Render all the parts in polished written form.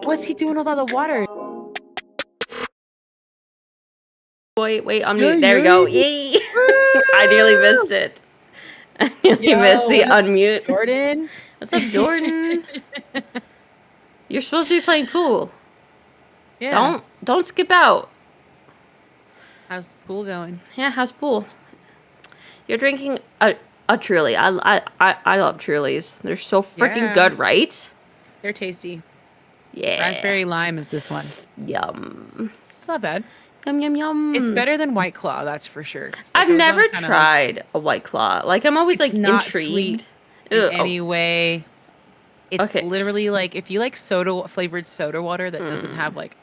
What's he doing with all the water? Wait, unmute. There we go. Yay! I nearly missed it. I nearly missed the unmute. Jordan. What's up, Jordan? You're supposed to be playing pool. Yeah. Don't skip out. How's the pool going? Yeah, how's pool? You're drinking a Truly. I love Trulies. They're so freaking good, right? They're tasty. Yeah. Raspberry lime is this one. Yum. It's not bad. Yum, yum, yum. It's better than White Claw, that's for sure. I've never tried a White Claw. Like, I'm always, like, not intrigued. Sweet in any way. It's literally, like, if you like flavored soda water that doesn't have, like,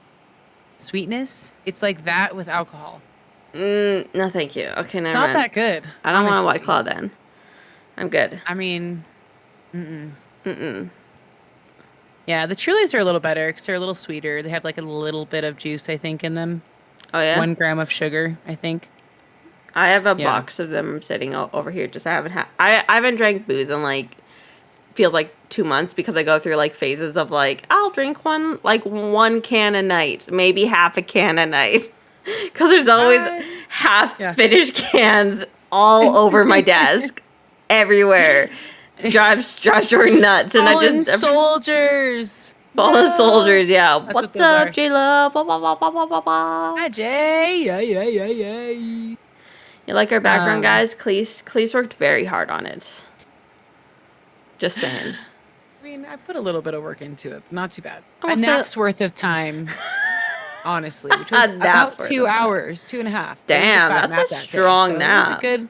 sweetness, it's like that with alcohol. No, thank you. Okay, never mind. It's not that good. I don't want a White Claw then. I'm good. I mean, Yeah, the Trulies are a little better because they're a little sweeter. They have, like, a little bit of juice, I think, in them. Oh, yeah? 1 gram of sugar, I think. I have a box of them sitting over here. I haven't drank booze in, like, feels like 2 months because I go through, like, phases of, like, I'll drink one can a night, maybe half a can a night. Because there's always half-finished cans all over my desk, everywhere. Drives Jordan nuts. And Fallen soldiers. Fallen soldiers, yeah. What's up, J-Love? Hi, Jay. Yeah. You like our background, guys? Cleese worked very hard on it. Just saying. I mean, I put a little bit of work into it. Not too bad. A nap's worth of time, honestly. Which was about 2 hours, 2.5. Damn, that's a strong nap. It was a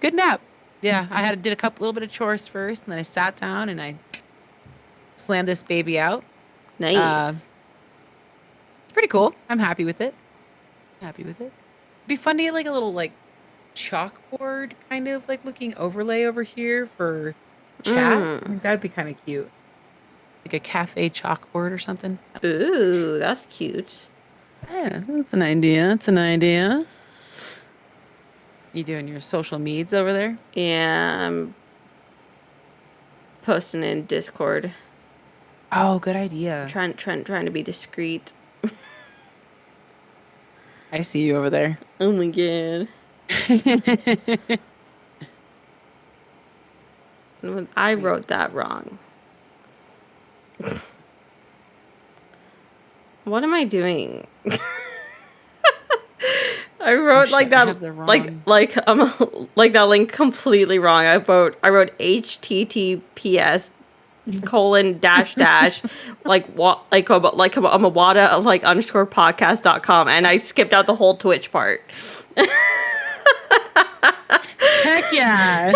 good nap. Yeah, I did a little bit of chores first, and then I sat down and I slammed this baby out. Nice. It's pretty cool. I'm happy with it. It'd be fun to get like a little like chalkboard kind of like looking overlay over here for chat. I think that'd be kind of cute. Like a cafe chalkboard or something. Ooh, that's cute. Yeah, that's an idea. You doing your social meds over there? Yeah, I'm posting in Discord. Oh, good idea. Trying to be discreet. I see you over there. Oh my god. I wrote that wrong. What am I doing? I wrote like that, like that link completely wrong. I wrote HTTPS : like what like I'm a Wawta of like _podcast.com, and I skipped out the whole Twitch part. Heck yeah.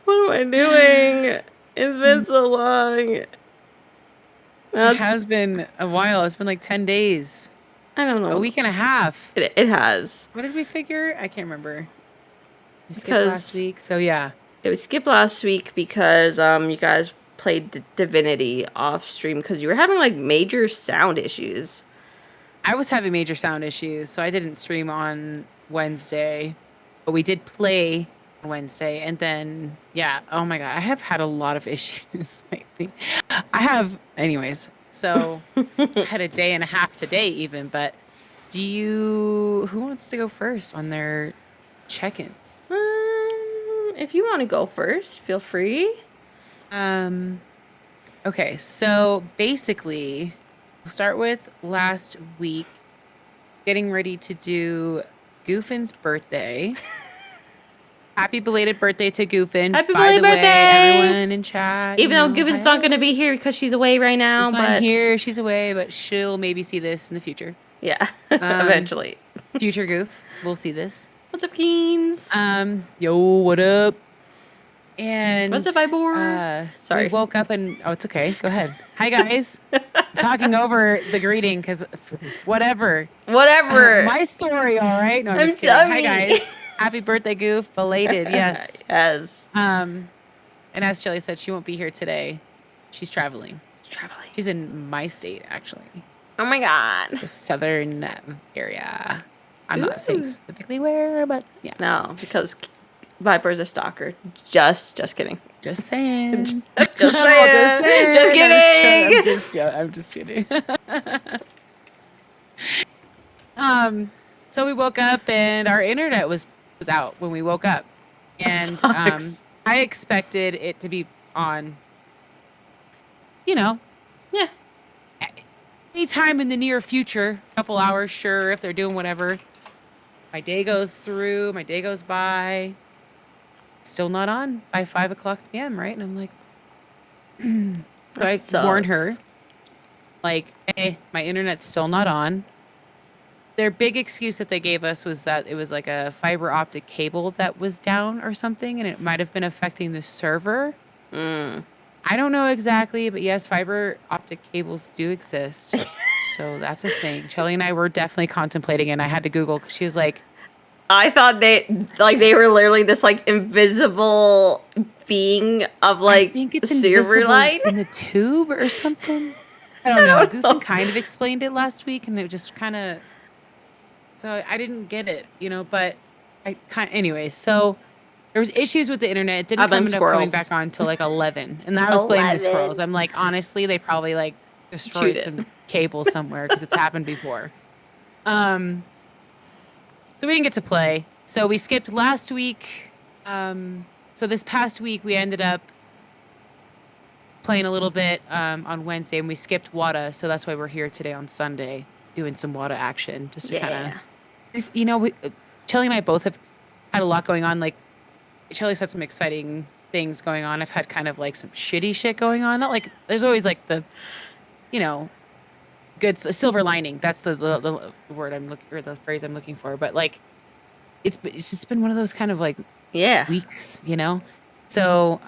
What am I doing? It's been so long. It has been a while. It's been like 10 days. I don't know. A week and a half. It has. What did we figure? I can't remember. We skipped last week, so yeah. It was skipped last week because you guys played Divinity off stream because you were having like major sound issues. I was having major sound issues, so I didn't stream on Wednesday, but we did play on Wednesday, and then oh my god, I have had a lot of issues lately. Anyways. So I had a day and a half today even, but who wants to go first on their check-ins? If you want to go first, feel free. Okay, so basically we'll start with last week, getting ready to do Goofin's birthday. Happy belated birthday to Goofin. Happy belated birthday, everyone in chat. Even though Goofin's not going to be here because she's away right now. She's not here. She's away, but she'll maybe see this in the future. Yeah, eventually. Future Goof, we'll see this. What's up, Keens? Yo, what up? And what's up, Ivor? Sorry, we woke up and it's okay. Go ahead. Hi guys. Talking over the greeting because whatever. My story, all right. No, I'm just kidding. Hi guys. Happy birthday, Goof. Belated, yes. Yes. And as Shelly said, she won't be here today. She's traveling. Traveling. She's in my state, actually. Oh my god. The southern area. I'm not saying Ooh. specifically where, but yeah. No, because Viper's a stalker. Just kidding. Just saying. Just Just saying. saying. Just kidding. I'm just kidding. So we woke up and our internet was out when we woke up. And Sucks. I expected it to be on, you know, Yeah. anytime in the near future, a couple hours, sure, if they're doing whatever. My day goes through, my day goes by, still not on by 5:00 p.m., right? And I'm like, so I warned her, like, hey, my internet's still not on. Their big excuse that they gave us was that it was like a fiber optic cable that was down or something, and it might have been affecting the server. I don't know exactly, but yes, fiber optic cables do exist. So that's a thing. Shelly and I were definitely contemplating it, and I had to Google because she was like, I thought they were literally this like invisible being of like I think it's server line in the tube or something. I don't know. Goofin kind of explained it last week, and it just kind of. So I didn't get it, but anyway. So there was issues with the internet. It didn't end up coming back on till like 11, and I was blaming the squirrels. I'm like, honestly, they probably like destroyed some cable somewhere because it's happened before. So we didn't get to play. So we skipped last week. So this past week we ended up playing a little bit on Wednesday, and we skipped Wawta. So that's why we're here today on Sunday doing some Wawta action, just to kind of, Chelly and I both have had a lot going on. Like Chelly's had some exciting things going on. I've had kind of like some shitty shit going on. Not like there's always like the, good silver lining. That's the word I'm looking, or the phrase I'm looking for. But like, it's just been one of those kind of like weeks, So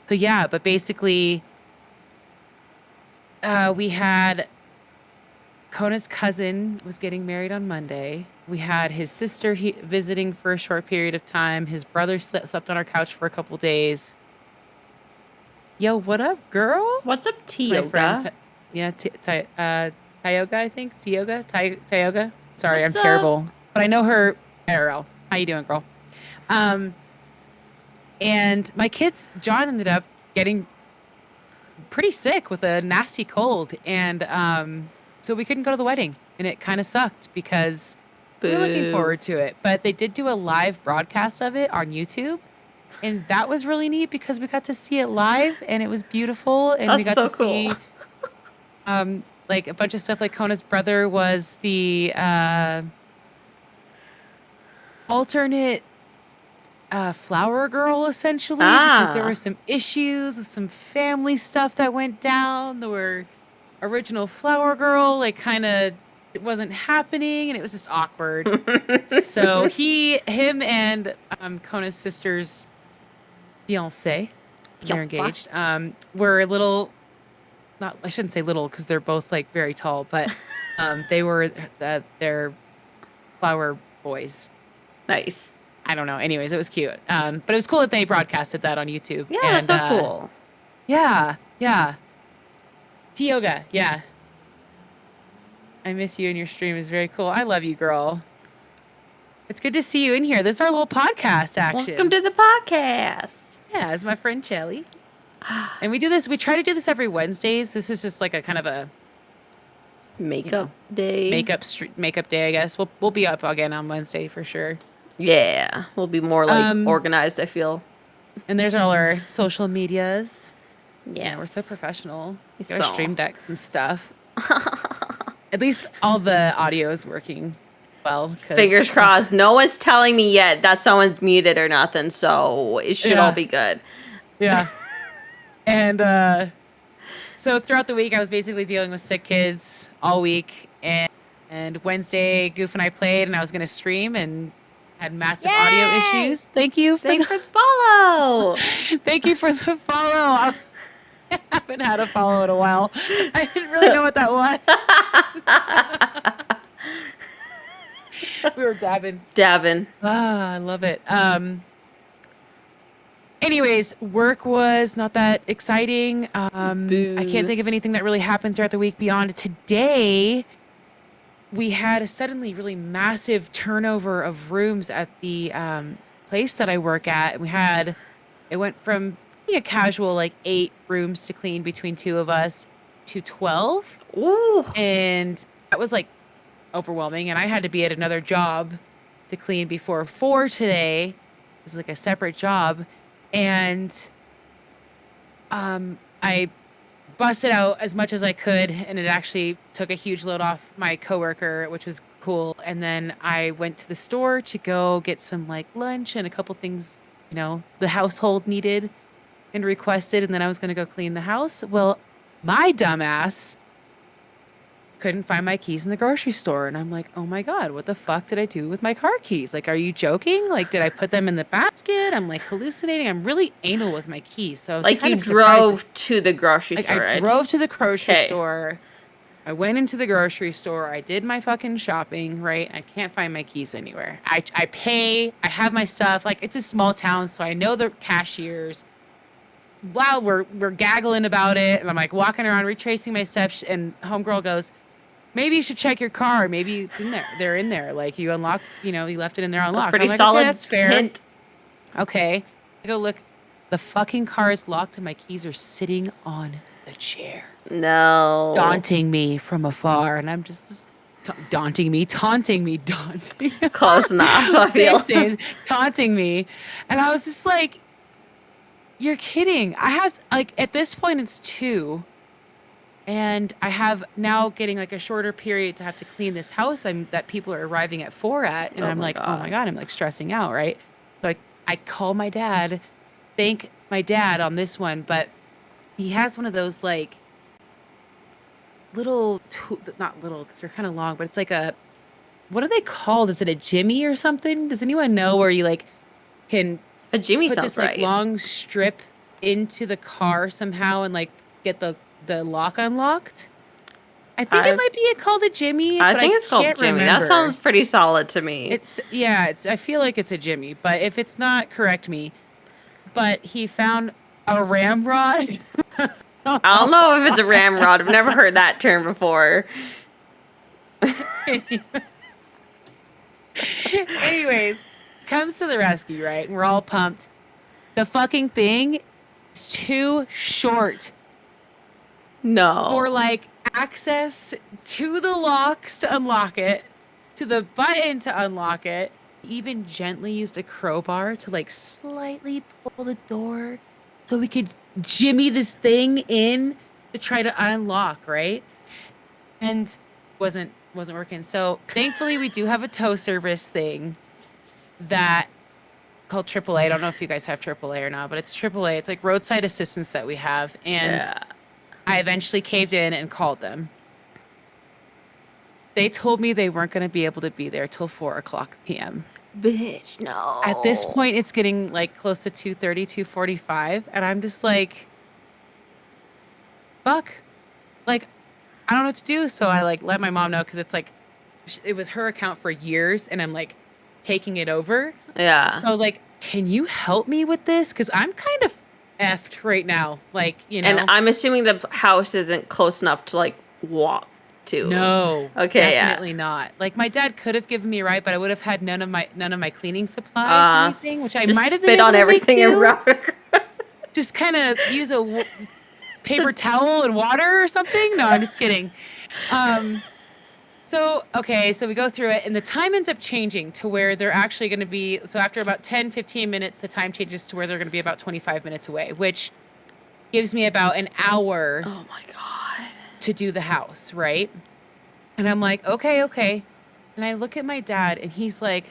yeah. But basically, we had Kona's cousin was getting married on Monday. We had his sister visiting for a short period of time. His brother slept on our couch for a couple days. Yo, what up, girl? What's up, Tioga? Tioga, I think. Tioga. Sorry, What's I'm terrible. up? But I know her IRL. How you doing, girl? And my kids, John ended up getting pretty sick with a nasty cold. And so we couldn't go to the wedding. And it kind of sucked because we were looking forward to it. But they did do a live broadcast of it on YouTube. And that was really neat because we got to see it live and it was beautiful. And we got to see like a bunch of stuff. Like Kona's brother was the alternate flower girl, essentially, because there were some issues with some family stuff that went down. There were original flower girl, like kind of it wasn't happening and it was just awkward. So him and Kona's sister's fiance, they're engaged, were a little, not, I shouldn't say little because they're both like very tall, but they were their flower boys. Nice. I don't know. Anyways, it was cute. But it was cool that they broadcasted that on YouTube. Yeah, that's so cool. Yeah. Tioga, yeah. I miss you and your stream is very cool. I love you, girl. It's good to see you in here. This is our little podcast action. Welcome to the podcast. Yeah, it's my friend Chelly. And we try to do this every Wednesdays. This is just like a kind of a makeup day. Makeup day, I guess. We'll be up again on Wednesday for sure. Yeah, we'll be more like organized, I feel. And there's all our social medias. Yeah, we're so professional. We got our stream decks and stuff. At least all the audio is working well. Fingers crossed. No one's telling me yet that someone's muted or nothing, so it should all be good. Yeah. And so throughout the week, I was basically dealing with sick kids all week. And Wednesday, Goof and I played, and I was going to stream and had massive audio issues. Thank you for the follow. Thank you for the follow. I haven't had a follow in a while. I didn't really know what that was. We were dabbing. Dabbing. Ah, I love it. Anyways, work was not that exciting. I can't Boo. think of anything that really happened throughout the week beyond today. We had a suddenly really massive turnover of rooms at the place that I work at. It went from being a casual like 8 rooms to clean between two of us to 12. Ooh. And that was like overwhelming. And I had to be at another job to clean before 4 today. It was like a separate job. And I busted out as much as I could, and it actually took a huge load off my coworker, which was cool. And then I went to the store to go get some like lunch and a couple things, the household needed and requested, and then I was gonna go clean the house. Well, my dumbass couldn't find my keys in the grocery store, and I'm like, oh my god, what the fuck did I do with my car keys? Like, are you joking? Like, did I put them in the basket? I'm like hallucinating. I'm really anal with my keys, so I was Like kind you of surprised. drove to the grocery Like, store, I right? drove to the grocery Okay. store. I went into the grocery store. I did my fucking shopping, right? I can't find my keys anywhere. I pay. I have my stuff. Like, it's a small town, so I know the cashiers. Wow, we're gaggling about it, and I'm like walking around, retracing my steps, and homegirl goes, maybe you should check your car. Maybe it's in there. They're in there. Like, you unlocked, you left it in there That's unlocked. pretty I'm like, solid okay, that's fair. hint. Okay. I go look. The fucking car is locked and my keys are sitting on the chair, No. daunting me from afar. And I'm just taunting me. Close enough, I feel. Says, taunting me. And I was just like, you're kidding. I have, like, at this point, it's 2. And I have now getting like a shorter period to have to clean this house that people are arriving at 4 at. And Oh I'm my like, oh my God. God, I'm like stressing out, right? So I call my dad, thank my dad on this one, but he has one of those like not little because they're kind of long, but it's like what are they called? Is it a Jimmy or something? Does anyone know where you like can A Jimmy put sounds this like right. long strip into the car somehow and like get the lock unlocked? I think it might be called a Jimmy, I but think I it's called can't Jimmy. remember. That sounds pretty solid to me. I feel like it's a Jimmy, but if it's not, correct me. But he found a ramrod. I don't know if it's a ramrod. I've never heard that term before. Anyways, comes to the rescue, right? And we're all pumped. The fucking thing is too short No. for like access to the locks to unlock it, to the button to unlock it. Even gently used a crowbar to like slightly pull the door so we could jimmy this thing in to try to unlock, right? And wasn't working. So thankfully we do have a tow service thing that called AAA. I don't know if you guys have AAA or not, but it's AAA. It's like roadside assistance that we have. And Yeah. I eventually caved in and called them. They told me they weren't going to be able to be there till 4:00 p.m. Bitch, no. At this point, it's getting like close to 2:30, 2:45, and I'm just like, fuck. Like, I don't know what to do. So I like let my mom know because it's like, it was her account for years, and I'm like taking it over. Yeah. So I was like, can you help me with this? Because I'm kind of effed right now. Like, And I'm assuming the house isn't close enough to like walk to. No. Okay, definitely not. Like, my dad could have given me a ride, but I would have had none of my cleaning supplies or anything, which I just might have spit been on able to everything make and do. rub it. Just kind of use a paper towel and water or something. No, I'm just kidding. So we go through it, and the time ends up changing to where they're actually going to be. So after about 10, 15 minutes, the time changes to where they're going to be about 25 minutes away, which gives me about an hour Oh my God. to do the house, right? And I'm like, okay. And I look at my dad, and he's like,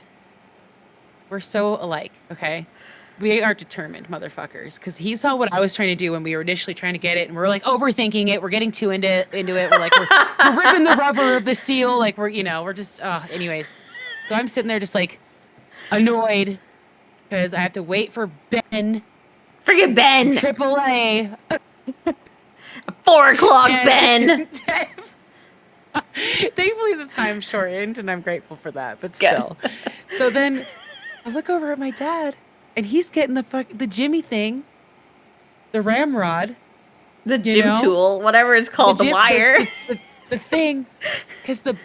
we're so alike, okay? We are determined motherfuckers, because he saw what I was trying to do when we were initially trying to get it, and we're like overthinking it. We're getting too into it. We're like, we're ripping the rubber of the seal. Like, we're just, anyways. So I'm sitting there just like annoyed because I have to wait for Ben. Forget Ben. AAA. 4:00 Ben. Thankfully, the time shortened, and I'm grateful for that. But Good. still. So then I look over at my dad, and he's getting the Jimmy thing, the ramrod, The gym tool, whatever it's called, the wire. The thing, because the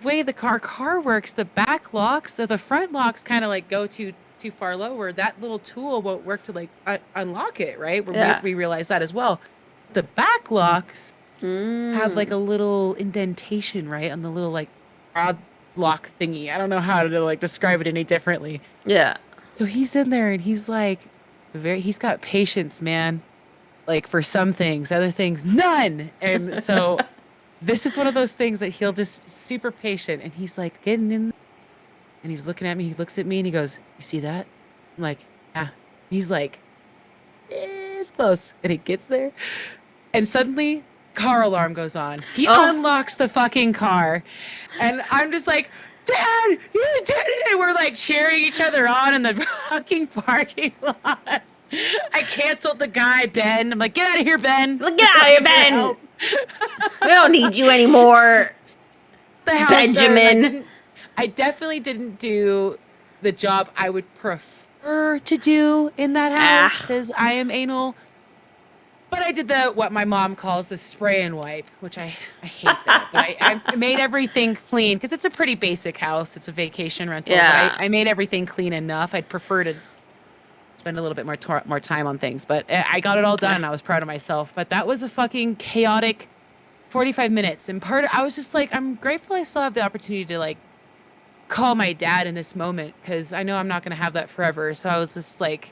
way the car works, the back locks, so the front locks kind of like go too far lower. That little tool won't work to like unlock it, right? We realize that as well. The back locks have like a little indentation, right, on the little like rod lock thingy. I don't know how to like describe it any differently. Yeah. So he's in there and he's like, he's got patience, man. Like for some things, other things, none. And so this is one of those things that he'll just super patient. And he's like getting in and he's looking at me. He looks at me and he goes, "You see that?" I'm like, "Yeah." He's like, "It's close." And he gets there and suddenly car alarm goes on. He unlocks the fucking car. And I'm just like, "Dad, you did it!" We're like cheering each other on in the fucking parking lot. I canceled the guy, Ben. I'm like, "Get out of here, Ben. Get out of here, Ben. We don't need you anymore, Benjamin." I definitely didn't do the job I would prefer to do in that house because I am anal. But I did what my mom calls the spray and wipe, which I hate that. But I made everything clean because it's a pretty basic house. It's a vacation rental. Yeah. But I made everything clean enough. I'd prefer to spend a little bit more time on things. But I got it all done. And I was proud of myself. But that was a fucking chaotic 45 minutes. And I was just like, I'm grateful I still have the opportunity to like call my dad in this moment because I know I'm not going to have that forever. So I was just like,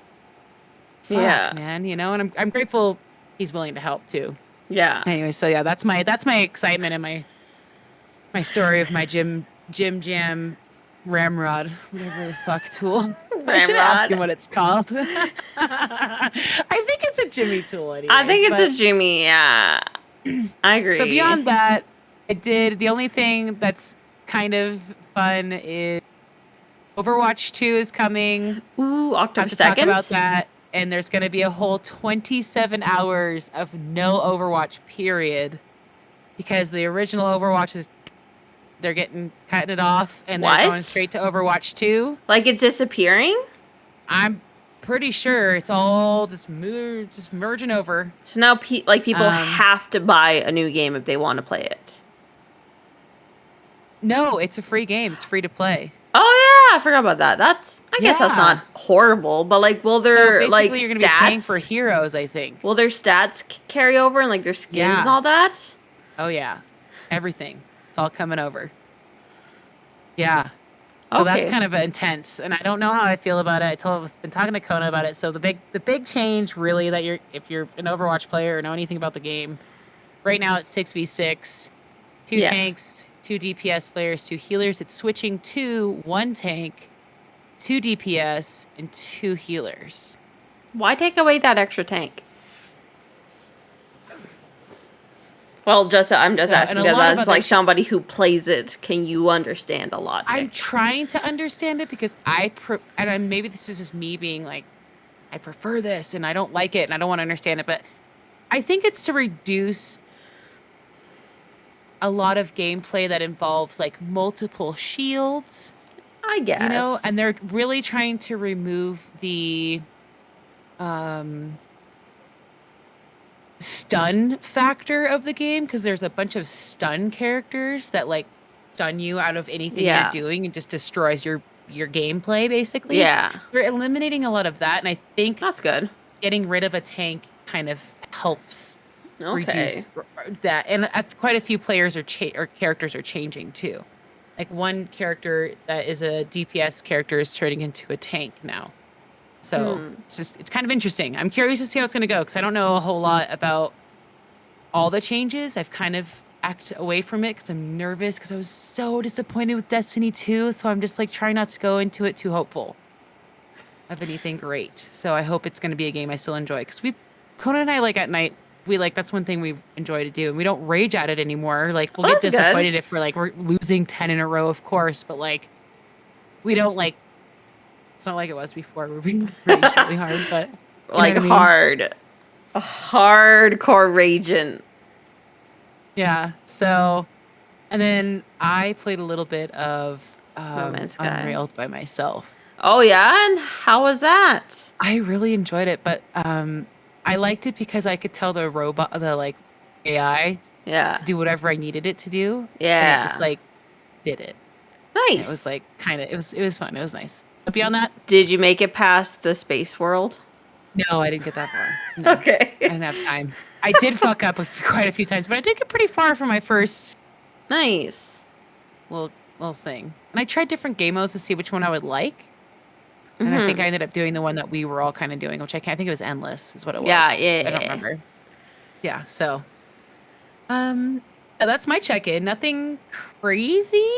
fuck, man, and I'm grateful he's willing to help too. Yeah. Anyway, so yeah, that's my excitement and my story of my gym jam ramrod, whatever the fuck tool. I should ask you what it's called. I think it's a Jimmy tool. Anyways, I think it's a Jimmy. Yeah, I agree. So beyond that, the only thing that's kind of fun is Overwatch 2 is coming. Ooh, October 2nd. Talk about that. And there's going to be a whole 27 hours of no Overwatch period because the original Overwatch they're cutting it off and they're going straight to Overwatch 2. Like it's disappearing? I'm pretty sure it's all just merging over. So now people have to buy a new game if they want to play it. No, it's a free game. It's free to play. Oh yeah, I forgot about that. I guess that's not horrible, but like, will their like you're stats? Gonna be paying for heroes, I think. Will their stats carry over and like their skins and all that? Oh yeah, everything. It's all coming over. Yeah. So that's kind of intense, and I don't know how I feel about it. I've been talking to Kona about it. So the big change, really, that if you're an Overwatch player or know anything about the game, right now it's 6v6, 2 tanks. 2 DPS players, 2 healers. It's switching to 1 tank, 2 DPS, and 2 healers. Why take away that extra tank? Well, I'm just asking because as like somebody who plays it, can you understand the logic? I'm trying to understand it because maybe this is just me being like, I prefer this and I don't like it and I don't want to understand it, but I think it's to reduce a lot of gameplay that involves like multiple shields, I guess. And they're really trying to remove the stun factor of the game because there's a bunch of stun characters that like stun you out of anything you're doing and just destroys your gameplay basically. Yeah. They're eliminating a lot of that, and I think that's good. Getting rid of a tank kind of helps reduce that, and quite a few players or characters are changing too. Like one character that is a DPS character is turning into a tank now. So it's kind of interesting. I'm curious to see how it's going to go because I don't know a whole lot about all the changes. I've kind of backed away from it because I'm nervous because I was so disappointed with Destiny 2. So I'm just like trying not to go into it too hopeful of anything great. So I hope it's going to be a game I still enjoy because Conan and I like at night. That's one thing we enjoy to do, and we don't rage at it anymore. Like we'll get disappointed if we're losing 10 in a row, of course, but like we don't like. It's not like it was before. We're being raged really hard, but like hard, a hardcore raging. Yeah. So, and then I played a little bit of Unreal by myself. Oh yeah, and how was that? I really enjoyed it, but I liked it because I could tell the robot, the like AI, Yeah. to do whatever I needed it to do, and it just Yeah. like did it. And it was Nice. like kind of it was fun. It was nice. But beyond that, Did you make it past the space world? no, I didn't get that far. No, Okay. I didn't have time. I did fuck up quite a few times, but I did get pretty far from my first Nice. little thing. And I tried different game modes to see which one I would like. And I think I Mm-hmm. ended up doing the one that we were all kind of doing, which I can't think it was endless is what it Yeah, was. yeah, I don't yeah. remember. Yeah, so that's my check-in. Nothing crazy,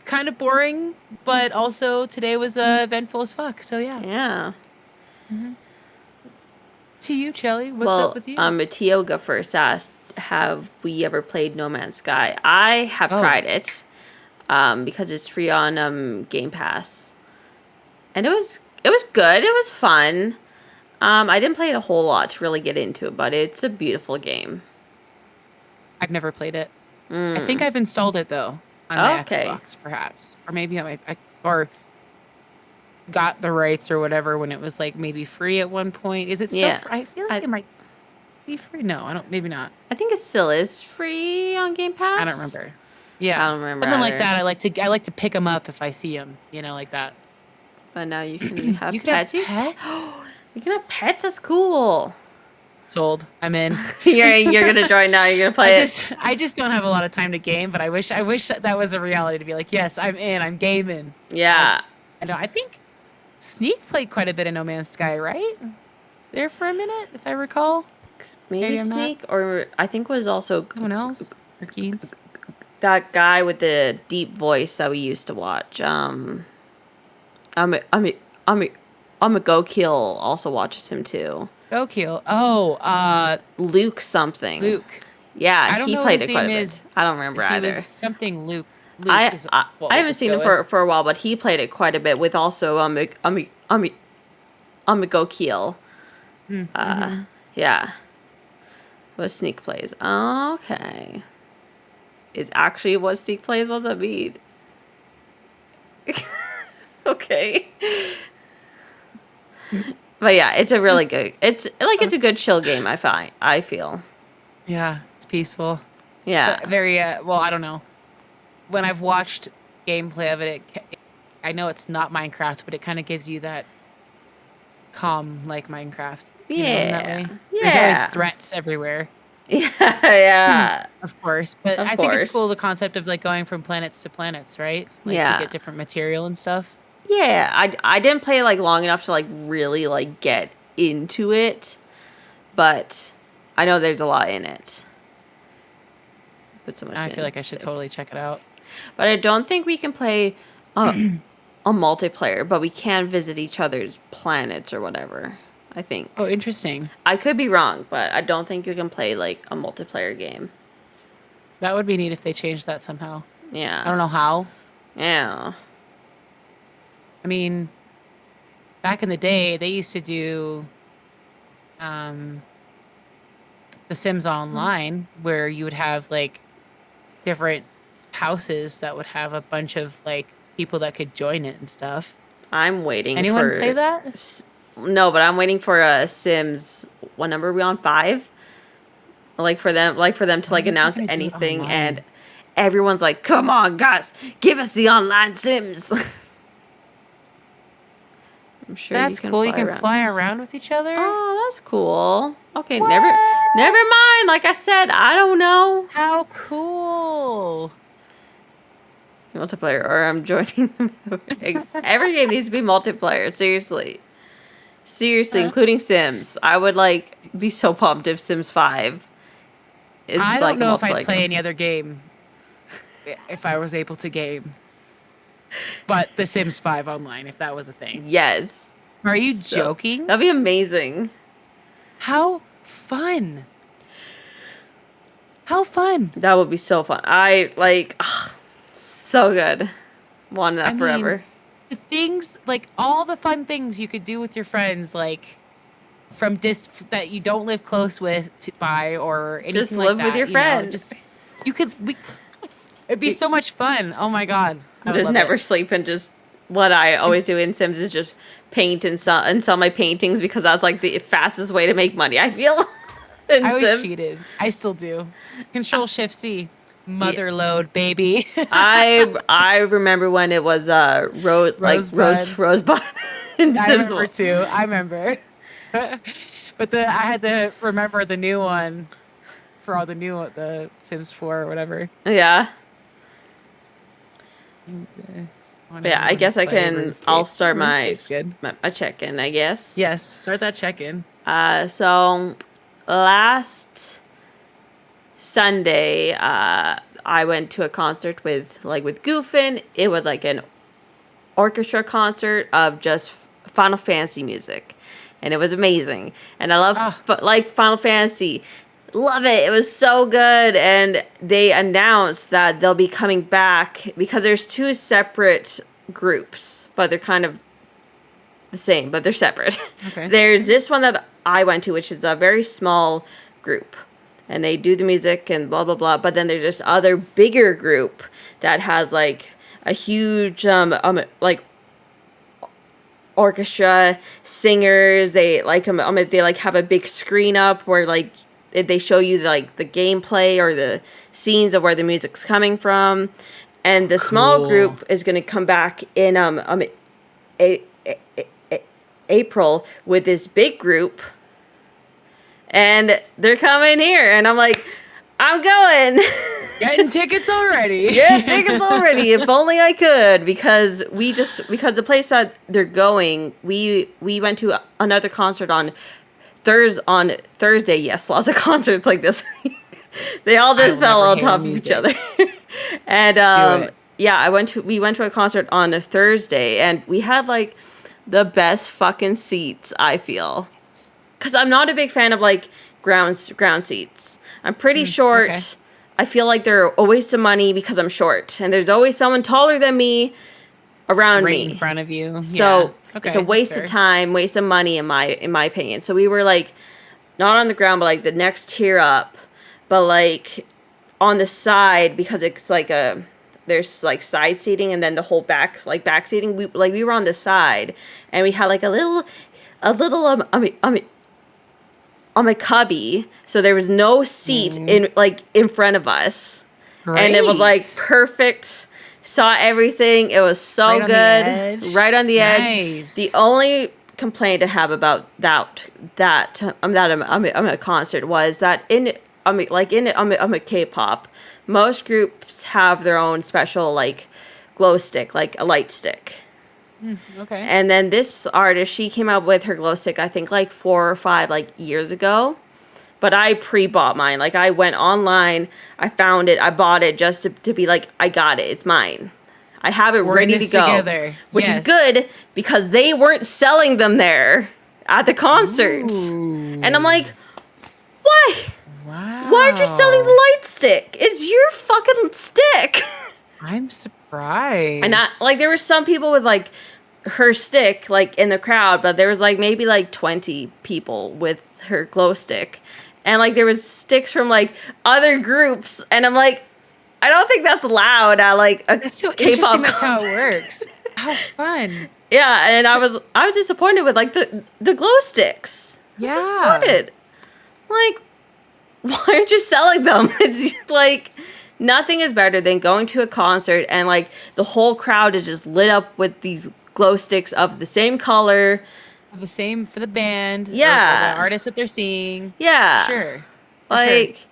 kind of boring, but also today was eventful as fuck. So yeah. Yeah. To you, Chelly, what's up Well, with you? Tioga first asked, have we ever played No Man's Sky? I have Oh, tried it, because it's free on Game Pass, and it was good. It was fun. I didn't play it a whole lot to really get into it, but it's a beautiful game. I've never played it. I think I've installed it though on my Okay. Xbox, perhaps, or maybe on or got the rights or whatever when it was like maybe free at one point. Is it still? Yeah. I feel like I it might be free. No, I don't. Maybe not. I think it still is free on Game I don't Pass. remember. I Yeah, don't remember something like either. that. I like to pick them up if I see them. Like that. But now you can have You can have pets. pets. You can have pets. That's cool. Sold. I'm in. You're gonna join now. You're gonna play it. I just don't have a lot of time to game, but I wish that was a reality to be like, yes, I'm in. I'm gaming. Yeah. I know. I think Sneak played quite a bit of No Man's Sky, right? There for a minute, if I recall. Maybe I'm not. Sneak, or I think was also Someone else? Or Keens? that guy with the deep voice that we used to watch. I'm a Go Kill also watches him too. Go Kill. Oh, Luke something. Luke. Yeah, I don't he know what played his it quite a name bit. is. I don't remember He either. was something Luke. Luke I, is I what I we'll haven't just seen go him with. for a while, but he played it quite a bit with also I'm a Go Kill. Yeah. What Sneak plays? Okay. Is actually what Sneak plays? What's that mean? Okay. But yeah, it's a really good. It's a good chill game. I feel. Yeah, it's peaceful. Yeah. But very well, I don't know. When I've watched gameplay of it, I know it's not Minecraft, but it kind of gives you that calm like Minecraft, in that Yeah. way. There's always Yeah. threats everywhere, Yeah. Yeah. of course, but Of I think it's course. cool the concept of like going from planets to planets, right? Like to Yeah. get different material and stuff. Yeah. I didn't play like long enough to like really like get into it, but I know there's a lot in it. Put so much I in. feel like I should Sick. totally check it out. But I don't think we can play a multiplayer, but we can visit each other's planets or whatever. I think. Oh, interesting. I could be wrong, but I don't think you can play like a multiplayer game. That would be neat if they changed that somehow. I Yeah. don't know how. Yeah. I mean, back in the day, they used to do um, The Sims Online, where you would have like different houses that would have a bunch of like people that could join it and stuff. I'm waiting Anyone for play that? No, but I'm waiting for a Sims. What number are we on? 5? Like for them to like Wonder if they're announce gonna do it anything, online. and everyone's like, "Come on, guys, give us the online Sims." I'm sure That's you can cool. fly You can around. fly around with each other. Oh, that's cool. Okay, What? never mind. Like I said, I don't know. How cool! Multiplayer, or I'm joining them. Every game needs to be multiplayer. Seriously, including Sims. I would like be so pumped if Sims 5 is I like don't know a if I'd multiplayer play game. any other game if I was able to game. But The Sims 5 online, if that was a thing. Yes. Are you So, joking? That'd be amazing. How fun! How fun! That would be so fun. I like so good. Wanted that I mean, forever. the things, like all the fun things you could do with your friends, like from that you don't live close with by or anything Just like live that. with your friend. Just it'd be so much fun. Oh my god, I would Just love never it. sleep and just what I always do in Sims is just paint and sell my paintings because that's like the fastest way to make money, I feel. I always cheated. I still do. Control Shift C. Mother load, baby. I remember when it was Rosebud in I Sims remember 1. too. I remember. But I had to remember the new one for all the Sims 4 or whatever. Yeah. Okay. But yeah, I guess I'll start my good. my check-in, I guess. Yes, start that check-in. So last Sunday, I went to a concert with Goofin. It was like an orchestra concert of just Final Fantasy music, and it was amazing. And I love Final Fantasy. Love it. It was so good. And they announced that they'll be coming back because there's 2 separate groups, but they're kind of the same, but they're separate. Okay. There's this one that I went to, which is a very small group, and they do the music and blah, blah, blah. But then there's this other bigger group that has like a huge, orchestra, singers. They they have a big screen up where they show you the gameplay or the scenes of where the music's coming from. And the small group is going to come back in April with this big group, and they're coming here, and I'm like, I'm going. Getting tickets already. Yeah, tickets already. If only I could, because the place that they're going, we went to another concert on Thursday. Yes, lots of concerts like this. They all just fell on top of each other. And yeah, we went to a concert on a Thursday, and we had like the best fucking seats, I feel. Cuz I'm not a big fan of like ground seats. I'm pretty short. Okay. I feel like they're a waste of money because I'm short, and there's always someone taller than me around me in front of you. So it's a waste of time, waste of money in my opinion. So we were like not on the ground, but like the next tier up, but like on the side, because it's like there's like side seating and then the whole back seating. We were on the side, and we had like a little on my cubby, so there was no seat in front of us. Great. And it was like perfect. Saw everything. It was so good. Right on the edge. The only complaint I have about that I'm at a concert was that in a K-pop, most groups have their own special like glow stick, like a light stick. Okay. And then this artist, she came out with her glow stick, I think like 4 or 5 years ago. But I pre-bought mine. Like I went online, I found it, I bought it just to be like, I got it, it's mine. I have it ready to go. Together. Which is good because they weren't selling them there at the concert. Ooh. And I'm like, why? Wow. Why aren't you selling the light stick? It's your fucking stick. I'm surprised. And there were some people with like her stick like in the crowd, but there was like maybe like 20 people with her glow stick, and like there was sticks from like other groups, and I'm like, I don't think that's allowed at like a that's so K-pop interesting. That's concert. How it works. How fun. Yeah, and I was disappointed with like the glow sticks. Yeah. Disappointed. Like, why aren't you selling them? It's like, nothing is better than going to a concert and like the whole crowd is just lit up with these glow sticks of the same color. The same for the band. Yeah. Or the artist that they're seeing. Yeah. Sure. Like, sure.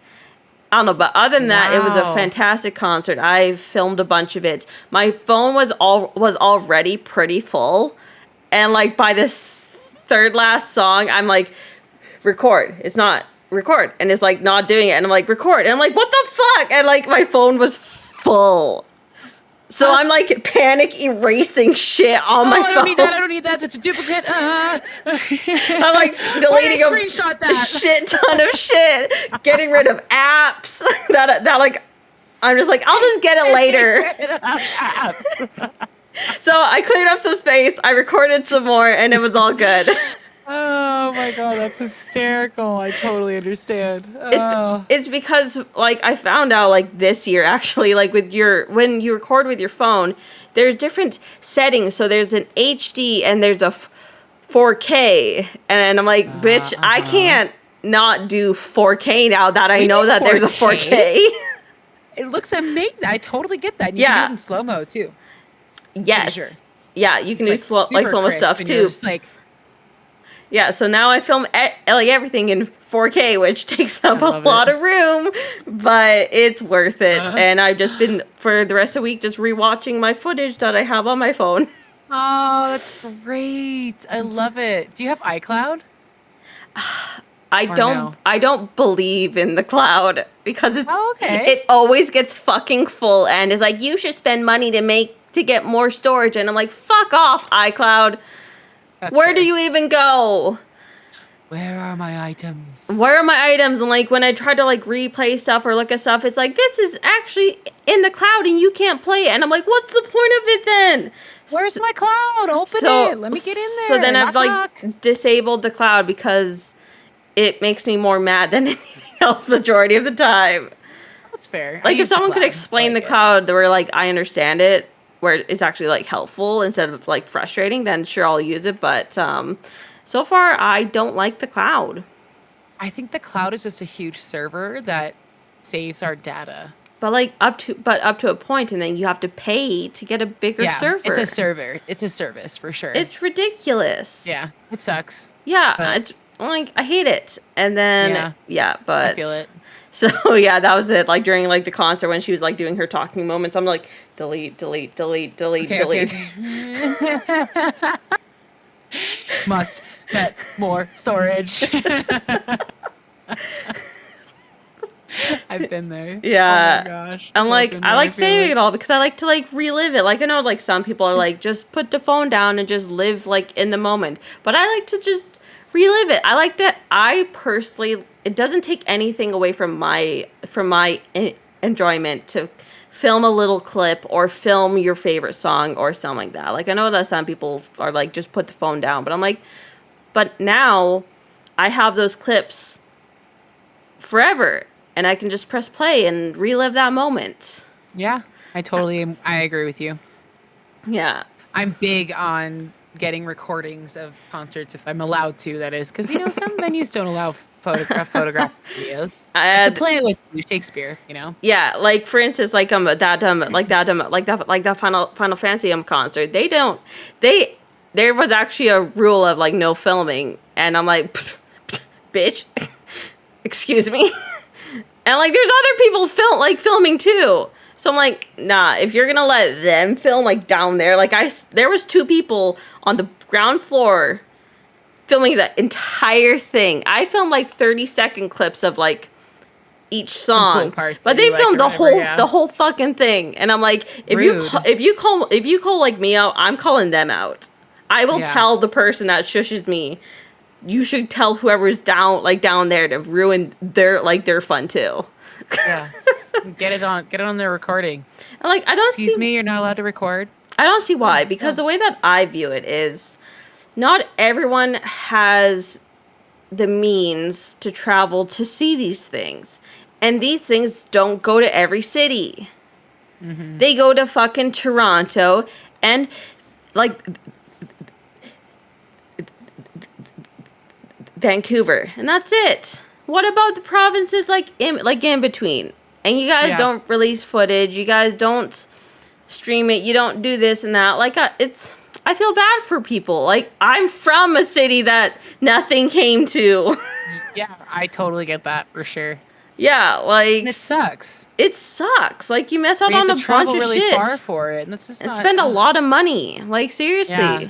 I don't know, but other than that, it was a fantastic concert. I filmed a bunch of it. My phone was already pretty full. And like by this third last song, I'm like, record. It's not record. And it's like not doing it. And I'm like, record. And I'm like, what the fuck? And like my phone was full. So I'm like panic erasing shit on my phone. I don't need that. It's a duplicate. I'm like deleting a shit ton of shit, getting rid of apps that like I'm just like, I'll just get it later. So I cleared up some space, I recorded some more, and it was all good. Oh my God, that's hysterical. I totally understand. It's Oh. it's because like I found out like this year actually like with your when you record with your phone, there's different settings. So there's an HD and there's a 4K, and I'm like, bitch, I Uh-huh. can't not do 4K now that I We know need that there's a 4K. 4K. It looks amazing. I totally get that. And you can do it Yeah. in slow-mo too. Pretty sure. Yes. Yeah, you can It's do like super slow mo crisp stuff and you're too. just like, Yeah, so now I film like everything in 4K, which takes I up a love it. lot of room, but it's worth it. Uh, And I've just been for the rest of the week just rewatching my footage that I have on my phone. oh, that's great. I love it. Do you have iCloud or no? I don't believe in the cloud because Oh, okay. it always gets fucking full and is like you should spend money to get more storage, and I'm like fuck off iCloud. That's Where do fair. you even go? Where are my items? Where are my items? And like when I try to like replay stuff or look at stuff, it's like this is actually in the cloud and you can't play it. And I'm like, what's the point of it then? Where's my cloud? Open it. Let me get in there. So then I've Knock, knock. like disabled the cloud because it makes me more mad than anything else majority of the time. That's fair. I Like if use the someone could cloud. explain I the like it. cloud where like I understand it, where it's actually like helpful instead of like frustrating, then sure I'll use it. But so far I don't like the cloud. I think the cloud is just a huge server that saves our data. But like up to a point, and then you have to pay to get a bigger Yeah, server. it's a server. It's a service for sure. It's ridiculous. Yeah, it sucks. Yeah, But- it's like I hate it. And then yeah, but I feel it. So yeah, that was it. Like during like the concert when she was like doing her talking moments, I'm like delete, delete, delete, delete, Okay, delete. okay. Must get more storage. I've been there. Yeah. Oh my gosh. I'm I've like been I there, like feel saving it all because I like to like relive it. Like I know like some people are like just put the phone down and just live like in the moment. But I like to just relive it. I like to I personally it doesn't take anything away from my enjoyment to film a little clip or film your favorite song or something like that. Like I know that some people are like just put the phone down, but I'm like but now I have those clips forever. And I can just press play and relive that moment. Yeah, I agree with you. Yeah. I'm big on getting recordings of concerts if I'm allowed to, that is, because some venues don't allow photograph videos. I To play it with Shakespeare, Yeah, like for instance, like that Final Fantasy concert. There was actually a rule of like no filming, and I'm like, bitch, excuse me. And like there's other people filming too. So I'm like, nah, if you're gonna let them film like down there, like there was 2 people on the ground floor filming the entire thing. I filmed like 30-second clips of like each song, cool parts but that they you filmed liked or whatever, the whole fucking thing. And I'm like, if you call like me out, I'm calling them out. I will tell the person that shushes me. You should tell whoever's down there to ruin their fun too. Yeah, get it on their recording. And like I don't Excuse see me, you're not allowed to record. I don't see why, because the way that I view it is not everyone has the means to travel to see these things. And these things don't go to every city. Mm-hmm. They go to fucking Toronto and like Vancouver, and that's it. What about the provinces like in between? And you guys don't release footage. You guys don't stream it. You don't do this and that. Like I feel bad for people. Like I'm from a city that nothing came to. Yeah, I totally get that for sure. Yeah, like And it sucks. It sucks. Like you miss out We have on to a travel bunch of really shit far for it, and that's just and not, spend a lot of money. Like seriously. Yeah.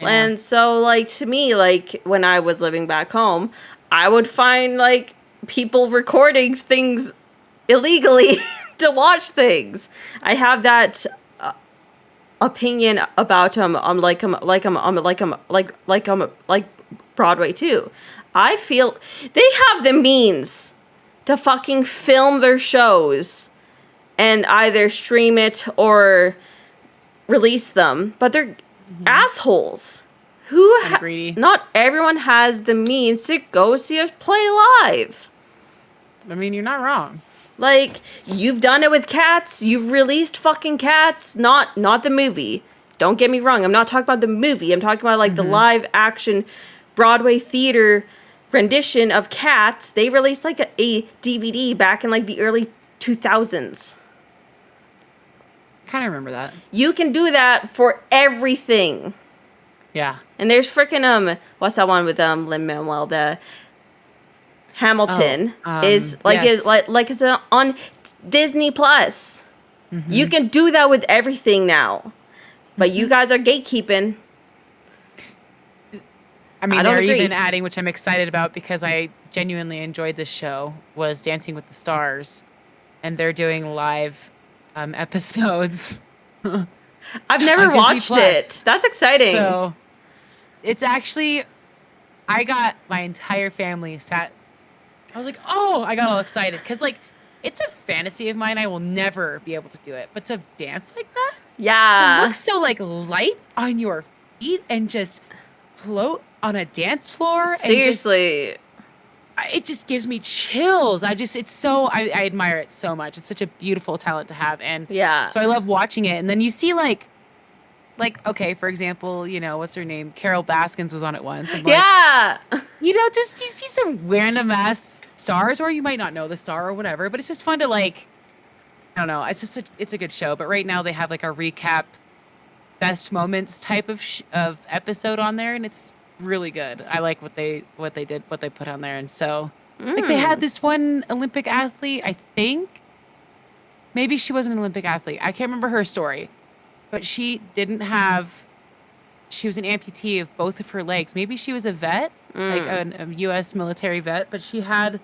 And so like to me, like when I was living back home, I would find like people recording things illegally to watch things. I have that opinion about like Broadway too. I feel they have the means to fucking film their shows and either stream it or release them, but they're assholes kind of greedy. Not everyone has the means to go see us play live. I mean, you're not wrong. Like, you've done it with Cats. You've released fucking Cats. Not the movie. Don't get me wrong. I'm not talking about the movie. I'm talking about, like, the live action Broadway theater rendition of Cats. They released, like, a DVD back in, like, the early 2000s. I kind of remember that. You can do that for everything. Yeah. And there's freaking, what's that one with, Lin-Manuel, the Hamilton is like yes. it's on Disney Plus. You can do that with everything now, but you guys are gatekeeping. I mean, they're even adding, which I'm excited about because I genuinely enjoyed this show, was Dancing with the Stars, and they're doing live episodes. I've never watched it. That's exciting. So it's actually, I got my entire family sat. I was like, oh, I got all excited because, like, it's a fantasy of mine. I will never be able to do it, but to dance like that, to look so like light on your feet and just float on a dance floor. Seriously, and it just gives me chills. It's so I admire it so much. It's such a beautiful talent to have, and so I love watching it. And then you see like okay, for example, you know, what's her name? Carol Baskins was on it once. And you know, just you see some random ass stars, or you might not know the star or whatever, but it's just fun to like, I don't know. It's just it's a good show. But right now they have like a recap best moments type of episode on there, and it's really good. I like what they put on there. And so like they had this one Olympic athlete, I think maybe she wasn't an Olympic athlete. I can't remember her story. But she was an amputee of both of her legs. Maybe she was a vet, like a U.S. military vet, but she had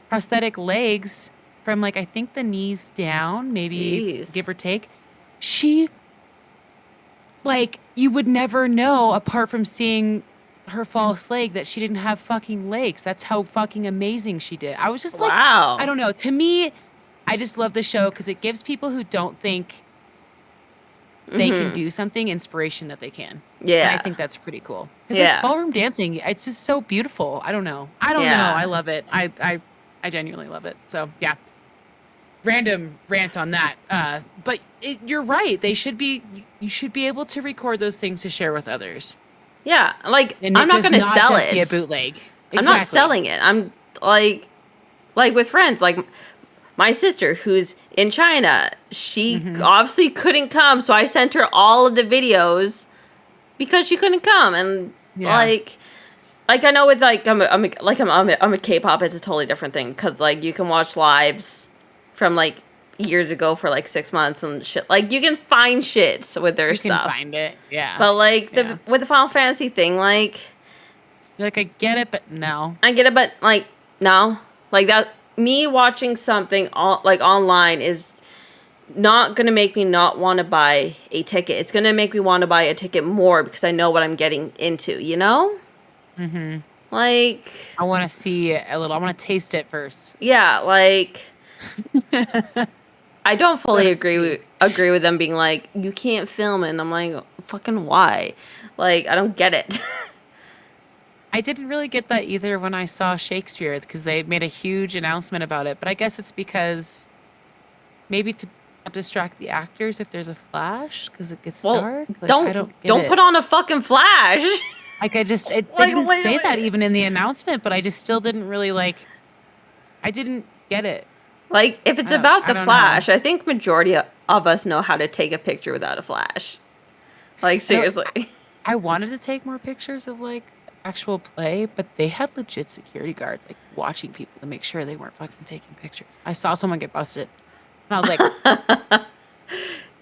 prosthetic legs from, like, I think the knees down, maybe give or take. She, like, you would never know, apart from seeing her false leg, that she didn't have fucking legs. That's how fucking amazing she did. I was just like, wow. I don't know. To me, I just love the show because it gives people who don't think they can do something inspiration that they can. Yeah. And I think that's pretty cool. Because like ballroom dancing, it's just so beautiful. I don't know. I love it. I genuinely love it. So yeah. Random rant on that. But you're right. You should be able to record those things to share with others. Yeah. Like, and I'm not going to sell it. Be a bootleg. Exactly. I'm not selling it. I'm like with friends, like my sister who's in China, she obviously couldn't come, so I sent her all of the videos because she couldn't come. And like I know with like I'm a K-pop, it's a totally different thing because like you can watch lives from like years ago for like 6 months and shit. Like you can find shit with their stuff. You can find it, yeah. But like with the Final Fantasy thing, like you're like, I get it, but no. I get it, but like no, like that. Me watching something like online is not going to make me not want to buy a ticket. It's going to make me want to buy a ticket more because I know what I'm getting into, you know? Like, I want to see it a little. I want to taste it first. Yeah, like I don't fully agree with them being like, you can't film it. And I'm like, fucking why? Like, I don't get it. I didn't really get that either when I saw Shakespeare because they made a huge announcement about it. But I guess it's because maybe to not distract the actors if there's a flash because it gets dark. Like, don't put on a fucking flash. Like they didn't say that even in the announcement, but I just still didn't really I didn't get it. Like if it's about the flash, I think majority of us know how to take a picture without a flash. Like seriously. I wanted to take more pictures of like actual play, but they had legit security guards like watching people to make sure they weren't fucking taking pictures. I saw someone get busted, and I was like,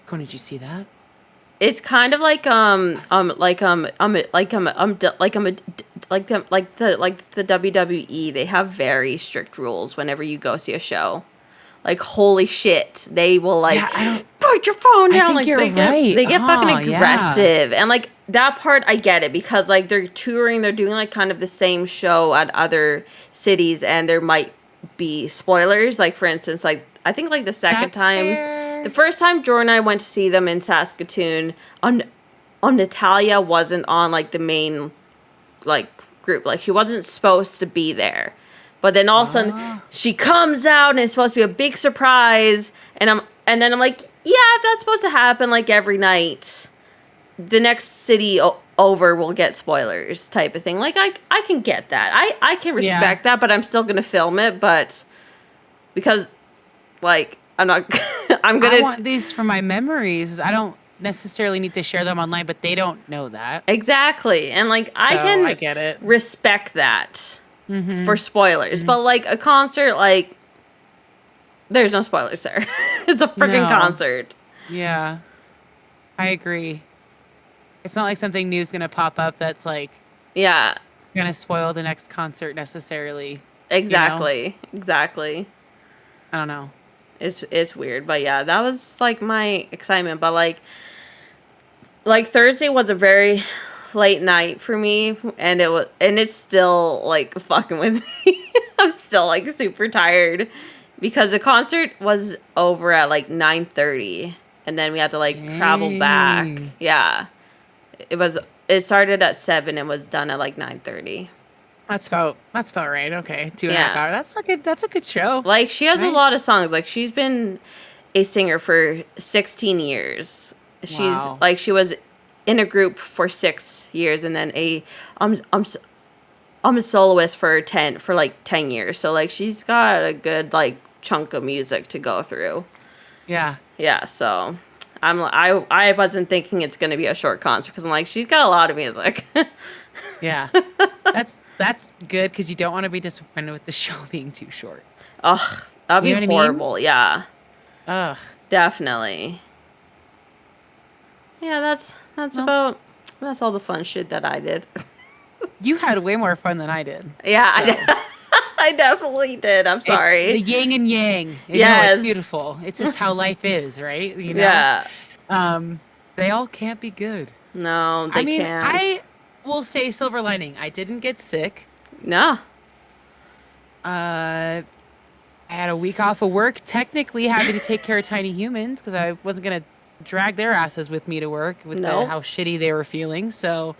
"Did you see that?" It's kind of like the WWE. They have very strict rules whenever you go see a show. Like holy shit, they will like put your phone down. Like they get fucking aggressive, and like that part I get it because like they're touring, they're doing like kind of the same show at other cities, and there might be spoilers. Like for instance, like I think like the first time Jordan and I went to see them in Saskatoon on Natalia wasn't on like the main like group. Like she wasn't supposed to be there. But then all of a sudden she comes out and it's supposed to be a big surprise. And then I'm like, yeah, if that's supposed to happen like every night, the next city over will get spoilers type of thing. Like I can get that. I can respect that, but I'm still gonna film it. But because like I'm not, I'm gonna. I want these for my memories. I don't necessarily need to share them online, but they don't know that. Exactly, and like I get it. Respect that for spoilers, but like a concert, like there's no spoilers there. It's a freaking concert. Yeah, I agree. It's not like something new is gonna pop up that's like gonna spoil the next concert necessarily. Exactly. You know? Exactly. I don't know. It's weird, but yeah, that was like my excitement. But like Thursday was a very late night for me, and it's still like fucking with me. I'm still like super tired because the concert was over at like 9:30, and then we had to like travel back. Yeah, it started at 7 and was done at like 9:30. That's about right. Okay, 2.5 hours. That's a good show. Like she has a lot of songs. Like she's been a singer for 16 years. She's like she was in a group for 6 years, and then I'm a soloist for 10 years. So like she's got a good like chunk of music to go through. Yeah. Yeah. So I wasn't thinking it's gonna be a short concert because I'm like she's got a lot of music. Yeah. That's good because you don't want to be disappointed with the show being too short. Ugh, that'd be horrible. I mean? Yeah. Ugh. Definitely. Yeah, that's all the fun shit that I did. You had way more fun than I did. Yeah, so. I definitely did. I'm sorry. It's the yin and yang. Yes. It's beautiful. It's just how life is, right? You know? Yeah. They all can't be good. No, they can't. I will say silver lining. I didn't get sick. No. I had a week off of work, technically having to take care of tiny humans because I wasn't going to drag their asses with me to work with how shitty they were feeling. So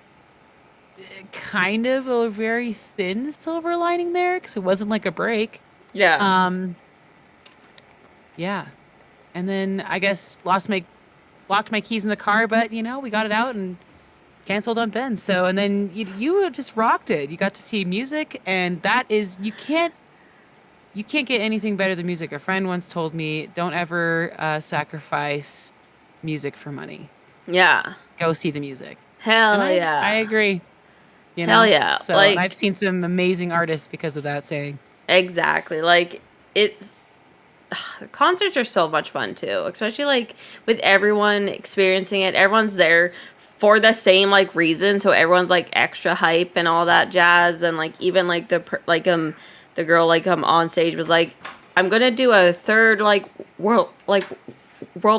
kind of a very thin silver lining there because it wasn't like a break. Yeah. Yeah. And then I guess locked my keys in the car, but we got it out and canceled on Ben. So, and then you just rocked it. You got to see music, and that is, you can't get anything better than music. A friend once told me, don't ever sacrifice music for money. Yeah. Go see the music. Hell yeah. I agree. Hell yeah. So like, I've seen some amazing artists because of that saying. Exactly. Like concerts are so much fun too, especially like with everyone experiencing it. Everyone's there for the same like reason, so everyone's like extra hype and all that jazz. And like even like the girl like on stage was like, I'm gonna do a third world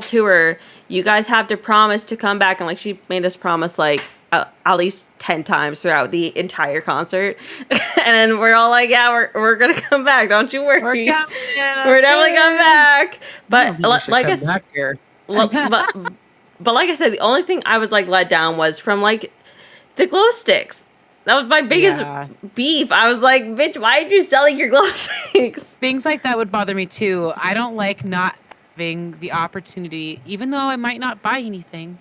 tour. You guys have to promise to come back. And like she made us promise like at least 10 times throughout the entire concert. And then we're all like, yeah, we're gonna come back, don't you worry, we're definitely coming back. But like I said, but like I said, the only thing I was like let down was from like the glow sticks. That was my biggest beef. I was like, bitch, why did you selling your glow sticks? Things like that would bother me too. I don't like not having the opportunity, even though I might not buy anything,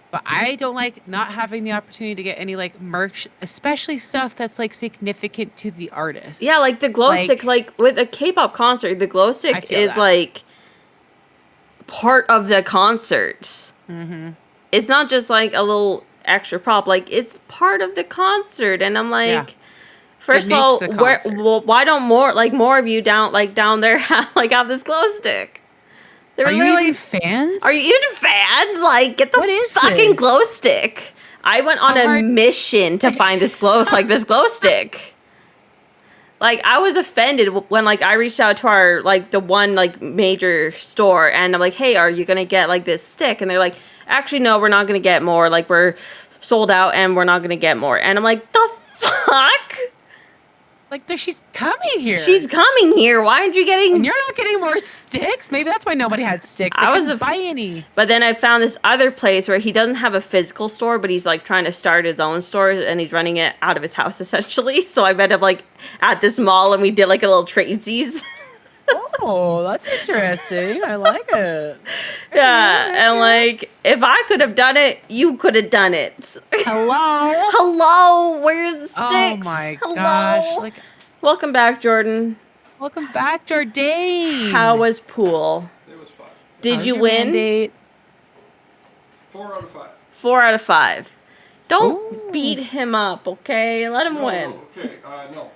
but I don't like not having the opportunity to get any like merch, especially stuff that's like significant to the artist. Yeah, like the glow stick, like with a K-pop concert, the glow stick is like part of the concert. Mm-hmm. It's not just like a little extra prop, like it's part of the concert. And I'm like, first of all, why don't more of you down there have this glow stick? Are you even fans? Are you even fans? Like, get the fucking glow stick. I went on a mission to find this glow stick. Like, I was offended when, like, I reached out to our, like, the one, like, major store, and I'm like, hey, are you gonna get, like, this stick? And they're like, actually, no, we're not gonna get more. Like, we're sold out, and we're not gonna get more. And I'm like, the fuck? Like, she's coming here. She's coming here. Why aren't you getting... And you're not getting more sticks? Maybe that's why nobody had sticks. They couldn't buy any. But then I found this other place where he doesn't have a physical store, but he's, like, trying to start his own store, and he's running it out of his house, essentially. So I met him, like, at this mall, and we did, like, a little tradesies. Oh, that's interesting. I like it. Yeah, and, like, if I could have done it, you could have done it. Hello? Hello? Where's the sticks? Oh, my gosh. Like, welcome back, Jordan. Welcome back, Jordan. How was pool? It was fun. Did you win? Mandate? 4 out of 5. 4 out of 5. Don't Ooh. beat him up, okay? Let him win. No, okay, no.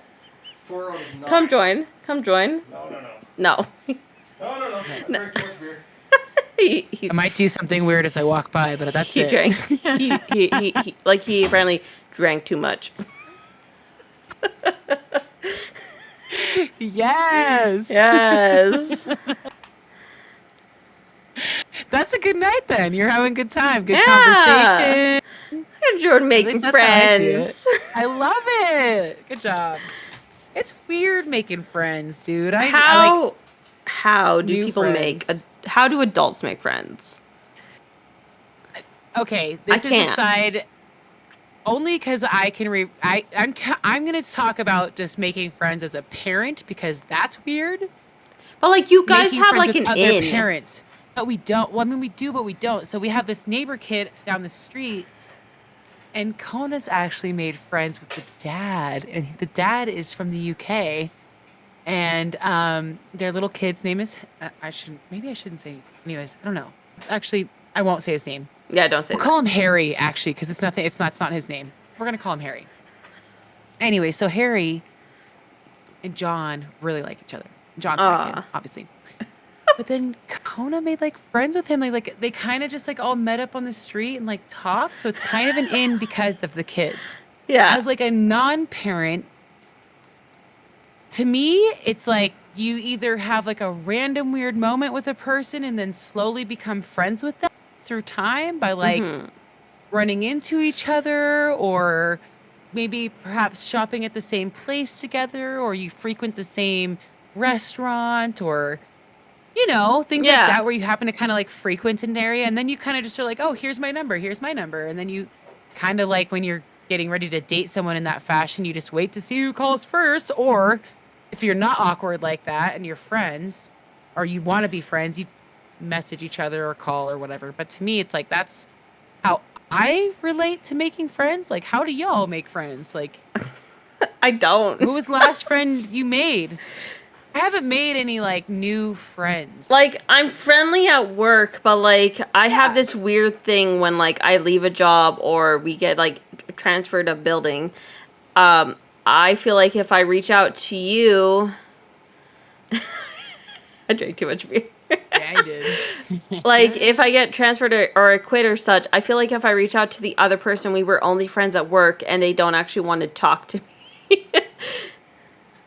4 out of 9. Come join. Come join. No. No. No. I drank too much beer. He's, I might do something weird as I walk by, but that's he it. drank. He apparently drank too much. Yes. Yes. That's a good night then. You're having a good time. Good Yeah. conversation. Jordan At making least that's how I see it. friends. I love it. Good job. It's weird making friends, dude. I like How do new people friends. how do adults make friends? Okay, this I is can't. a side only because I can. I'm going to talk about just making friends as a parent because that's weird. But like you guys Making have friends like with an other in. parents, but we don't. Well, I mean, we do, but we don't. So we have this neighbor kid down the street, and Kona's actually made friends with the dad, and the dad is from the UK, and their little kid's name is I shouldn't say. Anyways, I don't know. It's actually I won't say his name. Yeah, don't say We'll that. call him Harry, actually, because it's nothing. It's not his name. We're gonna call him Harry. Anyway, so Harry and John really like each other. John's my kid, obviously. But then Kona made like friends with him. Like they kind of just like all met up on the street and like talked. So it's kind of an in because of the kids. Yeah. As like a non-parent, to me, it's like you either have like a random weird moment with a person and then slowly become friends with them through time by like running into each other, or maybe perhaps shopping at the same place together, or you frequent the same restaurant, or things like that, where you happen to kind of like frequent an area, and then you kind of just are like, oh, here's my number, and then you kind of like when you're getting ready to date someone in that fashion, you just wait to see who calls first. Or if you're not awkward like that and you're friends, or you want to be friends, you message each other or call or whatever. But to me, it's like that's how I relate to making friends. Like, how do y'all make friends? Like, I don't. who was the last friend you made? I haven't made any like new friends. Like, I'm friendly at work, but like I have this weird thing when like I leave a job or we get like transferred a building. I feel like if I reach out to you, I drank too much beer. Yeah, I did. Like, if I get transferred or I quit or such, I feel like if I reach out to the other person, we were only friends at work and they don't actually want to talk to me.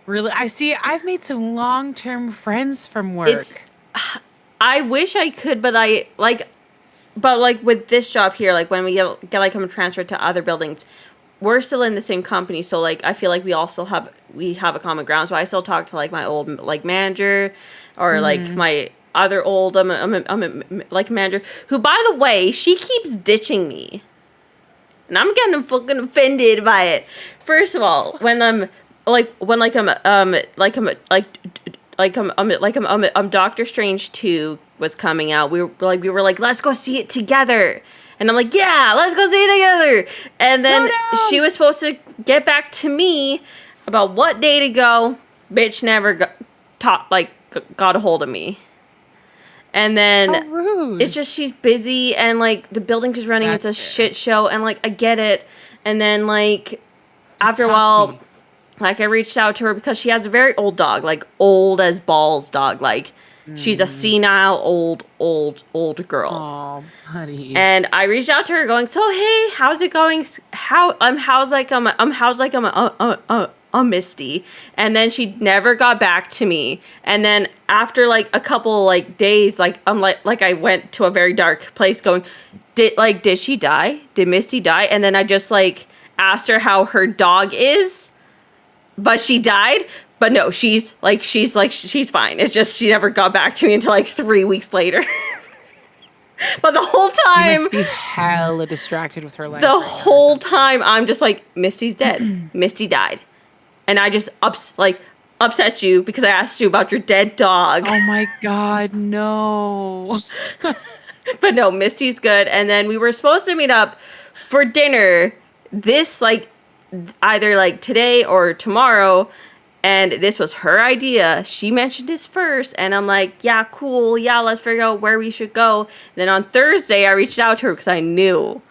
Really? I've made some long-term friends from work. I wish I could, but with this job here, like when we get like I'm transferred to other buildings, we're still in the same company. So like, I feel like we have a common ground. So I still talk to like my old like manager or like my other old like manager, who, by the way, she keeps ditching me, and I'm getting fucking offended by it. First of all, when Doctor Strange 2 was coming out, we were like, let's go see it together. And I'm like, yeah, let's go see it together. And then she was supposed to get back to me about what day to go. Bitch never got a hold of me. And then How rude. it's just she's busy and like the building is running. That's it's a fair. shit show, and like I get it. And then like after a talk to while, me. like I reached out to her because she has a very old dog, like old as balls dog. Like she's a senile old girl. Oh, buddy. And I reached out to her going, so hey, how's it going? How's Misty? And then she never got back to me. And then after like a couple like days, like I'm like I went to a very dark place going, did she die? Did Misty die? And then I just like asked her how her dog is. but she died. But no, she's fine. It's just she never got back to me until like 3 weeks later. But the whole You time, must be hella distracted with her life. the right now or whole something. time, I'm just like, Misty's dead. Misty died, and I just upset you because I asked you about your dead dog. Oh my God, no. But no, Misty's good. And then we were supposed to meet up for dinner this either like today or tomorrow. And this was her idea. She mentioned this first. And I'm like, yeah, cool. Yeah, let's figure out where we should go. And then on Thursday, I reached out to her because I knew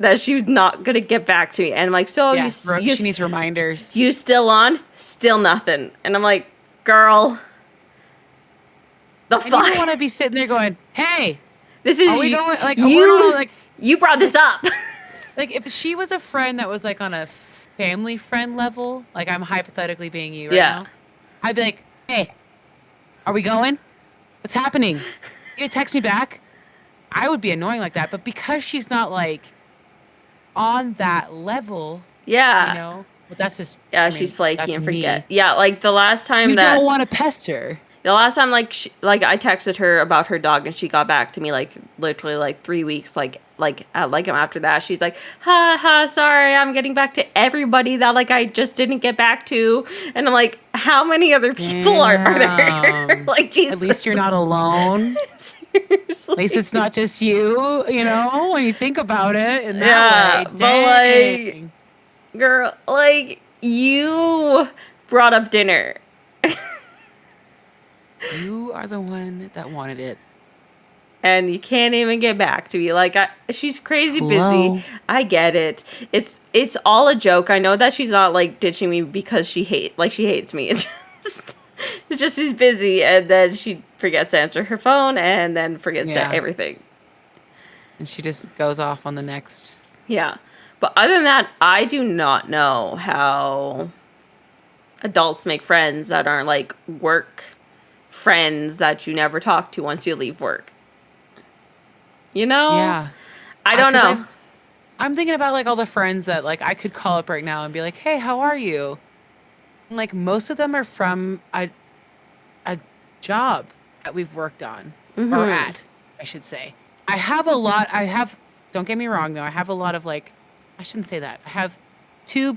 that she was not going to get back to me. And I'm like, so Yeah, she needs reminders. you still on? Still nothing. And I'm like, girl, the And you fuck? don't want to be sitting there going, hey, This is are we going? Like, you, we're not, like, you brought this up. like, if she was a friend that was like on a family friend level, like I'm hypothetically being you right now, I'd be like, hey, are we going? What's happening? You text me back? I would be annoying like that. But because she's not like on that level, Yeah. you know, but that's just, Yeah, I mean, she's flaky that's and me. forget. Yeah, like the last time You that don't want to pester. the last time I texted her about her dog and she got back to me like literally like 3 weeks after that. She's like, ha, sorry, I'm getting back to everybody that like I just didn't get back to. And I'm like, how many other people are there? Damn. Like, Jesus. At least you're not alone. Seriously. At least it's not just you, you know, when you think about it in Yeah, that way. but, Dang. Girl, like, you brought up dinner. You are the one that wanted it. And you can't even get back to me. Like, she's crazy Hello. busy. I get it. It's all a joke. I know that she's not like ditching me because she hates me. It's just she's busy, and then she forgets to answer her phone, and then forgets Yeah. everything. And she just goes off on the next. Yeah, but other than that, I do not know how adults make friends that aren't like work friends that you never talk to once you leave work. You know? Yeah. I don't 'Cause know. I'm thinking about like all the friends that like I could call up right now and be like, hey, how are you? And like most of them are from a job that we've worked on or at, I should say. Don't get me wrong though, I have a lot of like, I shouldn't say that. I have 2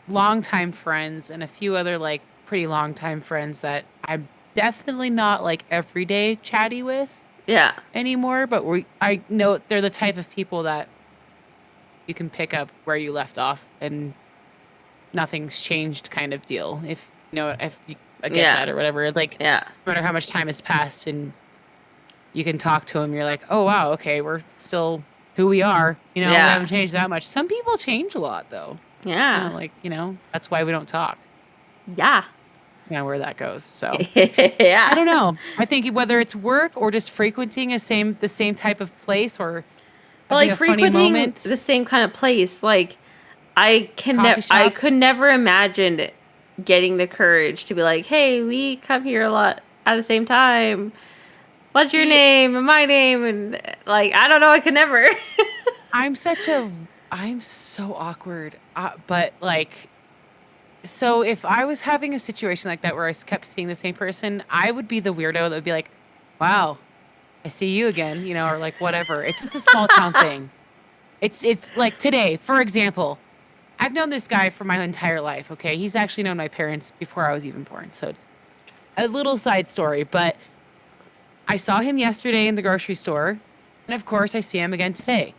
longtime friends and a few other like pretty longtime friends that I'm definitely not like everyday chatty with Yeah. anymore, but I know they're the type of people that you can pick up where you left off and nothing's changed kind of deal. If you know, if you I get Yeah. that or whatever, like Yeah. no matter how much time has passed and you can talk to them, you're like, oh wow, okay, we're still who we are. You know, we Yeah. haven't changed that much. Some people change a lot though. Yeah. Like, you know, that's why we don't talk. Yeah. You know where that goes. So Yeah. I don't know. I think whether it's work or just frequenting the same type of place or But having like a funny frequenting moment. the same kind of place, like I Coffee shop? could never imagine getting the courage to be like, hey, we come here a lot at the same time. What's your name and my name? And like, I don't know. I could never. I'm so awkward. But like, so if I was having a situation like that where I kept seeing the same person, I would be the weirdo that would be like, wow, I see you again, you know, or like whatever. It's just a small town thing. It's like today, for example, I've known this guy for my entire life. Okay. He's actually known my parents before I was even born. So it's a little side story, but I saw him yesterday in the grocery store. And of course I see him again today.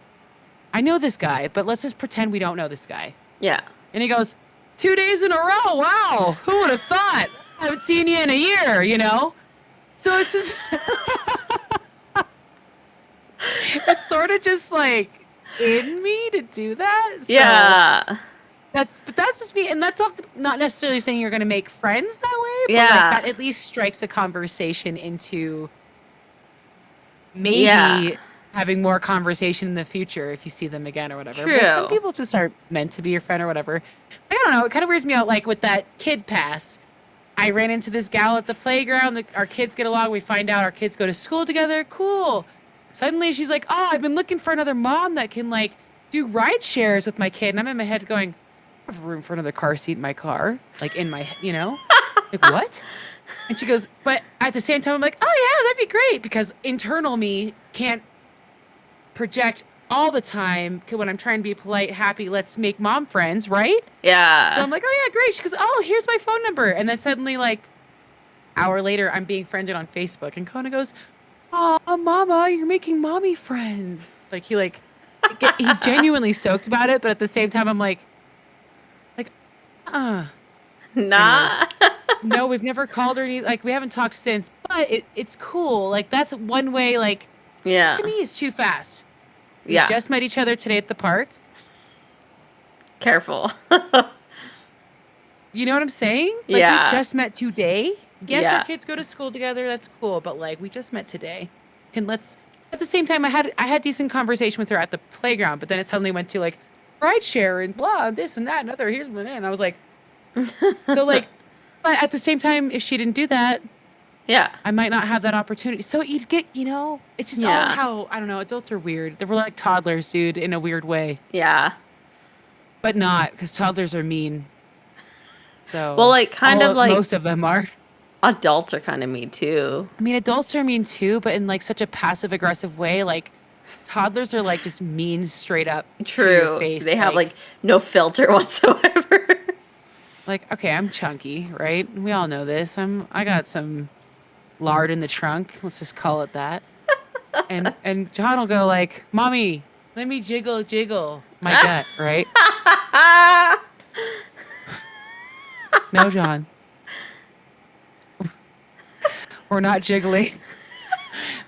I know this guy, but let's just pretend we don't know this guy. Yeah. And he goes, 2 days in a row. Wow. Who would have thought? I haven't seen you in a year, you know? So it's just, it's sort of just like in me to do that. So Yeah. that's just me. And that's not necessarily saying you're going to make friends that way, but Yeah. like that at least strikes a conversation into maybe Yeah. having more conversation in the future if you see them again or whatever. True. But some people just aren't meant to be your friend or whatever. I don't know. It kind of weirds me out. Like with that kid pass, I ran into this gal at the playground. Our kids get along. We find out our kids go to school together. Cool. Suddenly she's like, oh, I've been looking for another mom that can like do ride shares with my kid. And I'm in my head going, I have room for another car seat in my car, like in my, like what? And she goes, but at the same time, I'm like, oh yeah, that'd be great because internal me can't project all the time when I'm trying to be polite, happy, let's make mom friends, right? Yeah. So I'm like, oh yeah, great. She goes, oh, here's my phone number. And then suddenly, like, hour later, I'm being friended on Facebook. And Kona goes, oh, mama, you're making mommy friends. Like, he's genuinely stoked about it. But at the same time, I'm like, uh. Nah. No, we've never called her any, like, we haven't talked since. But it's cool. Like, that's one way, like, Yeah. to me, it's too fast. We Yeah. just met each other today at the park. Careful. You know what I'm saying? Like, Yeah. we just met today. Yes, Yeah. our kids go to school together. That's cool. But, like, we just met today. And let's, at the same time, I had decent conversation with her at the playground. But then it suddenly went to, like, ride share and blah, this and that and other. Here's my name. And I was like, so, like, but at the same time, if she didn't do that, Yeah. I might not have that opportunity. So you'd get, it's just all Yeah. how, I don't know, adults are weird. They were like toddlers, dude, in a weird way. Yeah. But not, because toddlers are mean. So, Well, like, kind of like most of them are. adults are kind of mean too. I mean, adults are mean too, but in like such a passive aggressive way. Like toddlers are like just mean straight up to True. your face. They have like no filter whatsoever. like, okay, I'm chunky, right? We all know this. I got some lard in the trunk. Let's just call it that. And John will go like, "Mommy, let me jiggle my gut," right? No, John. We're not jiggling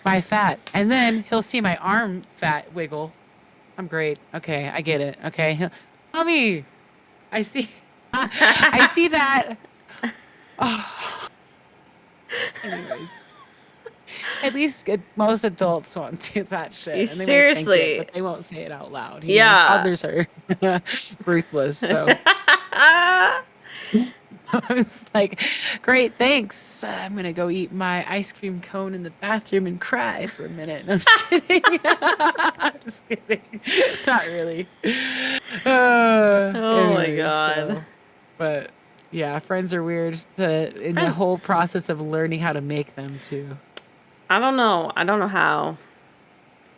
my fat. And then he'll see my arm fat wiggle. I'm great. Okay, I get it. Okay. Mommy, I see I see that. Oh. Anyways. At least most adults won't do that shit. And they might think Seriously. it, but they won't say it out loud. Yeah. Toddlers are ruthless. So I was like, great, thanks. I'm going to go eat my ice cream cone in the bathroom and cry for a minute. No, I'm just kidding. I'm just kidding. Not really. Oh my God. But yeah, friends are weird in the whole process of learning how to make them too. I don't know how.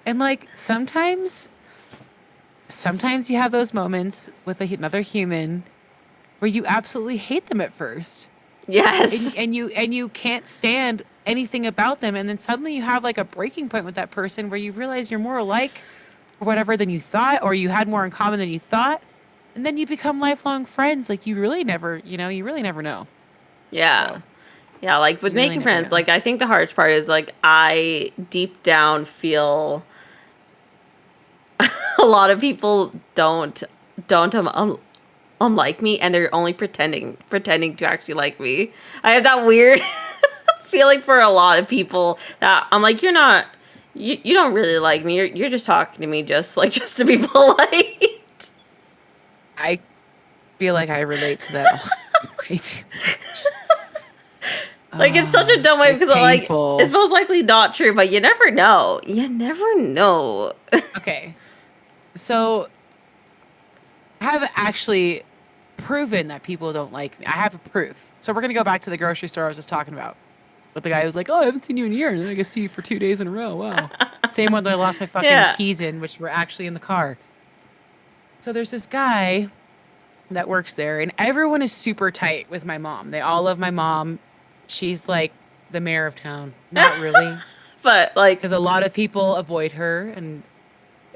And like sometimes you have those moments with another human where you absolutely hate them at first. Yes. And you can't stand anything about them, and then suddenly you have like a breaking point with that person where you realize you're more alike or whatever than you thought, or you had more in common than you thought, and then you become lifelong friends. Like you really never know. Yeah. So, yeah, like with you really making never friends, know. like I think the hardest part is like I deep down feel a lot of people don't like me, and they're only pretending to actually like me. I have that weird feeling for a lot of people that I'm like, you don't really like me. You're just talking to me just to be polite. I feel like I relate to that way too much. Like it's such a dumb way so because like painful. it's most likely not true, but you never know. You never know. Okay. So I have actually proven that people don't like me. I have a proof. So we're going to go back to the grocery store I was just talking about. But the guy was like, oh, I haven't seen you in a year. And then I get to see you for 2 days in a row. Wow. Same one that I lost my fucking keys in, which were actually in the car. So there's this guy that works there, and everyone is super tight with my mom. They all love my mom. She's like the mayor of town. Not really. But like, Because a lot of people avoid her, and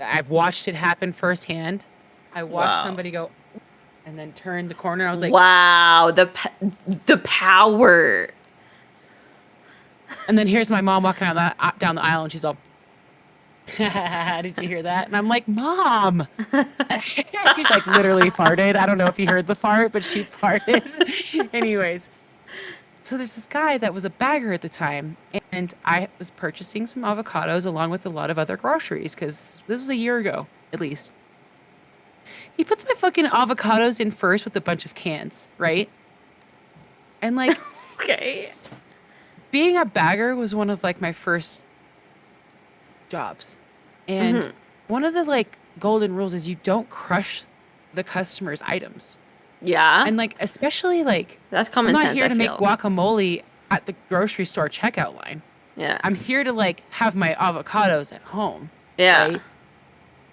I've watched it happen firsthand. I watched somebody go and then turn the corner. I was like, wow, the power. And then here's my mom walking down the aisle, and she's all, did you hear that? And I'm like, Mom. She's like literally farted. I don't know if you heard the fart, but she farted. Anyways, so there's this guy that was a bagger at the time, and I was purchasing some avocados along with a lot of other groceries because this was a year ago, at least. He puts my fucking avocados in first with a bunch of cans, right? And like, Okay. being a bagger was one of like my first jobs. And one of the like golden rules is you don't crush the customer's items. Yeah. And like, especially like, That's I'm common not sense, here I to make feel. guacamole at the grocery store checkout line. Yeah. I'm here to like have my avocados at home, Yeah. right?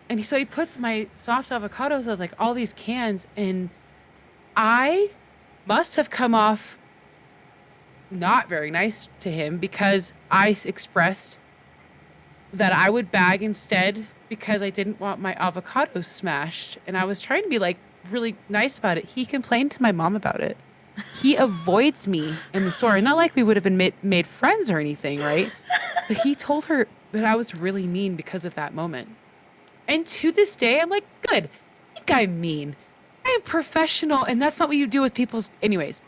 And so he puts my soft avocados in like all these cans, and I must have come off not very nice to him because expressed that I would bag instead because I didn't want my avocados smashed. And I was trying to be like really nice about it. He complained to my mom about it. He avoids me in the store. And not like we would have been made friends or anything, right? But he told her that I was really mean because of that moment. And to this day, I'm like, good. I think I'm mean. I am professional. And that's not what you do with people's. Anyways,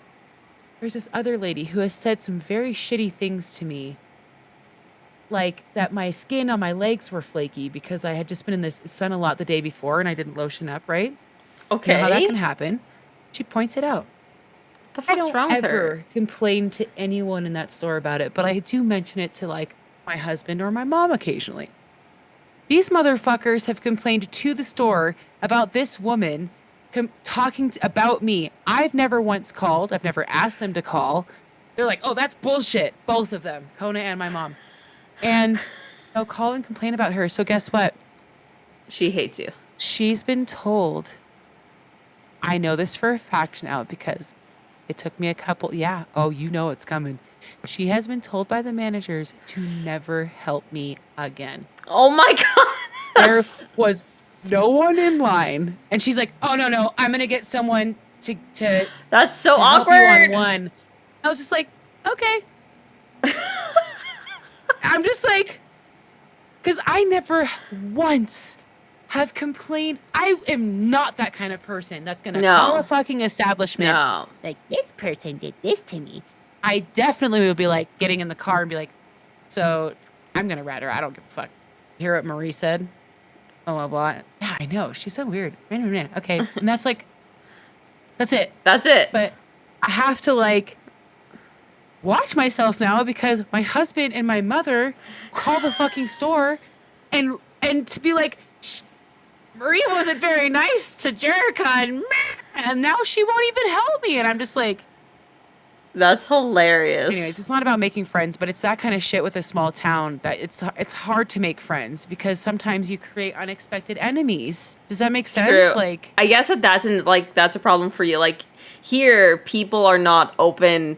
there's this other lady who has said some very shitty things to me. Like that my skin on my legs were flaky because I had just been in the sun a lot the day before and I didn't lotion up, right? You know how that Okay. can happen. She points it out. The I fuck's don't wrong with her? ever complain to anyone in that store about it, but I do mention it to like my husband or my mom occasionally. These motherfuckers have complained to the store about this woman talking about me. I've never once called. I've never asked them to call. They're like, oh, that's bullshit. Both of them, Kona and my mom. And they'll call and complain about her. So guess what? She hates you. She's been told. I know this for a fact now because it took me a couple. Yeah. Oh, you know it's coming. She has been told by the managers to never help me again. Oh my god. There was no one in line. And she's like, oh, no, I'm going to get someone to That's so to help awkward. you on one. I was just like, okay. I'm just like, because I never once have complained. I am not that kind of person that's going to call a fucking establishment. No. Like, this person did this to me. I definitely would be like getting in the car and be like, so I'm going to rat her. I don't give a fuck. Hear what Marie said? Oh, blah, blah. Yeah, I know. She's so weird. Okay. And that's like, that's it. That's it. But I have to like watch myself now because my husband and my mother call the fucking store and to be like, Maria wasn't very nice to Jerica and now she won't even help me. And I'm just like, that's hilarious. anyways, it's not about making friends, but it's that kind of shit with a small town that it's hard to make friends because sometimes you create unexpected enemies. Does that make sense? True. Like, I guess that's a problem for you. Like here, people are not open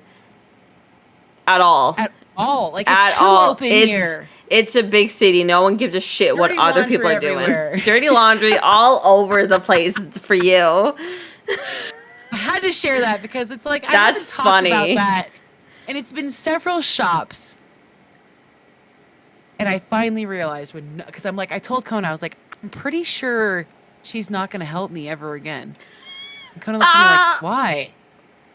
at all. At all. Like, At it's too all. open here. It's a big city. No one gives a shit what Dirty other people are laundry everywhere. doing. Dirty laundry all over the place for you. I had to share that because it's like, I That's haven't talked funny. about that. And it's been several shops. And I finally realized because I'm like, I told Kona, I was like, I'm pretty sure she's not going to help me ever again. And Kona looked at me like, why?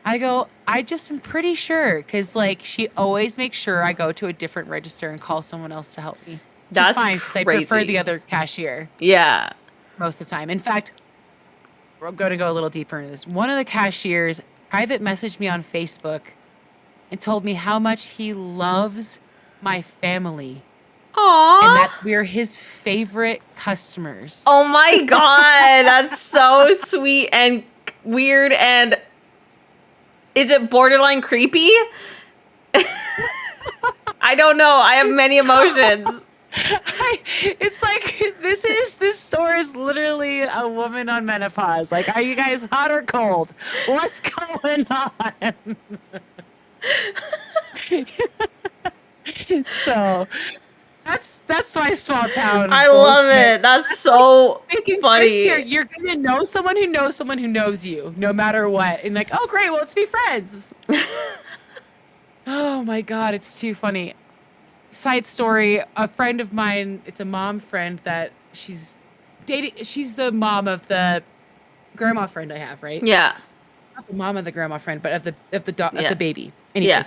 I go, I just am pretty sure. Because like, she always makes sure I go to a different register and call someone else to help me. That's fine, because I prefer the other cashier. Yeah. Most of the time. In fact, we're going to go a little deeper into this. One of the cashiers private messaged me on Facebook and told me how much he loves my family. Aww. And that we're his favorite customers. Oh my god, that's so sweet and weird. And is it borderline creepy? I don't know. I have many emotions. It's like this store is literally a woman on menopause. Like, are you guys hot or cold? What's going on? So that's my small town. I bullshit. love it. That's so funny. You're gonna know someone who knows someone who knows you, no matter what. And like, oh great, well, let's be friends. Oh my god, it's too funny. Side story, a friend of mine, it's a mom friend that she's dating. She's the mom of the grandma friend I have, right? Yeah. Not the mom of the grandma friend, but of the baby. Anyways. Yeah.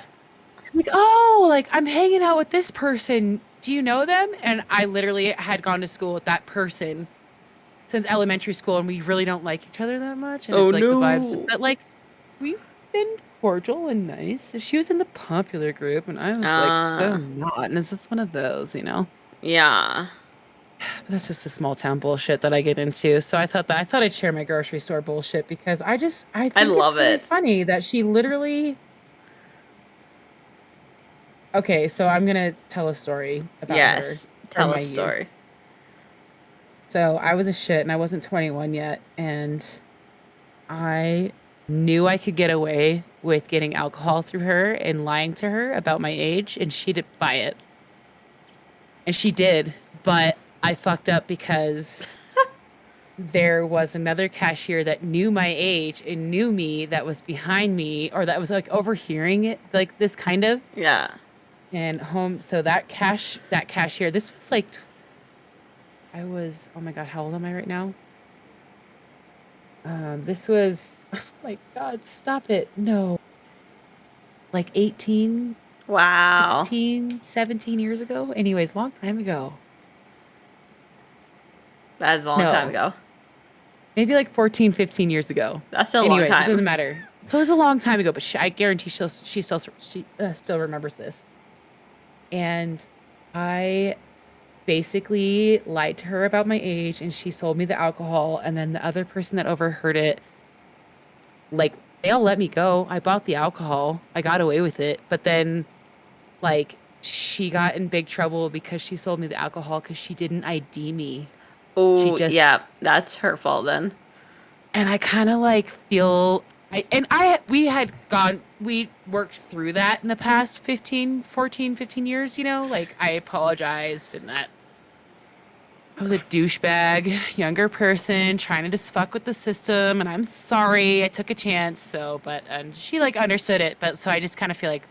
She's like, oh, like I'm hanging out with this person. Do you know them? And I literally had gone to school with that person since elementary school, and we really don't like each other that much. And Oh, like no. the vibes, but like we've been cordial and nice. She was in the popular group, and I was like, so not. And it's just one of those, you know. Yeah. That's just the small town bullshit that I get into. So I thought I'd share my grocery store bullshit because I I think it's love really it. funny that she literally. Okay, so I'm gonna tell a story about her Yes. from Tell my us a youth. story. So I was a shit and I wasn't 21 yet, and I knew I could get away with getting alcohol through her and lying to her about my age, and she didn't buy it. And she did, but I fucked up because there was another cashier that knew my age and knew me that was behind me or that was like overhearing it, like this kind of. Yeah. And home, so that cashier, this was like, I was, oh my God, how old am I right now? This was, oh my God, stop it. No, like 18, Wow. 16, 17 years ago. Anyways, long time ago. That's a long time No, ago. maybe like 14, 15 years ago. That's still a long Anyways, it time. doesn't matter. So it was a long time ago, but I guarantee she still remembers this. And I basically lied to her about my age, and she sold me the alcohol. And then the other person that overheard it, like, they all let me go. I bought the alcohol. I got away with it. But then, like, she got in big trouble because she sold me the alcohol because she didn't ID me. She Oh, just, yeah. That's her fault then. and I kind of like feel, we worked through that in the past 15 years, like I apologized and that I was a douchebag, younger person trying to just fuck with the system. And I'm sorry, I took a chance. So, and she like understood it. But so I just kind of feel like,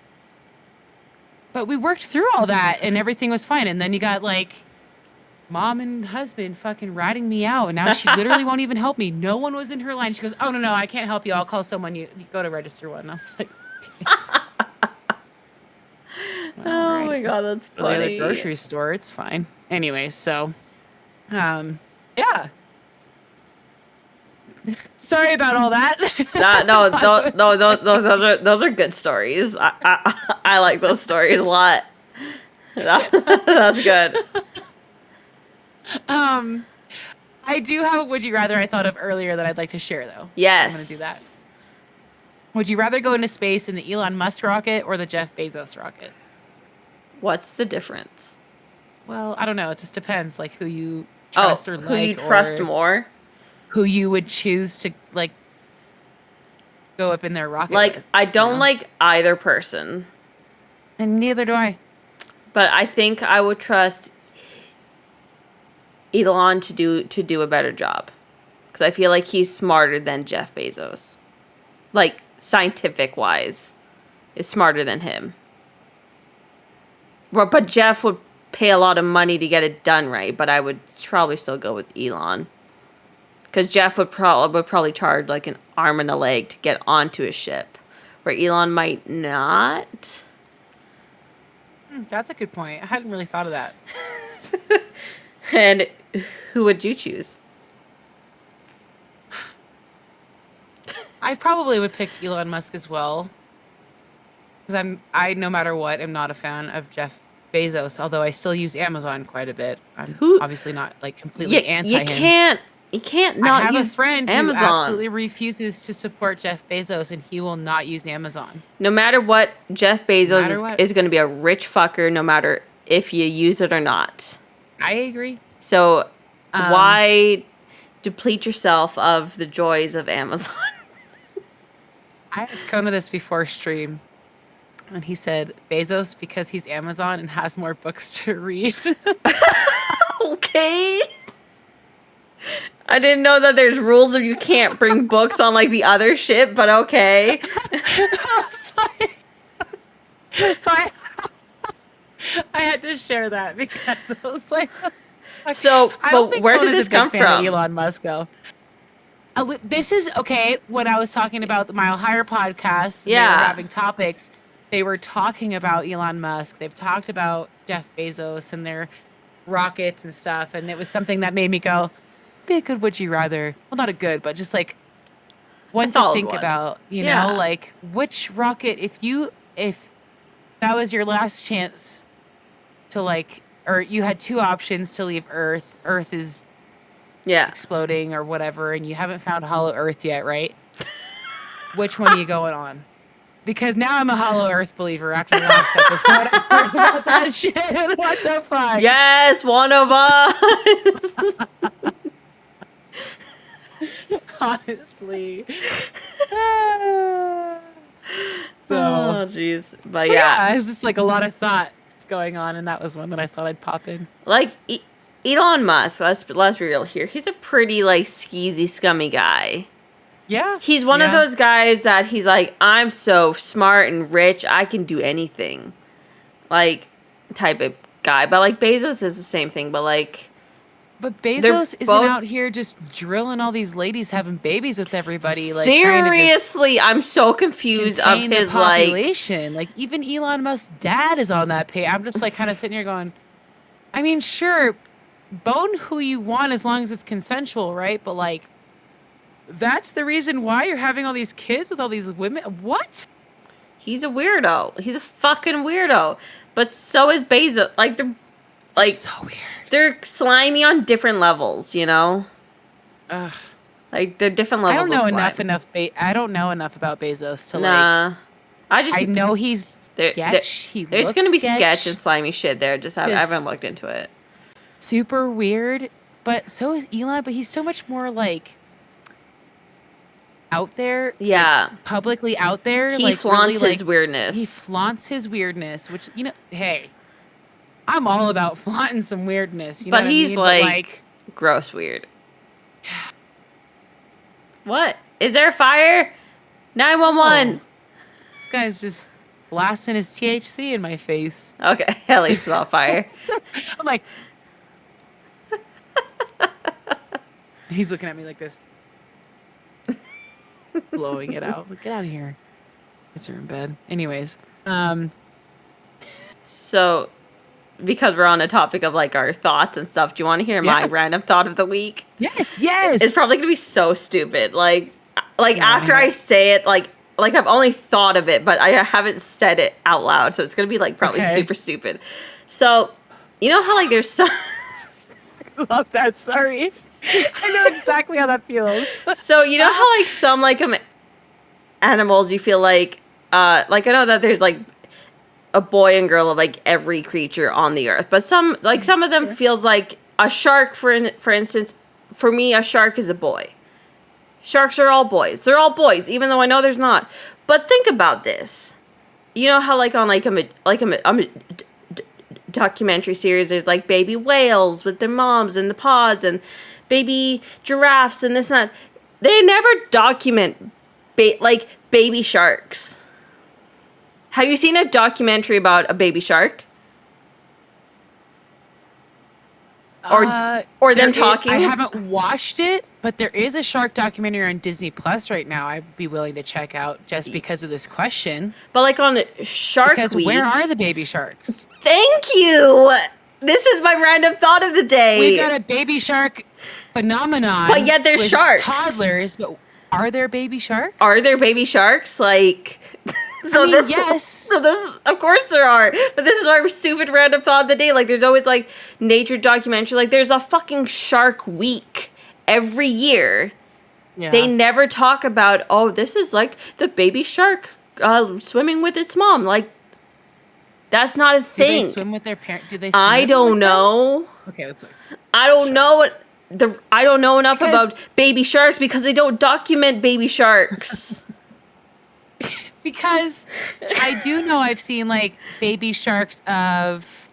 but we worked through all that and everything was fine. And then you got like mom and husband fucking ratting me out. And now she literally won't even help me. No one was in her line. She goes, oh, no, I can't help you. I'll call someone. You go to register one. And I was like, well, Oh right. my God, that's Go to the other funny. grocery store. It's fine. Anyway, so, yeah. Sorry about all that. Those are good stories. I like those stories a lot. That's good. I do have a would you rather I thought of earlier that I'd like to share though. Yes. I'm going to do that. Would you rather go into space in the Elon Musk rocket or the Jeff Bezos rocket? What's the difference? Well, I don't know. It just depends, like who you trust or who you like, trust or more? who you would choose to like go up in their rocket. Like, with, I don't like either person, and neither do I. but I think I would trust Elon to do a better job because I feel like he's smarter than Jeff Bezos, like scientific wise, is smarter than him. But Jeff would pay a lot of money to get it done right, but I would probably still go with Elon. Because Jeff would probably charge like an arm and a leg to get onto his ship, where Elon might not. That's a good point. I hadn't really thought of that. And who would you choose? I probably would pick Elon Musk as well. Because I no matter what, am not a fan of Jeff Bezos, although I still use Amazon quite a bit. I'm obviously not like completely anti him. You can't I not have use a friend Amazon. who absolutely refuses to support Jeff Bezos, and he will not use Amazon. No matter what, Jeff Bezos what. is going to be a rich fucker no matter if you use it or not. I agree. So why deplete yourself of the joys of Amazon? I asked Kona this before stream, and he said Bezos because he's Amazon and has more books to read. Okay. I didn't know that there's rules if you can't bring books on like the other ship, but okay. So I had to share that because I was like, So, but where did this come from? Elon Musk go. This is okay. When I was talking about the Mile Higher podcast, they were having topics. They were talking about Elon Musk. They've talked about Jeff Bezos and their rockets and stuff, and it was something that made me go, "Be a good would you rather." Well, not a good, but just like one to think about. You know, like which rocket, if that was your last chance to like or you had two options to leave Earth. Earth is exploding or whatever, and you haven't found Hollow Earth yet, right? Which one are you going on? Because now I'm a Hollow Earth believer after the last episode. I heard about that shit. What the fuck? Yes, one of us. Honestly. So, oh, jeez. But so yeah. it's just like a lot of thoughts going on, and that was one that I thought I'd pop in. Like, Elon Musk, let's be real here. He's a pretty, like, skeezy, scummy guy. Yeah. He's one of those guys that he's like, I'm so smart and rich, I can do anything. Like, type of guy. But, like, Bezos is the same thing, but, like... But Bezos isn't out here just drilling all these ladies having babies with everybody. Like, seriously, I'm so confused of his, population. Like, even Elon Musk's dad is on that page. I'm just, like, kind of sitting here going, I mean, sure, bone who you want as long as it's consensual, right? But, like, that's the reason why you're having all these kids with all these women. What? He's a weirdo. He's a fucking weirdo. But so is Bezos. Like, they're like so weird. They're slimy on different levels, you know. Ugh. Like they're different levels. I don't know I don't know enough about Bezos to I know he's sketch. There's gonna be sketch and slimy shit there. Just I haven't looked into it. Super weird, but so is Elon. But he's so much more like out there, like, publicly out there. He like, flaunts really, his weirdness. He flaunts his weirdness, which, you know, hey, I'm all about flaunting some weirdness. You know but what he's I mean? like gross weird. What? Is there a fire? 911. This guy's just blasting his THC in my face. Okay, at least it's not fire. I'm like, he's looking at me like this. Blowing it out. Like, get out of here. It's her in bed. Anyways. So, because we're on a topic of like our thoughts and stuff, do you want to hear my random thought of the week? Yes. It's probably gonna be so stupid. Like after I say it, like I've only thought of it, but I haven't said it out loud, so it's gonna be like probably super stupid. So, you know how like there's some. I love that. Sorry. I know exactly how that feels. So you know how like some like animals you feel like I know that there's like a boy and girl of like every creature on the earth, but some of them feels like a shark for instance. For me, a shark is a boy. Sharks are all boys. They're all boys, even though I know there's not. But think about this. You know how like on a documentary series, there's like baby whales with their moms in the pods and baby giraffes and this and that. They never document baby sharks. Have you seen a documentary about a baby shark? Or them talking? I haven't watched it, but there is a shark documentary on Disney Plus right now I'd be willing to check out just because of this question. But like on Shark Week. Where are the baby sharks? Thank you! This is my random thought of the day. We got a baby shark phenomenon. But yet there's sharks. Toddlers, but are there baby sharks? Are there baby sharks? Like... yes. So this, of course there are. But this is our stupid random thought of the day. Like, there's always, like, nature documentary. Like, there's a fucking Shark Week every year. Yeah. They never talk about, oh, this is, like, the baby shark swimming with its mom. Like, that's not a thing. Do they swim with their parent? Do they swim I don't know. Okay, let's look. I don't know I don't know enough about baby sharks because they don't document baby sharks. Because I do know I've seen like baby sharks of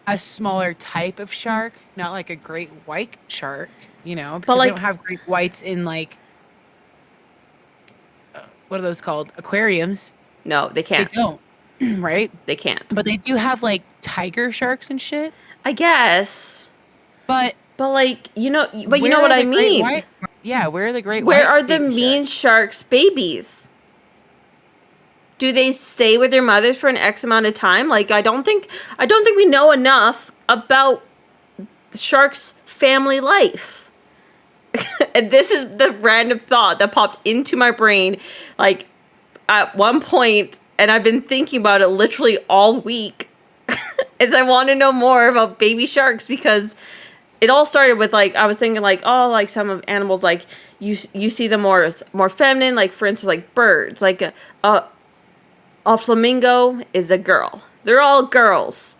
a smaller type of shark, not like a great white shark, you know, because they don't have great whites in like, what are those called? Aquariums. No, they can't. They don't, right? They can't. But they do have like tiger sharks and shit. I guess. But like, you know what I mean. Where are the great Where are the mean sharks' babies? Do they stay with their mothers for an X amount of time? Like, I don't think we know enough about sharks' family life. And this is the random thought that popped into my brain, like, at one point, and I've been thinking about it literally all week. is I want to know more about baby sharks because it all started with like I was thinking like like some of animals like you see them more feminine, like for instance like birds, like a flamingo is a girl. They're all girls.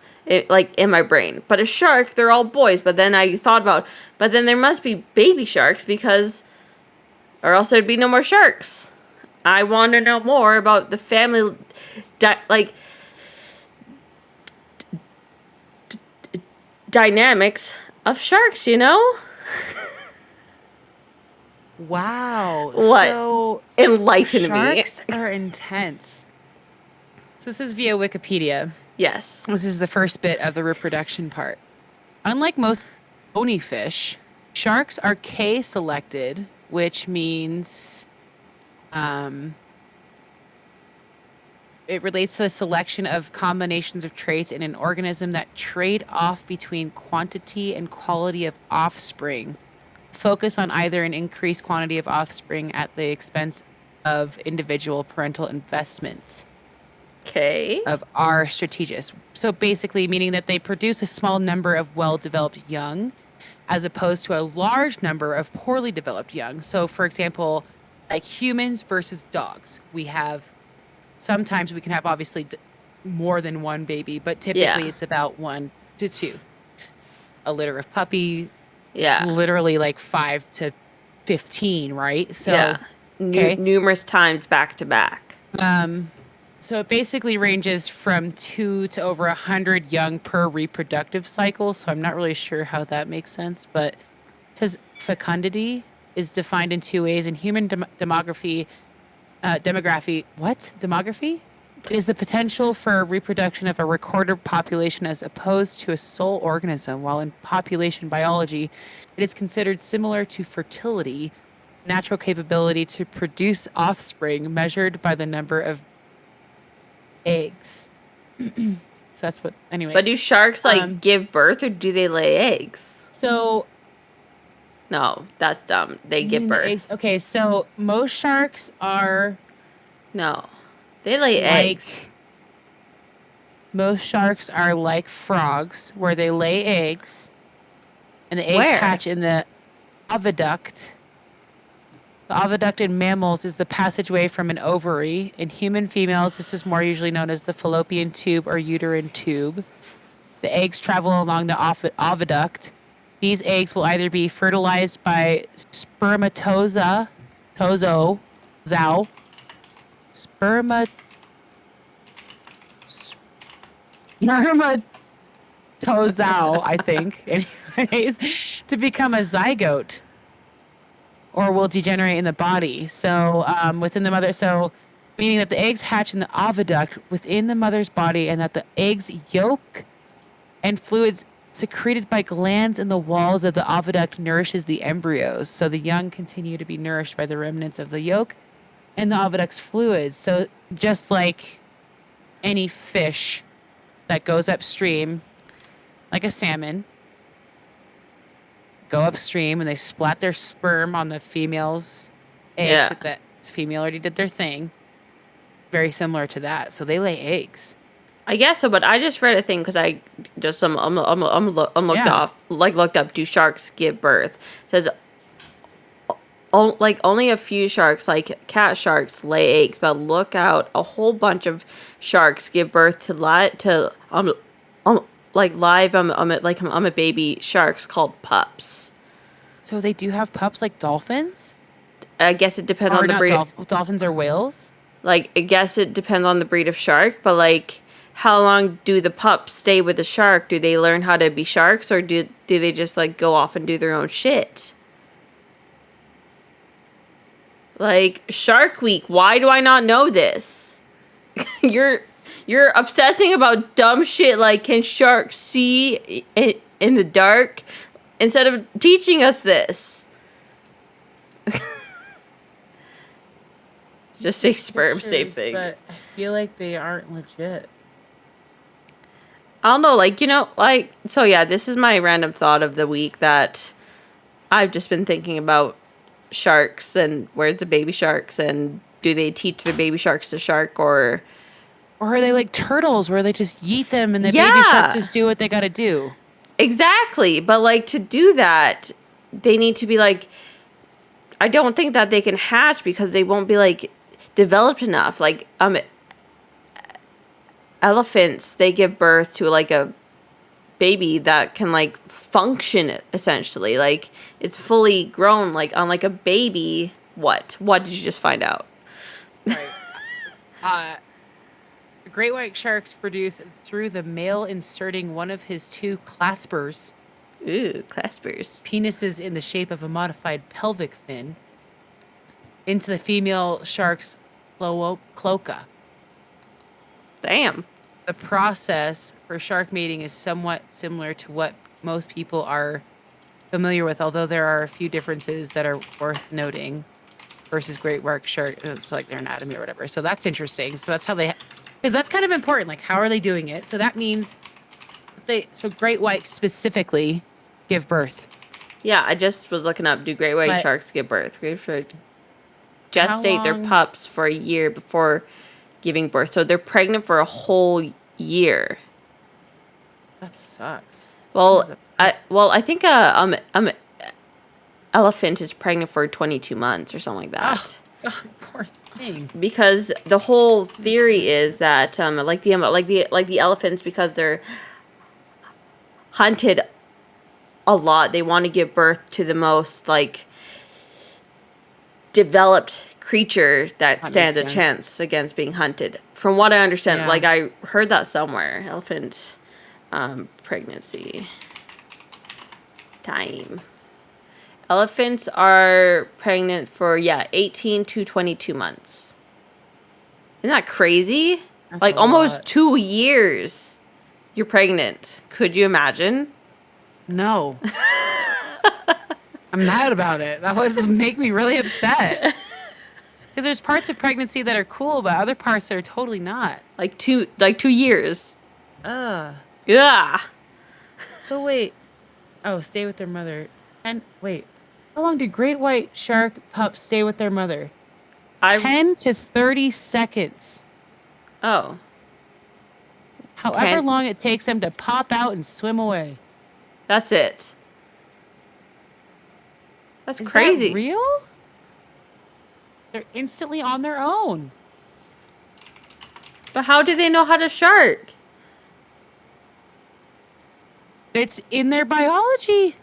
Like in my brain, but a shark, they're all boys. But then I thought about, but then there must be baby sharks because, or else there'd be no more sharks. I want to know more about the family, dynamics of sharks. You know? Wow. What? So enlighten me. Sharks are intense. So this is via Wikipedia. Yes. This is the first bit of the reproduction part. Unlike most bony fish, sharks are K-selected, which means it relates to the selection of combinations of traits in an organism that trade off between quantity and quality of offspring. Focus on either an increased quantity of offspring at the expense of individual parental investment. Okay. Of our strategists. So basically meaning that they produce a small number of well-developed young as opposed to a large number of poorly developed young. So for example, like humans versus dogs. Sometimes we can have obviously more than one baby, but typically it's about 1 to 2. A litter of puppy, literally like 5 to 15, right? So numerous times back to back. So it basically ranges from 2 to over 100 young per reproductive cycle. So I'm not really sure how that makes sense, but it says fecundity is defined in 2 ways. In human demography, Demography? It is the potential for reproduction of a recorded population as opposed to a sole organism, while in population biology, it is considered similar to fertility, natural capability to produce offspring measured by the number of eggs. So that's what, anyways. But do sharks give birth or do they lay eggs? So no, that's dumb. They give birth. Eggs. Okay, so most sharks are they lay eggs. Most sharks are like frogs, where they lay eggs, and the eggs hatch in the oviduct. The oviduct in mammals is the passageway from an ovary. In human females, this is more usually known as the fallopian tube or uterine tube. The eggs travel along the oviduct. These eggs will either be fertilized by spermatozoa, I think, anyways, to become a zygote, or will degenerate in the body. So within the mother, meaning that the eggs hatch in the oviduct within the mother's body, and that the egg's yolk and fluids secreted by glands in the walls of the oviduct nourishes the embryos. So the young continue to be nourished by the remnants of the yolk and the oviduct's fluids. So just like any fish that goes upstream, like a salmon, go upstream and they splat their sperm on the female's eggs. That female already did their thing. Very similar to that. So they lay eggs. I guess so, but I just read a thing because I just looked up. Do sharks give birth? It says only a few sharks, like cat sharks, lay eggs, but look out, a whole bunch of sharks give birth to live baby sharks called pups. So they do have pups like dolphins? I guess it depends on the breed. Dolphins or whales? Like, I guess it depends on the breed of shark, but like, how long do the pups stay with the shark? Do they learn how to be sharks, or do they just like go off and do their own shit? Like, Shark Week, why do I not know this? You're obsessing about dumb shit like, can sharks see in the dark, instead of teaching us this. Just say sperm, same thing. But I feel like they aren't legit. I don't know, so yeah, this is my random thought of the week, that I've just been thinking about sharks and where's the baby sharks, and do they teach the baby sharks to shark, or Or are they like turtles where they just yeet them and the baby Yeah. sharks just do what they got to do? Exactly. But like to do that, they need to be like, I don't think that they can hatch because they won't be like developed enough. Like elephants, they give birth to like a baby that can like function essentially. Like it's fully grown like on like a baby. What did you just find out? Right. Great white sharks produce through the male inserting one of his two claspers. Ooh, claspers. Penises in the shape of a modified pelvic fin into the female shark's cloaca. Damn. The process for shark mating is somewhat similar to what most people are familiar with, although there are a few differences that are worth noting versus great white shark. It's like their anatomy or whatever. So that's interesting. So that's how because that's kind of important. Like, how are they doing it? So that means so great white specifically give birth. Yeah, I just was looking up, do great white sharks give birth? Great white gestate their pups for a year before giving birth. So they're pregnant for a whole year. That sucks. Well, I think elephant is pregnant for 22 months or something like that. Oh, poor thing. Because the whole theory is that like the elephants, because they're hunted a lot, they want to give birth to the most like developed creature that stands a chance against being hunted. From what I understand, like I heard that somewhere. Elephant pregnancy time. Elephants are pregnant for 18 to 22 months. Isn't that crazy? That's like a almost lot. 2 years you're pregnant. Could you imagine? No. I'm mad about it. That would make me really upset. Because there's parts of pregnancy that are cool, but other parts that are totally not. Like 2 years. Ugh. Yeah. So wait. Oh, stay with their mother. And wait. How long do great white shark pups stay with their mother? 10 to 30 seconds. Oh. However long it takes them to pop out and swim away. That's it. That's Is crazy. that real? They're instantly on their own. But how do they know how to shark? It's in their biology.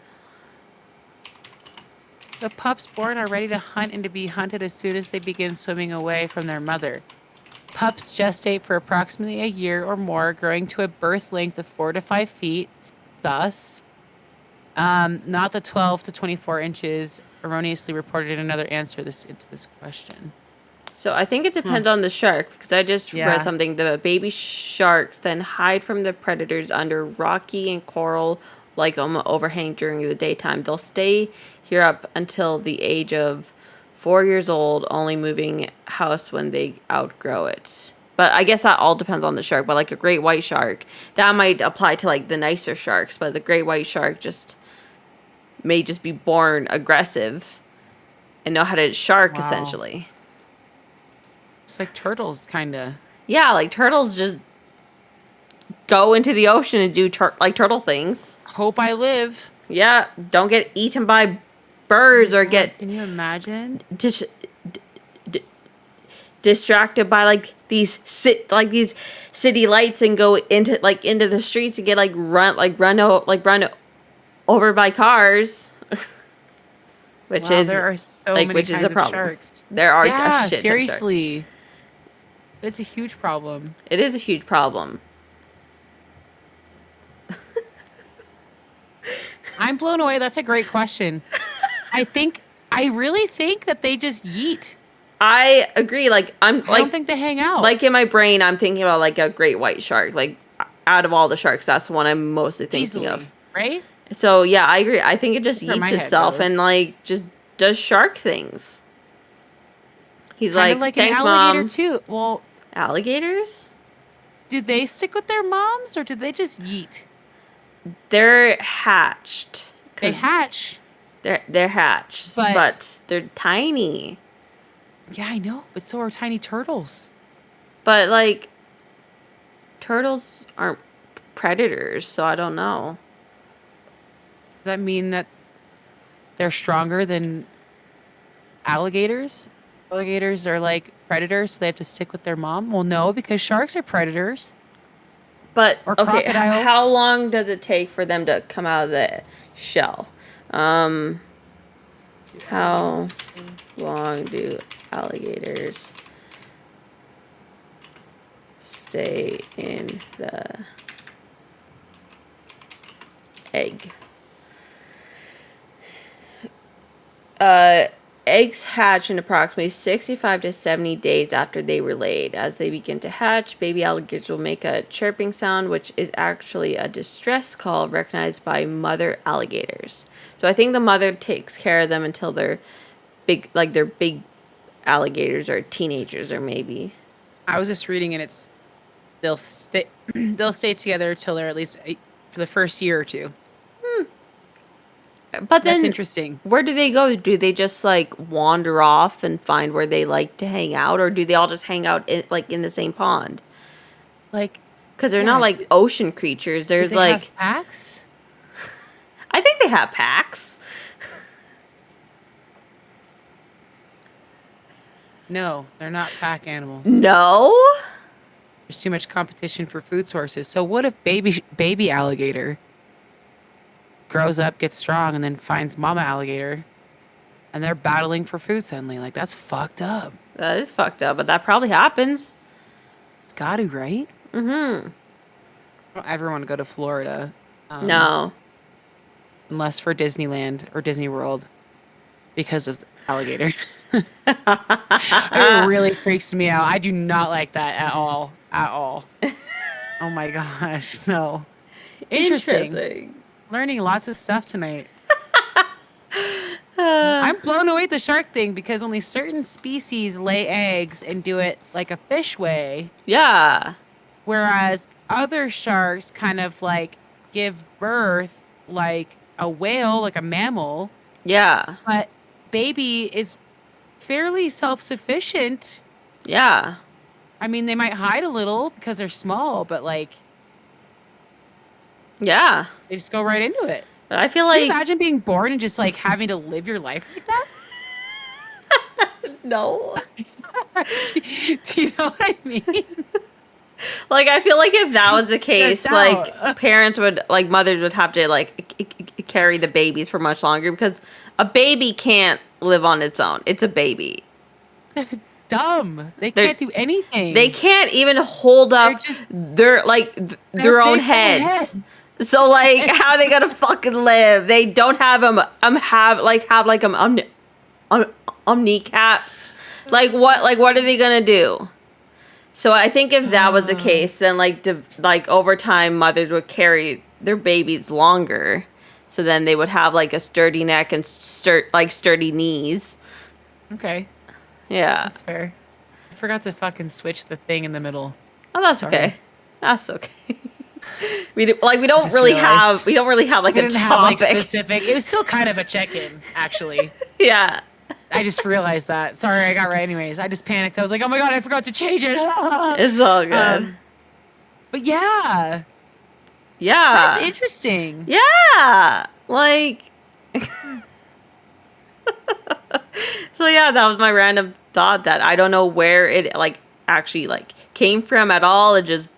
The pups born are ready to hunt and to be hunted as soon as they begin swimming away from their mother. Pups gestate for approximately a year or more, growing to a birth length of 4 to 5 feet. Thus, not the 12 to 24 inches erroneously reported in another answer to this question. So I think it depends on the shark, because I just read something. The baby sharks then hide from the predators under rocky and coral like overhang during the daytime. They'll stay here up until the age of 4 years old, only moving house when they outgrow it. But I guess that all depends on the shark. But like a great white shark, that might apply to like the nicer sharks. But the great white shark may just be born aggressive and know how to shark essentially. It's like turtles, kind of. Yeah, like turtles just go into the ocean and do like turtle things. Hope I live. Yeah, don't get eaten by birds or get. Can you imagine? Distracted by like these city lights and go into the streets and get run over by cars. There are so many kinds of sharks. There are a shit seriously. It's a huge problem. It is a huge problem. I'm blown away. That's a great question. I really think that they just yeet. I agree. I don't think they hang out. Like in my brain, I'm thinking about like a great white shark. Like out of all the sharks, that's the one I'm mostly thinking of. Right? So yeah, I agree. I think it just eats itself and like just does shark things. He's kind like, an thanks, alligator mom. Too. Well, alligators? Do they stick with their moms or do they just yeet? They're hatched. They hatch. They're hatched, but they're tiny. Yeah, I know, but so are tiny turtles. But like, turtles aren't predators, so I don't know. Does that mean that they're stronger than alligators? Alligators are like predators, so they have to stick with their mom? Well, no, because sharks are predators. But Or okay, crocodiles. how long does it take for them to come out of the shell? How long do alligators stay in the egg? Eggs hatch in approximately 65 to 70 days after they were laid. As they begin to hatch, baby alligators will make a chirping sound, which is actually a distress call recognized by mother alligators. So I think the mother takes care of them until they're big, like they're big alligators or teenagers, or maybe. I was just reading, and they'll stay they'll stay together till they're at least for the first year or two. But then, That's interesting. where do they go? Do they just like wander off and find where they like to hang out, or do they all just hang out in the same pond? Like, Because they're yeah, not like ocean creatures. do There's they like, have packs? I think they have packs. No, they're not pack animals. No. There's too much competition for food sources. So what if baby alligator grows up, gets strong, and then finds mama alligator, and they're battling for food suddenly? Like, that's fucked up. That is fucked up, but that probably happens. It's got to, right? Mm-hmm. I don't ever want to go to Florida. No. Unless for Disneyland or Disney World because of alligators. It really freaks me out. I do not like that at all. At all. Oh my gosh. No. Interesting. Learning lots of stuff tonight. I'm blown away at the shark thing because only certain species lay eggs and do it like a fish way. Yeah. Whereas other sharks kind of like give birth like a whale, like a mammal. Yeah. But baby is fairly self-sufficient. Yeah. I mean, they might hide a little because they're small, but like Yeah. they just go right into it. But I feel Can you like imagine being born and just like having to live your life like that? no. Do you know what I mean? Like, I feel like if that was the case, Stressed like, parents would, like, mothers would have to, like, carry the babies for much longer because a baby can't live on its own. It's a baby. Dumb. They They're- can't do anything. They can't even hold up just- their, like, their They're own big for the heads. head. So, like, how are they gonna fucking live? They don't have kneecaps. Like, what are they gonna do? So I think if that was the case, then like over time, mothers would carry their babies longer, so then they would have like a sturdy neck and sturdy knees. Okay, Yeah. that's fair. I forgot to fucking switch the thing in the middle. Oh, that's Sorry. okay. That's okay. we don't just really realized have like We a didn't have like topic. specific. It was still kind of a check-in, actually. Yeah. I just realized that. Sorry, I got right anyways. I just panicked. I was like, oh my god, I forgot to change it. It's all good. But yeah, Yeah. that's interesting. Yeah. Like. So yeah, that was my random thought that I don't know where it like actually like came from at all. It just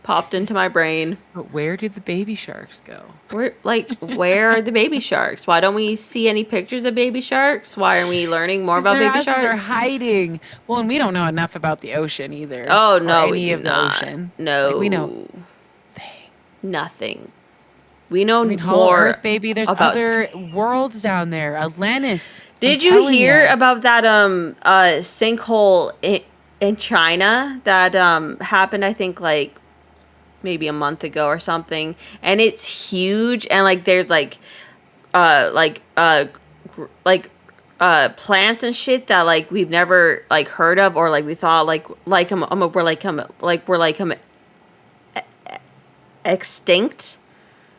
popped into my brain. But where do the baby sharks go? Where are the baby sharks? Why don't we see any pictures of baby sharks? Why aren't we learning more about Their baby asses are sharks? hiding. Well, and we don't know enough about the ocean either. Oh or no, any we of do the not. ocean. No, Like, we know nothing. We know I mean, Hollow more Earth, baby. There's about other worlds down there. Atlantis. Did I'm you telling hear ya. about that sinkhole in China that happened? I think like maybe a month ago or something, and it's huge. And like there's plants and shit that like we've never like heard of, or like we thought we're extinct.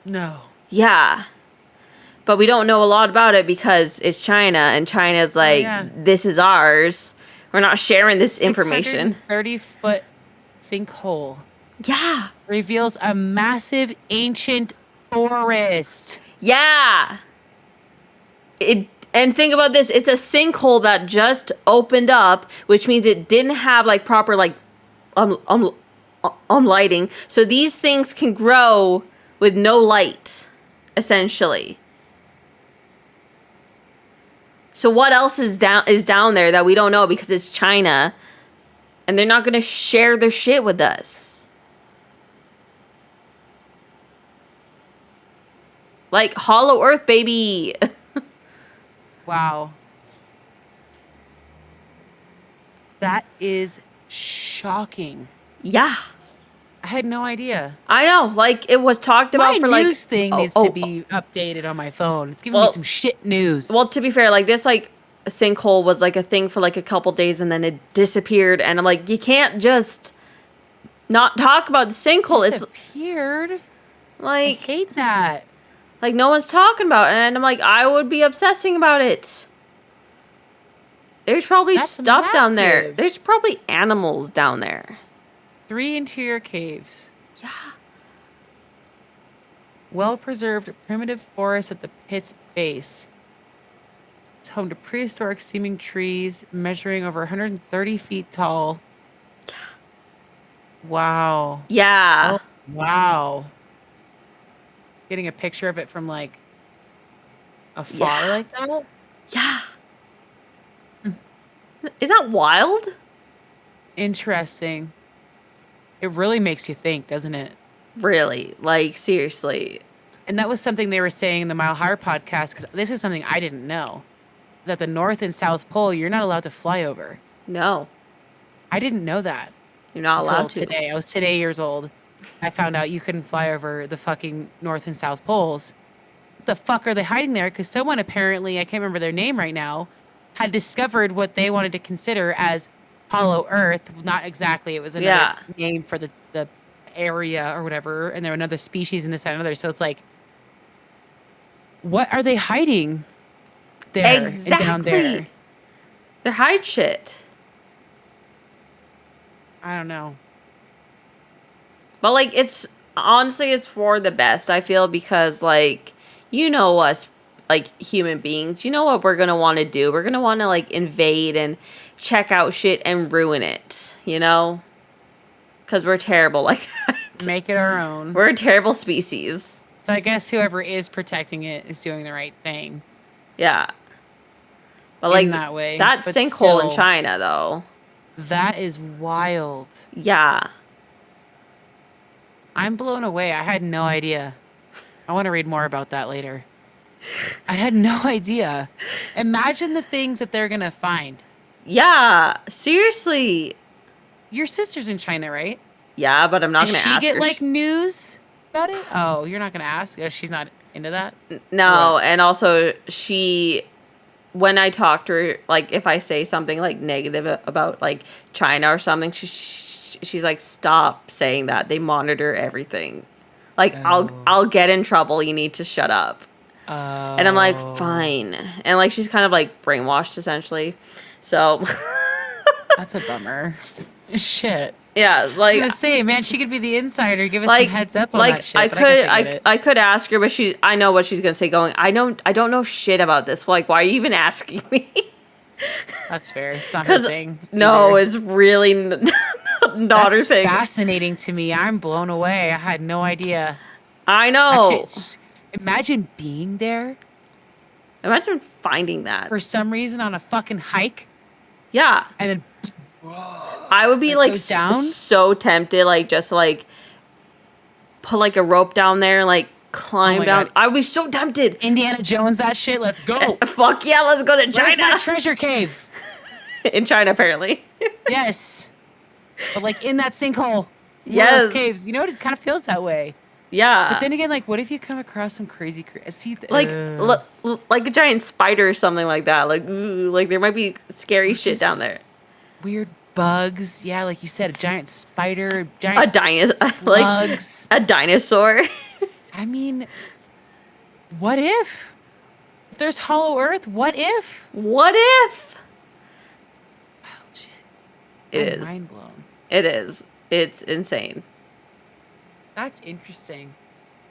No. Yeah. But we don't know a lot about it because it's China, and China's like, yeah. This is ours. We're not sharing this information. 30-foot sinkhole. Yeah. reveals a massive ancient forest. Yeah. And think about this. It's a sinkhole that just opened up, which means it didn't have like proper like lighting. So these things can grow with no light, essentially. So what else is down there that we don't know because it's China, and they're not going to share their shit with us? Like Hollow Earth, baby. Wow. That is shocking. Yeah. I had no idea. I know. Like it was talked about My for like news thing needs to be updated on my phone. It's giving me some shit news. Well, to be fair, like this like sinkhole was like a thing for like a couple days and then it disappeared, and I'm like, you can't just not talk about the sinkhole. Disappeared. It's I like hate that. like no one's talking about it, and I'm like, I would be obsessing about it. There's probably That's stuff down there. massive. There's probably animals down there. 3 interior caves. Yeah. Well-preserved primitive forest at the pit's base. It's home to prehistoric seeming trees measuring over 130 feet tall. Wow. Yeah. Oh, wow. Getting a picture of it from like afar Yeah. like that? Yeah. Is that wild? Interesting. It really makes you think, doesn't it? Really? Like seriously. And that was something they were saying in the Mile Higher podcast, because this is something I didn't know. That the North and South Pole, you're not allowed to fly over. No. I didn't know that. You're not Until allowed to. today. I was today years old. I found out you couldn't fly over the fucking North and South Poles. What the fuck are they hiding there? Because someone apparently, I can't remember their name right now, had discovered what they wanted to consider as Hollow Earth. Not exactly. It was another name for the area or whatever. And there were another species and this and another. So it's like, what are they hiding there and down there? They're hide shit. I don't know. But like it's honestly it's for the best, I feel, because like you know us like human beings, you know what we're gonna want to do. We're gonna want to like invade and check out shit and ruin it, you know? Because we're terrible like that. Make it our own. We're a terrible species. So I guess whoever is protecting it is doing the right thing. Yeah. But like that way. That But sinkhole in still, China though. That is wild. Yeah. I'm blown away. I had no idea. I want to read more about that later. I had no idea. Imagine the things that they're going to find. Yeah. Seriously. Your sister's in China, right? Yeah, but I'm not going to ask her. Does she get like news about it? Oh, you're not going to ask? Oh, she's not into that? No, and also when I talk to her, like if I say something like negative about like China or something, she's like, stop saying that. They monitor everything. Like I'll get in trouble. You need to shut up. And I'm like, fine. And like she's kind of like brainwashed essentially. So that's a bummer. Shit. Yeah, it's like I was gonna say, man, she could be the insider. Give us some heads up on that shit. I could ask her, but I know what she's gonna say. Going, I don't know shit about this. Like, why are you even asking me? That's fair. It's not her thing. No, it's really not her thing. Fascinating to me. I'm blown away. I had no idea. I know. Imagine being there. Imagine finding that for some reason on a fucking hike. Yeah, and then I would be like so tempted, like just to, like put like a rope down there and like climb down. God. I would be so tempted. Indiana Jones, that shit. Let's go. Fuck yeah, let's go to China. Where's my treasure cave? In China, apparently. Yes, but like in that sinkhole. Yes, those caves. You know, it kind of feels that way. Yeah. But then again, like, what if you come across some crazy, like a giant spider or something like that? Like, ooh, like there might be scary shit down there. Weird bugs, yeah, like you said, a giant spider, a dinosaur, slugs, like a dinosaur. I mean, what if there's Hollow Earth? What if? What if? Wild shit. It is. Mind blown. It is. It's insane. That's interesting.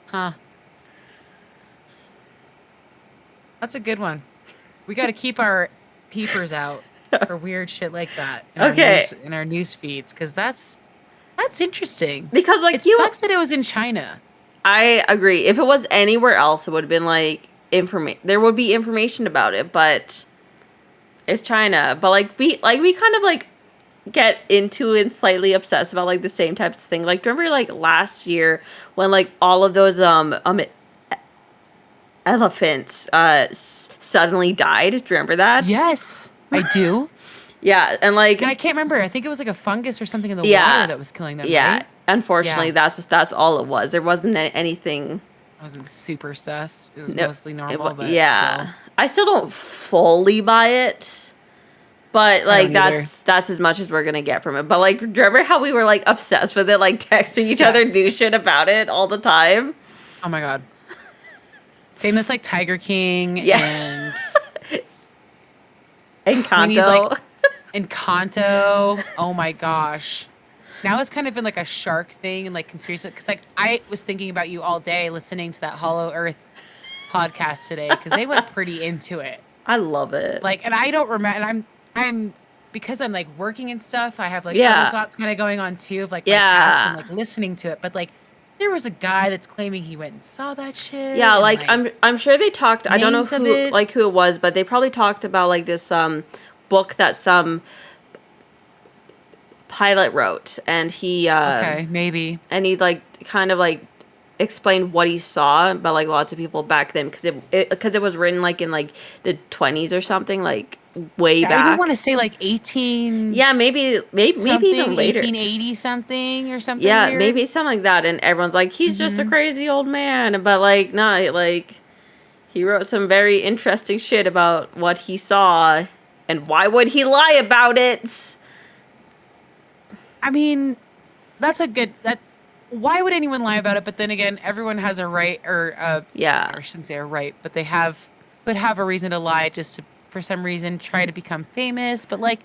Huh. That's a good one. We got to keep our peepers out for weird shit like that in Okay. our news feeds, because that's interesting. Because like It sucks that it was in China. I agree. If it was anywhere else, it would have been like there would be information about it, but it's China. But we kind of like get into and slightly obsessed about like the same types of thing. Like, remember like last year when like all of those elephants suddenly died? Do you remember that? Yes, I do. Yeah, and like And I can't remember. I think it was like a fungus or something in the Yeah. water that was killing them. yeah, Right? unfortunately Yeah. that's all it was. There wasn't anything. I wasn't super sus. It was No, mostly normal, but yeah. still. I still don't fully buy it. But like don't either. that's as much as we're gonna get from it. But like, remember how we were like obsessed with it, like texting each other new Obsessed. shit about it all the time? Oh my god. Same with like Tiger King Yeah. and Encanto. we need, like, Encanto. Oh my gosh. Now it's kind of been like a shark thing and like conspiracy, because like I was thinking about you all day listening to that Hollow Earth podcast today, because they went pretty into it. I love it. Like, and I don't remember. And I'm because I'm like working and stuff. I have like Yeah. other thoughts kind of going on too, of like my Yeah. tasks and like listening to it. But like, there was a guy that's claiming he went and saw that shit. Yeah, and, like I'm sure they talked. I don't know names of who it. who it was, but they probably talked about like this book that some pilot wrote, and he Okay, maybe. and he like kind of like explained what he saw, but like lots of people back then, because it was written like in like the 20s or something, like way I back. would want to say like 18. Yeah, maybe even later. 1880 something or something. Yeah, weird. maybe something like that, and everyone's like, he's just a crazy old man, but like no, like he wrote some very interesting shit about what he saw, and why would he lie about it? I mean, that's a good that. Why would anyone lie about it? But then again, everyone has a right, or Yeah. or I shouldn't say a right, but they would have a reason to lie, just to, for some reason, try to become famous. But like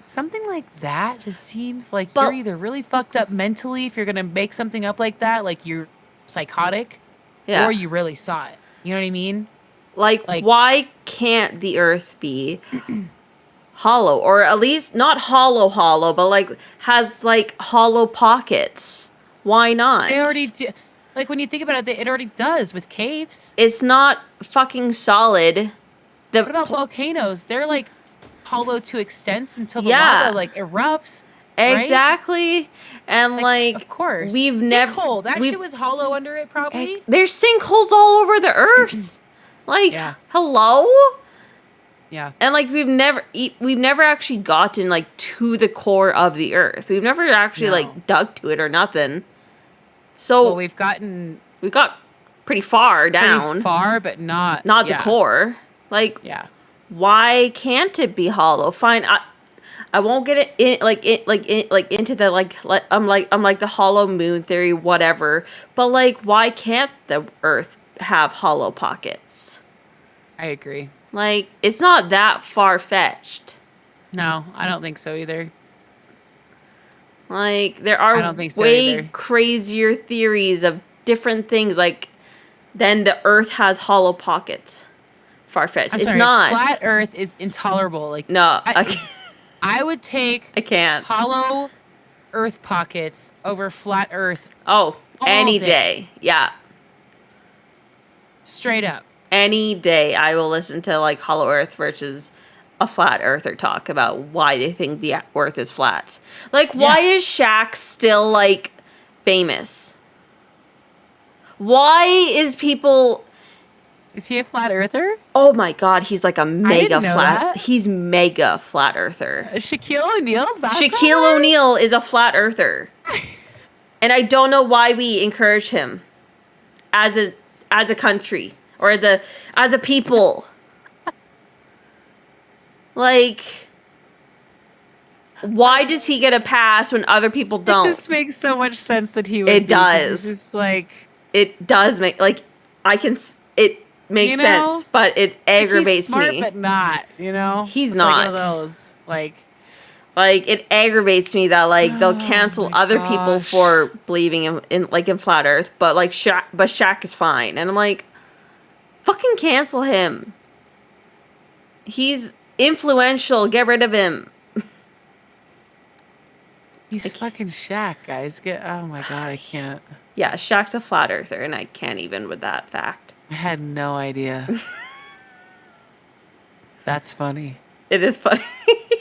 something like that just seems like But- you're either really fucked up mentally if you're gonna make something up like that, like you're psychotic, Yeah. or you really saw it. You know what I mean? Like, why can't the earth be hollow, or at least not hollow, but like has like hollow pockets? Why not? They already do. Like when you think about it, it already does with caves. It's not fucking solid. What about volcanoes? They're like hollow to extents until the Yeah. lava like erupts. Right? Exactly. And like of course, we've never sinkhole. That shit was hollow under it, probably. there's sinkholes all over the earth. Like, Yeah. hello? Yeah. And like we've never actually gotten like to the core of the earth. We've never actually No. like dug to it or nothing. So Well, we've gotten we got pretty far down. pretty far, but not Not the core. Like, Yeah. why can't it be hollow? Fine, I won't get into the I'm like the hollow moon theory, whatever. But like, why can't the earth have hollow pockets? I agree. Like, it's not that far fetched. No, I don't think so either. Like, there I are don't think so way either. crazier theories of different things, like, then the earth has hollow pockets. Far-fetched. I'm It's sorry, not. flat Earth is intolerable. Like No, I would take I can't. hollow Earth pockets over flat Earth Oh, any day. day. Yeah. straight up. Any day I will listen to, like, Hollow Earth versus a flat earther talk about why they think the earth is flat. Like, why is Shaq still, like, famous? Why is people... Is he a flat earther? Oh my god, he's like a mega didn't know flat... that. He's mega flat earther. Shaquille O'Neal? Shaquille O'Neal is a flat earther. And I don't know why we encourage him as a country or as a people. Like, why does he get a pass when other people don't? It just makes so much sense that he would. It does. It's just like, It does make, like, it makes You know, sense, but it aggravates he's smart, me. but not. You know, He's It's like one not. of those. Like, Like, it aggravates me that, like, they'll Oh cancel my other people gosh. for believing in flat Earth, but like Shaq is fine, and I'm like, fucking cancel him. He's influential. Get rid of him. He's fucking Shaq, guys. Oh my god, I can't. Yeah, Shaq's a flat earther, and I can't even with that fact. I had no idea. That's funny. It is funny.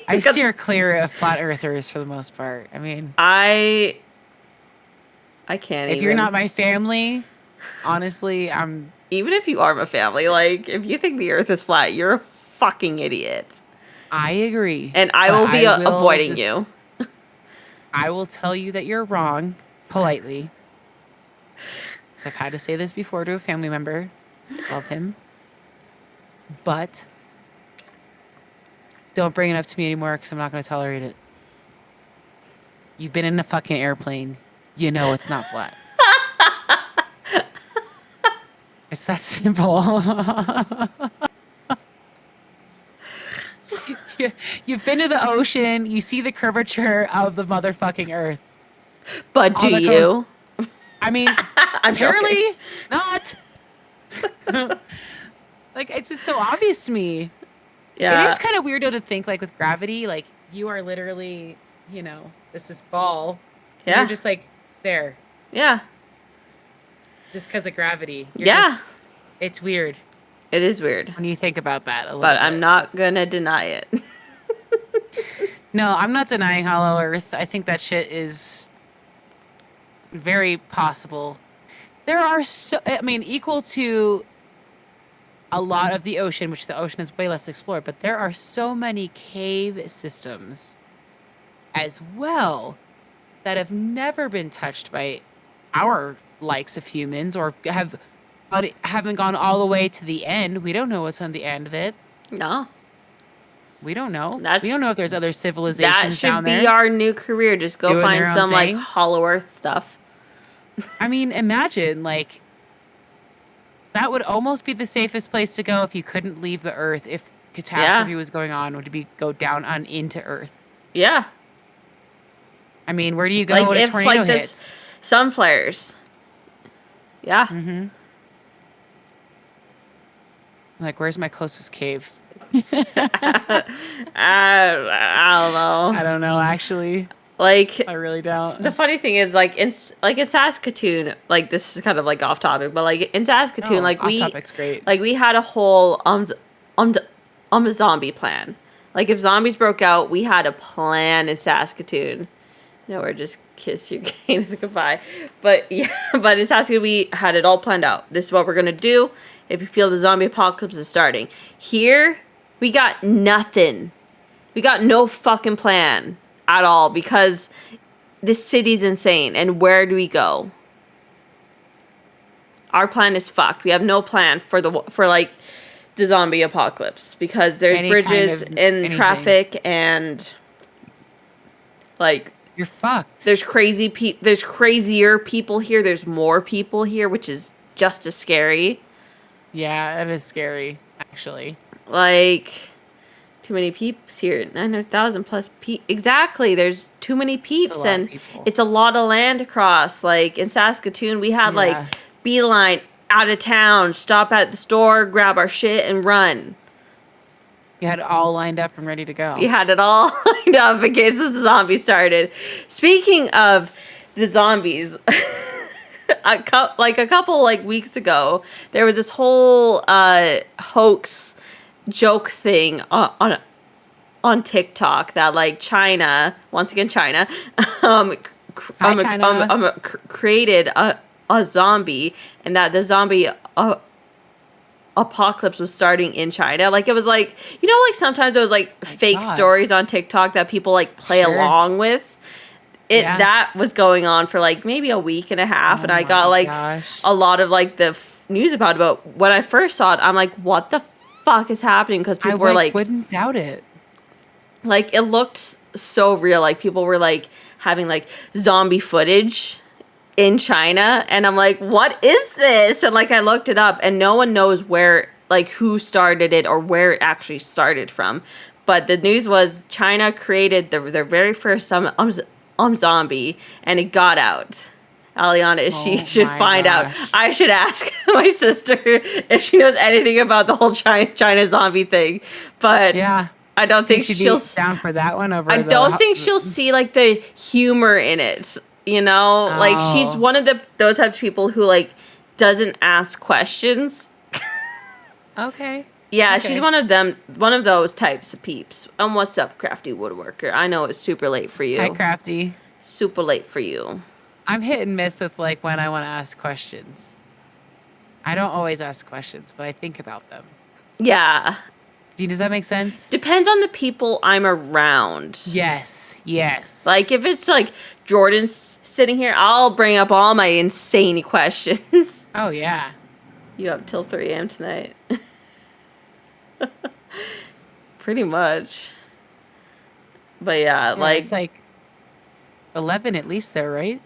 I Because steer clear of flat earthers for the most part. I mean, I can't. if you're not my family, honestly, even if you are my family, like if you think the Earth is flat, you're a fucking idiot, I agree. and I but will be will avoiding you. I will tell you that you're wrong politely. Because I've had to say this before to a family member. Love him. But don't bring it up to me anymore because I'm not going to tolerate it. You've been in a fucking airplane. You know it's not flat. It's that simple. You've been to the ocean. You see the curvature of the motherfucking Earth. But do On the you? I mean, I'm apparently joking. not. Like, it's just so obvious to me. Yeah. It is kind of weird though to think, like, with gravity, like, you are literally, this ball. And Yeah. you're just, like, there. Yeah. Just because of gravity. Yeah. It's weird It is weird, when you think about that a little but bit. I'm not gonna deny it. No, I'm not denying Hollow Earth. I think that shit is very possible. There are equal to a lot of the ocean, which the ocean is way less explored, but there are so many cave systems as well that have never been touched by our likes of humans or haven't gone all the way to the end. We don't know what's on the end of it. No. We don't know. That's- We don't know if there's other civilizations That should down be there. our new career. Just go Doing find their own some like thing. Hollow Earth stuff. I mean, imagine, like, that would almost be the safest place to go if you couldn't leave the Earth. If catastrophe was going on, would be go down on into Earth. Yeah. I mean, where do you go Like when a if tornado like this hits? sun flares. Yeah. Mm-hmm. Like, where's my closest cave? I don't know. I don't know, actually. Like I really don't. the funny thing is like in Saskatoon, like this is kind of like off topic, but like in Saskatoon, like off topic's great. like we had a whole a zombie plan. Like if zombies broke out, we had a plan in Saskatoon. No, we're just kiss your gayness goodbye. But yeah, but in Saskatoon we had it all planned out. This is what we're gonna do if you feel the zombie apocalypse is starting. Here, we got nothing. We got no fucking plan at all because this city's insane. And where do we go? Our plan is fucked. We have no plan for the zombie apocalypse because there's Any bridges kind of and anything. traffic and like You're fucked. there's there's crazier people here. There's more people here, which is just as scary. Yeah, it is scary, actually. Like too many peeps here. 900,000 plus peeps. Exactly. There's too many peeps, lot of and people. it's a lot of land to cross. Like in Saskatoon, we had Yeah. like beeline out of town, stop at the store, grab our shit, and run. You had it all lined up and ready to go. We had it all lined up in case the zombie started. Speaking of the zombies, a couple weeks ago, there was this whole hoax joke thing on TikTok that like China, once again China, created a zombie, and that the zombie apocalypse was starting in China. Like it was like, like sometimes there was like fake God. stories on TikTok that people like play Sure. along with. Yeah. That was going on for like maybe a week and a half, and I my got like gosh. a lot of like the news about it. But when I first saw it, I'm like, what the fuck is happening? Because people were like, wouldn't doubt it. like it looked so real. Like people were like having like zombie footage in China, and I'm like, what is this? And like I looked it up, and no one knows who started it or where it actually started from. But the news was China created their very first zombie, and it got out. Aliana, she should find out. I should ask my sister if she knows anything about the whole China zombie thing. But Yeah. I don't think she'll be down for that one over. I don't think she'll see like the humor in it. You know, like she's one of those types of people who like doesn't ask questions. Okay. Yeah, Okay. she's one of those types of peeps. What's up, Crafty Woodworker? I know it's super late for you. Hi, Crafty. Super late for you. I'm hit and miss with like when I want to ask questions. I don't always ask questions, but I think about them. Yeah. Does that make sense? Depends on the people I'm around. Yes. Yes. Like if it's like Jordan's sitting here, I'll bring up all my insane questions. Oh yeah. You up till 3 a.m. tonight? Pretty much. But yeah, like it's like 11 at least there, right?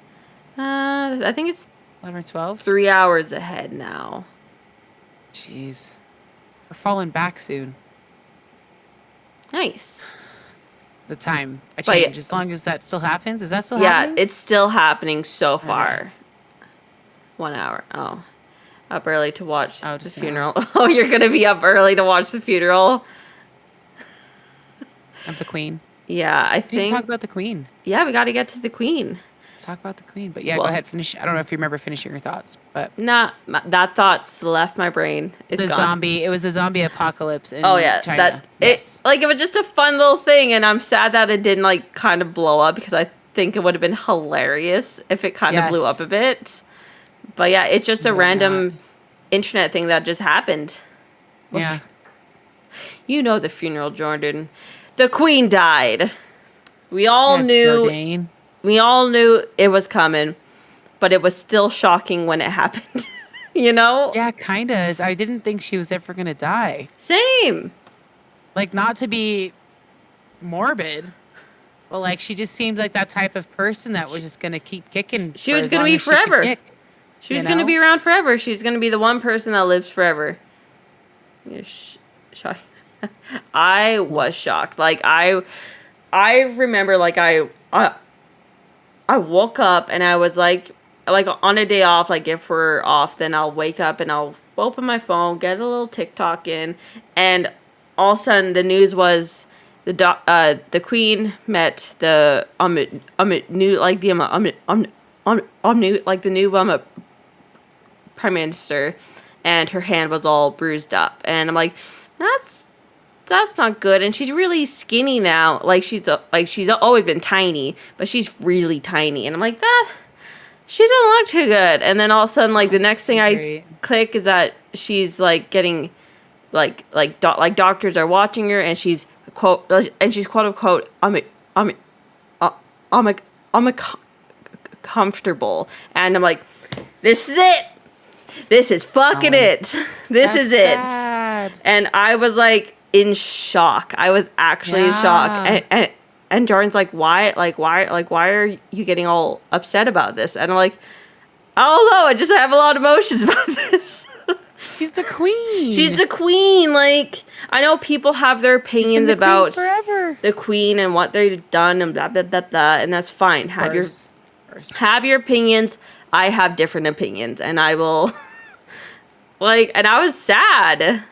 I think it's 11 or 12. 3 hours ahead now. Jeez. We're falling back soon. Nice. The time I But yeah. change as long as that still happens. Is that still Yeah, happening? it's still happening so Okay. far. 1 hour. Oh. Up early to watch Oh, the just an funeral. Oh, you're going to be up early to watch the funeral? Of the Queen. Yeah, I We didn't think. talk about the Queen. Yeah, we got to get to the Queen. Let's talk about the Queen. But yeah, Well- go ahead. Finish. I don't know if you remember finishing your thoughts, but Nah, that thought's left my brain. It's the gone. zombie. It was the zombie apocalypse in Oh yeah, China. that Yes. it was just a fun little thing, and I'm sad that it didn't like kind of blow up because I think it would have been hilarious if it kind of blew Yes. up a bit. But yeah, it's just a Why random not? internet thing that just happened. Yeah. You know the funeral, Jordan. The Queen died. We all Yeah, knew. Jordan. We all knew it was coming, but it was still shocking when it happened. You know? Yeah, kind of. I didn't think she was ever gonna die. Same. Like, not to be morbid, but like she just seemed like that type of person that was just gonna keep kicking. She for was as gonna long be as she could forever. kick, She was you going to know? be around forever. She's going to be the one person that lives forever. Yeah, shocked. I was shocked. Like I remember like I woke up and I was like on a day off, like if we're off, then I'll wake up and I'll open my phone, get a little TikTok in, and all of a sudden the news was the Queen met the new Prime Minister, and her hand was all bruised up, and I'm like, that's not good. And she's really skinny now. Like she's always been tiny, but she's really tiny. And I'm like, that she doesn't look too good. And then all of a sudden, like the next thing I Great. click is that she's like getting like doctors are watching her, and she's quote unquote comfortable. And I'm like, this is it. This is fucking it. This is it. Sad. And I was like in shock. I was actually in shock. And Jordan's like, why are you getting all upset about this? And I'm like, oh no, I just have a lot of emotions about this. She's the Queen. She's the Queen. Like, I know people have their She's been opinions the Queen about forever. the Queen and what they've done and blah blah blah blah, and that's fine. Of course. Have your opinions. I have different opinions, and I will and I was sad.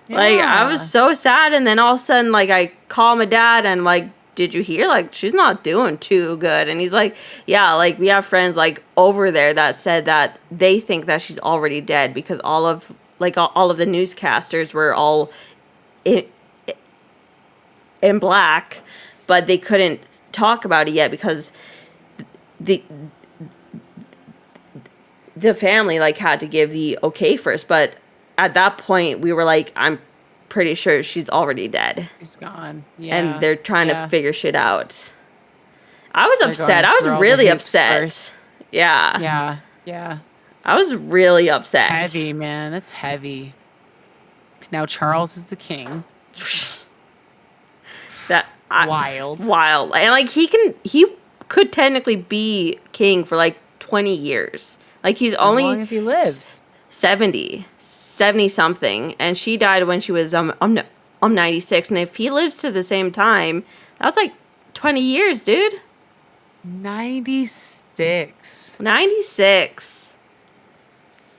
Like, I Yeah. was so sad, and then all of a sudden, like, I call my dad, and I'm like, did you hear? Like, she's not doing too good. And he's like, yeah, like, we have friends, like, over there that said that they think that she's already dead because all of the newscasters were all in black, but they couldn't talk about it yet because the family, like, had to give the okay first. But at that point, we were like, I'm pretty sure she's already dead. She's gone. Yeah. And they're trying to figure shit out. I was They're upset. going I through was all really the hoops upset. first. Yeah. Yeah. Yeah. I was really upset. Heavy, man. That's heavy. Now Charles is the king. Wild. Wild. And like he could technically be king for like 20 years. Like he's As only long as he lives. 70 something, and she died when she was I'm 96, and if he lives to the same time, that's like 20 years, dude. 96. 96.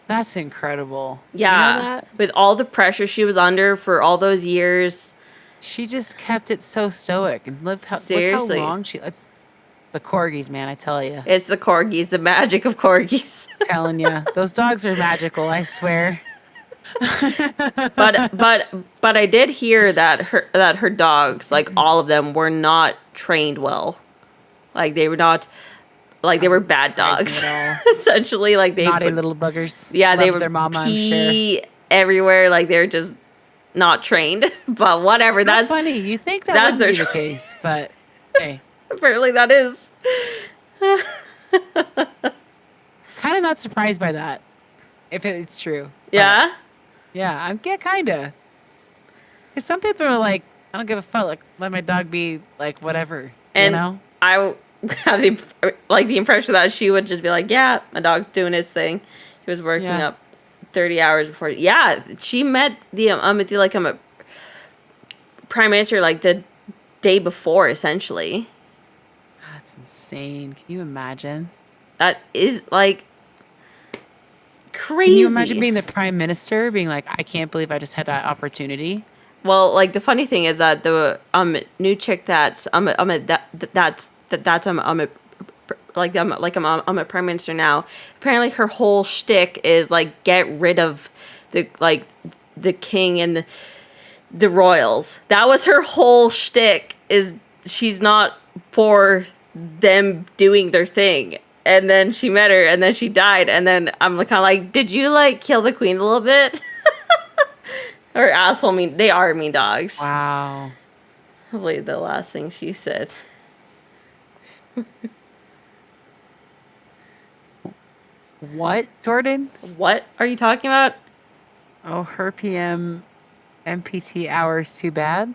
That's incredible. Yeah. You know that? With all the pressure she was under for all those years. She just kept it so stoic and Seriously. Look how long she. It's the corgis, man. I tell you. It's the corgis, the magic of corgis. Telling you, those dogs are magical. I swear. but I did hear that her dogs, like all of them, were not trained well. Like they were not, like they were bad dogs. Essentially, like they naughty little buggers. Yeah, they Love were their mama. pee everywhere. Like they're just not trained. But whatever. That's funny. You think that's would be the case, but hey, apparently that is. Kind of not surprised by that, if it's true. Yeah. Yeah, I'm kinda. Because some people are like, I don't give a fuck. Like, let my dog be like whatever. And you know? I have the impression that she would just be like, yeah, my dog's doing his thing. He was working up 30 hours before. Yeah, she met the prime minister like the day before, essentially. That's insane. Can you imagine? That is like crazy. Can you imagine being the prime minister, being like, I can't believe I just had that opportunity? Well, like the funny thing is that the new chick that's I'm a prime minister now. Apparently, her whole shtick is like get rid of the king and the royals. That was her whole shtick. Is she's not for them doing their thing. And then she met her, and then she died, and then I'm kind of like, did you like kill the queen a little bit? Or asshole mean? They are mean dogs. Wow. Probably the last thing she said. What, Jordan? What are you talking about? Oh, her PM MPT hours too bad?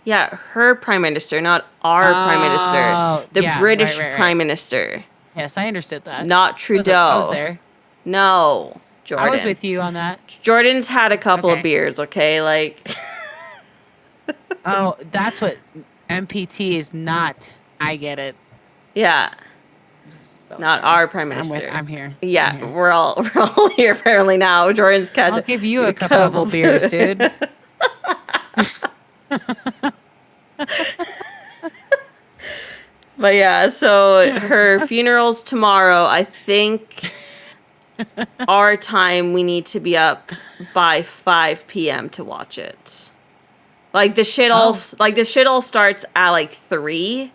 Yeah, her prime minister, not our prime minister. The British right. prime minister. Yes, I understood that. Not Trudeau. I was there. No, Jordan. I was with you on that. Jordan's had a couple of beers, okay? Like. Oh, that's what MPT is not. I get it. Yeah. Not our prime minister. I'm here. Yeah, I'm here. we're all here apparently now. Jordan's catching. I'll give you a couple beers, dude. But yeah, so her funeral's tomorrow. I think our time we need to be up by 5 p.m. to watch it. Like the shit all starts at like 3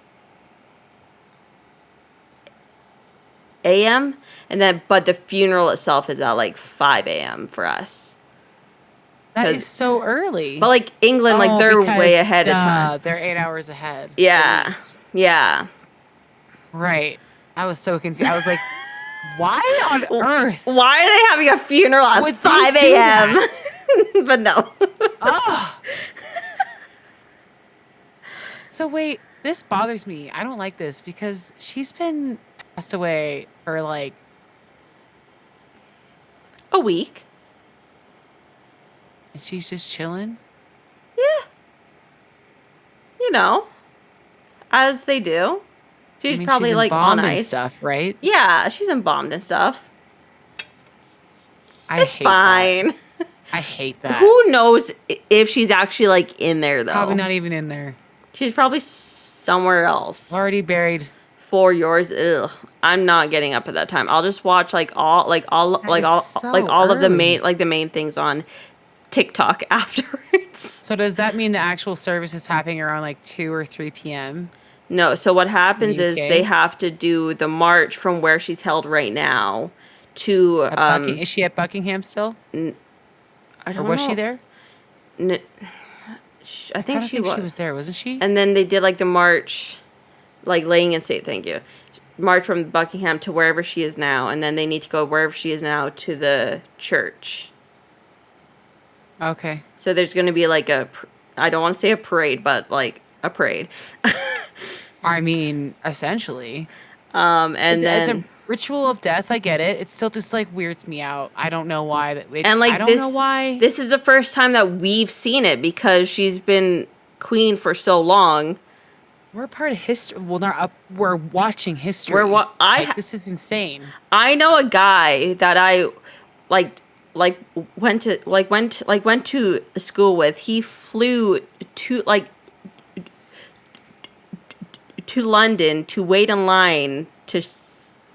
a.m. and then but the funeral itself is at like 5 a.m. for us. That is so early. But like England, like they're way ahead of time. They're 8 hours ahead. Yeah. Yeah. Right. I was so confused. I was like, why on earth? Why are they having a funeral at 5 a.m.? But no. Oh. So wait, this bothers me. I don't like this because she's been passed away for like a week. And she's just chilling? Yeah. You know, as they do. She's probably like on ice stuff, right? Yeah, she's embalmed and stuff. It's hate fine. That. I hate that. Who knows if she's actually like in there though? Probably not even in there. She's probably somewhere else. Already buried. For yours, ugh. I'm not getting up at that time. I'll just watch all of the main things on TikTok afterwards. So does that mean the actual service is happening around like 2 or 3 p.m.? No. So what happens is they have to do the march from where she's held right now to. Is she at Buckingham still? I don't know. Or was she there? I think she was there, wasn't she? And then they did like the march, like laying in state. Thank you. March from Buckingham to wherever she is now, and then they need to go wherever she is now to the church. Okay. So there's going to be like I don't want to say a parade, but like a parade. I mean, essentially. And then Ritual of Death, I get it. It still just like weirds me out. I don't know why. And like I don't know why. this is the first time that we've seen it because she's been queen for so long. We're part of history. Well, not we're watching history. This is insane. I know a guy that I went to school with. He flew to London to wait in line to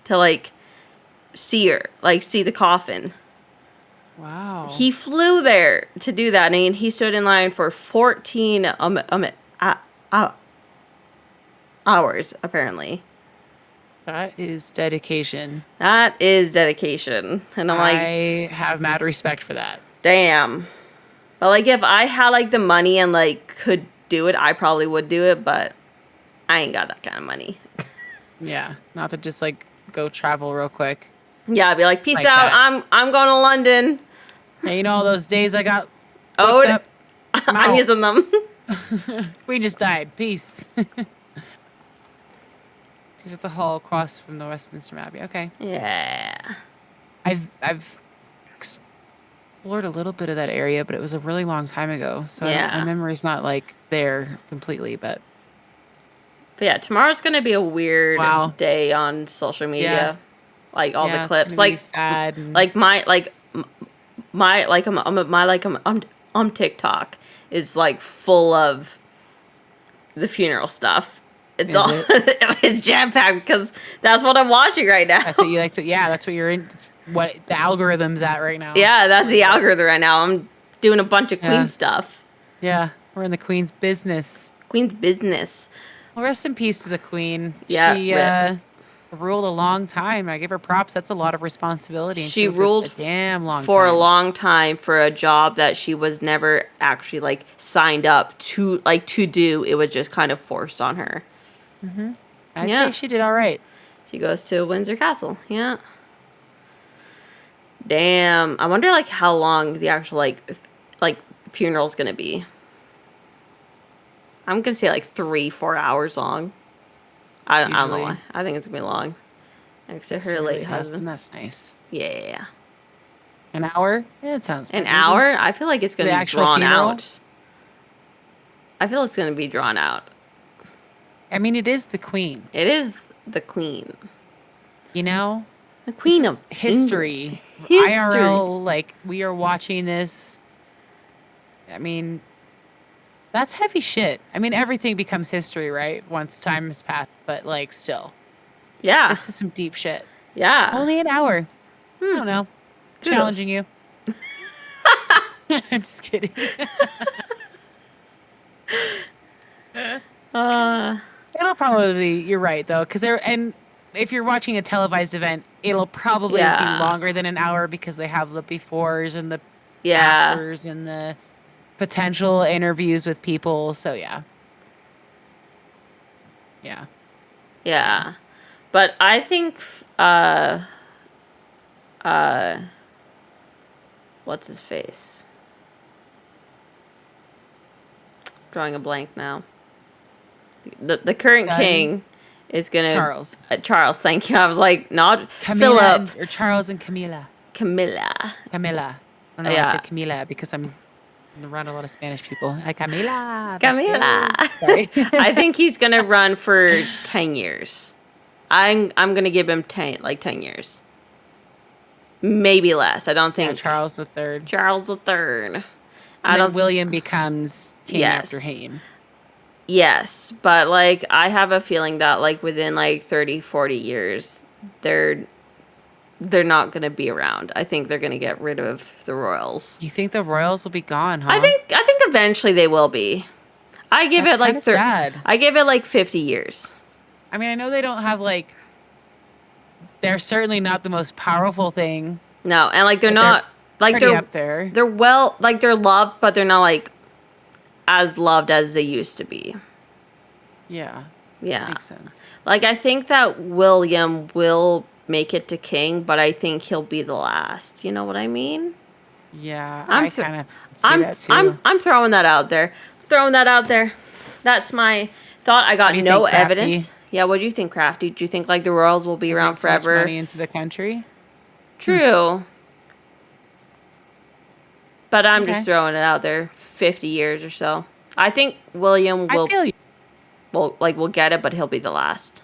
like see her, like see the coffin. Wow. He flew there to do that, and he stood in line for 14 hours, apparently. That is dedication. That is dedication. And I'm like, I have mad respect for that. damn. But like, if I had like the money and like could do it, I probably would do it, but I ain't got that kind of money. Yeah. Not to just like go travel real quick. Yeah, I'd be like, peace Like out. that. I'm going to London. Hey, you know all those days I got Oh, up? I'm using them. We just died. Peace. She's at the hall across from the Westminster Abbey. Okay. Yeah. I've explored a little bit of that area, but it was a really long time ago. So Yeah. my memory's not like there completely, but Yeah, tomorrow's gonna be a weird Wow. day on social media. Yeah. Like all yeah, the it's clips, gonna be like sad and- like I'm TikTok is like full of the funeral stuff. It's Is all it? it's jam packed because that's what I'm watching right now. That's what you like to. Yeah, that's what you're in. It's what the algorithm's at right now. Yeah, that's the algorithm right now. I'm doing a bunch of Queen Yeah. stuff. Yeah, we're in the Queen's business. Queen's business. Well, rest in peace to the Queen. Yeah, She ruled a long time. I give her props. That's a lot of responsibility. And She for ruled a damn long for time. a long time for a job that she was never actually like signed up to do. It was just kind of forced on her. I'd Yeah. say she did all right. She goes to Windsor Castle. Yeah. Damn. I wonder like how long the actual like funeral's gonna be. I'm gonna say like 3-4 hours long. I don't know Usually. why. I think it's gonna be long. Next to her Her late husband. That's nice. Yeah. An hour? Yeah, it sounds An maybe. hour? I feel like it's gonna The be actual drawn funeral? out. I feel it's gonna be drawn out. I mean, it is the Queen. It is the Queen. You know, The Queen This of is history. History. IRL, like we are watching this. I mean, that's heavy shit. I mean, everything becomes history, right? Once time has passed, but like still, Yeah. this is some deep shit. Yeah. Only an hour. I don't know. Kudos. Challenging you. I'm just kidding. It'll probably. You're right though, because if you're watching a televised event, it'll probably Yeah. be longer than an hour because they have the befores and the Yeah. afters and the potential interviews with people. So yeah. Yeah. But I think what's his face? Drawing a blank now. The current Son? king is gonna Charles. Charles, thank you. I was like, not Camilla Philip. or Charles and Camilla. Camilla. Camilla. I don't know why Yeah. I said Camilla because I'm around a lot of Spanish people. Hi, Camila. Camila. Sorry. I think he's gonna run for 10 years. I'm gonna give him 10 years. Maybe less. I don't think Yeah, Charles the Third. Charles the Third. I don't. William becomes king Yes. after him. Yes, but like I have a feeling that like within like 30-40 years they're not going to be around. I think they're going to get rid of the royals. You think the royals will be gone, huh? I think eventually they will be. I give That's it like kinda sad. I give it like 50 years. I mean, I know they don't have like. They're certainly not the most powerful thing. No, and like they're But not like Pretty up there. they're well like they're loved, but they're not like as loved as they used to be. Yeah. Yeah. Makes sense. Like I think that William will make it to king, but I think he'll be the last. You know what I mean? Yeah, I'm I th- kind of see that too. I'm throwing that out there. That's my thought. I got do you no think, Crafty? evidence. Yeah, what do you think, Crafty? Do you think like the royals will be around Bring too much forever? money into the country. True. But I'm just Okay. throwing it out there. 50 years or so. I think William I feel you. will get it, but he'll be the last.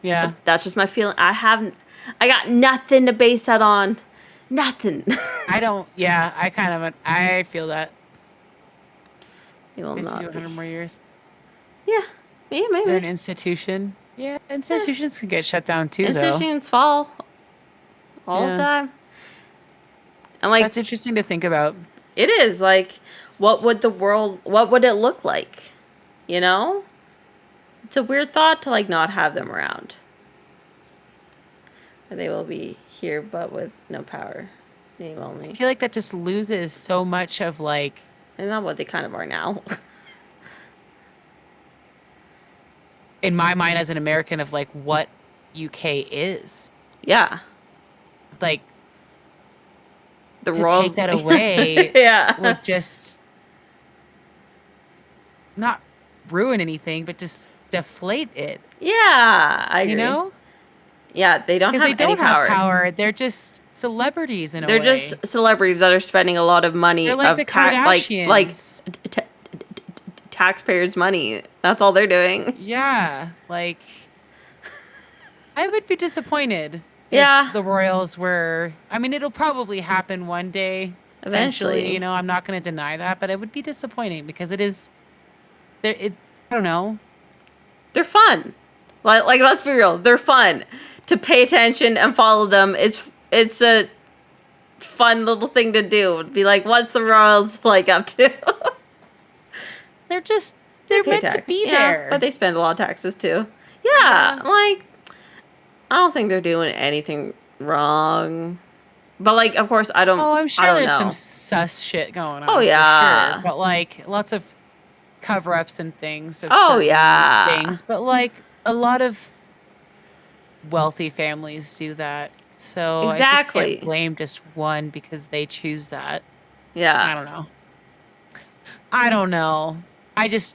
Yeah. That's just my feeling. I got nothing to base that on. Nothing. I don't. Yeah. I feel that. He will 50 to not be. 100 more years. Yeah. Yeah, They're an maybe. institution. Yeah. Institutions can get shut down too, though. Institutions fall all the Yeah. time. And like, That's interesting to think about. it is like, what would it look like? You know? It's a weird thought to like not have them around. They will be here, but with no power. Name I only. feel like that just loses so much of like. And not what they kind of are now. In my mind as an American of like what UK is. Yeah. Like The to royals. take that away Yeah. would just not ruin anything, but just deflate it. Yeah, I agree. You know? Yeah, they don't Because have they any don't have power. power. They're just celebrities in a They're way. just celebrities that are spending a lot of money They're like of the like Kardashians. taxpayers' money. That's all they're doing. Yeah. Like I would be disappointed Yeah. if the Royals were I mean, it'll probably happen one day. Potentially. Eventually. You know, I'm not gonna deny that, but it would be disappointing because it is I don't know. They're fun. Like let's be real. They're fun. To pay attention and follow them. It's a fun little thing to do. Be like, what's the Royals like up to? They're Pay meant to tax. be Yeah, there. but they spend a lot of taxes too. Yeah, like I don't think they're doing anything wrong. But like, of course, I don't. Oh, I'm I sure don't there's know. some sus shit going on. Oh, for yeah. sure. But like lots of cover-ups and things. Of Oh, certain yeah. things. But like a lot of wealthy families do that. So I just Exactly. can't blame just one because they choose that. I Yeah. don't know. I don't know.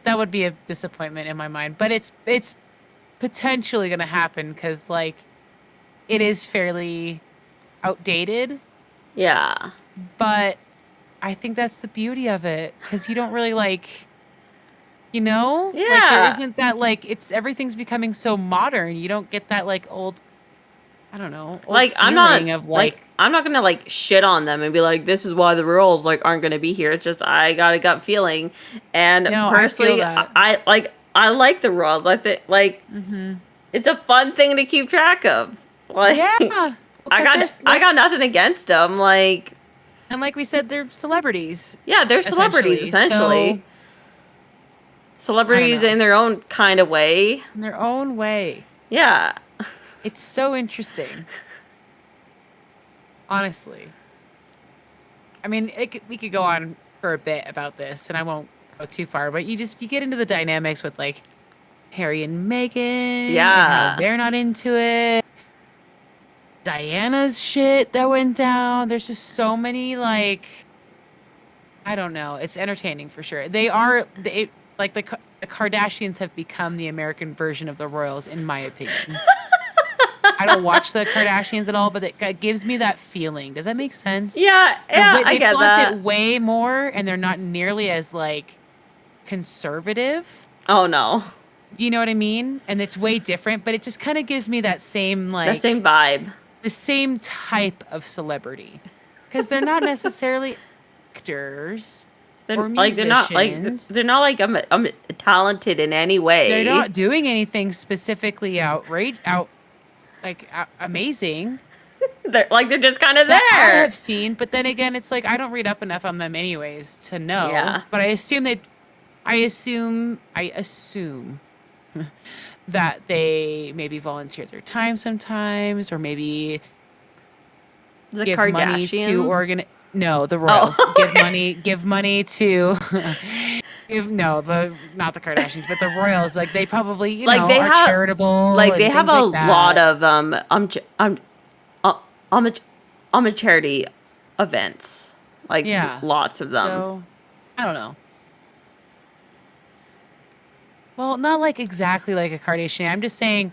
That would be a disappointment in my mind. But it's potentially going to happen because like it is fairly outdated. Yeah. But I think that's the beauty of it because you don't really like, you know, like there Yeah. isn't that like everything's becoming so modern. You don't get that like old, I don't know, old Like I'm feeling not of like I'm not gonna like shit on them and be like, this is why the Royals like aren't gonna be here. It's just I got a gut feeling, and No, I feel personally, that. I like the Royals. I think like it's a fun thing to keep track of. Like yeah. I got nothing against them. Like and like we said, they're celebrities. yeah, they're celebrities essentially. So, Celebrities know. in their own kind of way. in their own way. Yeah. It's so interesting. Honestly. I mean, we could go on for a bit about this, and I won't go too far, but you get into the dynamics with, like, Harry and Meghan. Yeah. And how they're not into it. Diana's shit that went down. There's just so many, like, I don't know. It's entertaining for sure. The Kardashians have become the American version of the Royals, in my opinion. I don't watch the Kardashians at all, but it gives me that feeling. Does that make sense? Yeah, I get that. It way more, and they're not nearly as like conservative. Oh no, Do you know what I mean? And it's way different, but it just kind of gives me that same like the same vibe. the same type of celebrity, because they're not necessarily actors or musicians. They're not like I'm talented in any way. They're not doing anything specifically amazing. they're just kind of there. That I have seen, but then again, it's like I don't read up enough on them anyways to know. Yeah. But I assume that they maybe volunteer their time sometimes, or maybe The give money Kardashians. to No, the Royals Oh. give money to. Not the Kardashians, but the Royals. Like they probably Like, they are have- charitable. Like and they have things a like that. lot of charity events. Like Yeah. lots of them. So I don't know. Well, not like exactly like a Kardashian. I'm just saying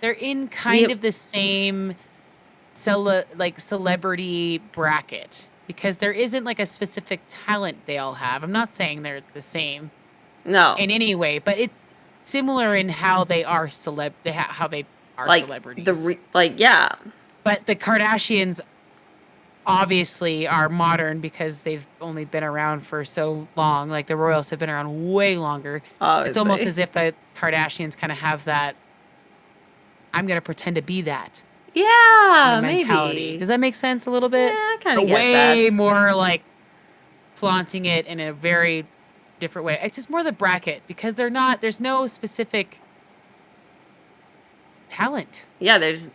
they're in kind Yep. of the same celebrity bracket because there isn't like a specific talent they all have. I'm not saying they're the same No. in any way, but it's similar in how they are how they are Like celebrities. yeah. But the Kardashians obviously are modern because they've only been around for so long. Like the royals have been around way longer. It's almost Obviously. as if the Kardashians kind of have that I'm going to pretend to be that kind of Yeah, mentality. maybe. Does that make sense a little Yeah, bit? I kind But of get that. way more like flaunting it in a very different way. It's just more the bracket because there's no specific talent Yeah, there's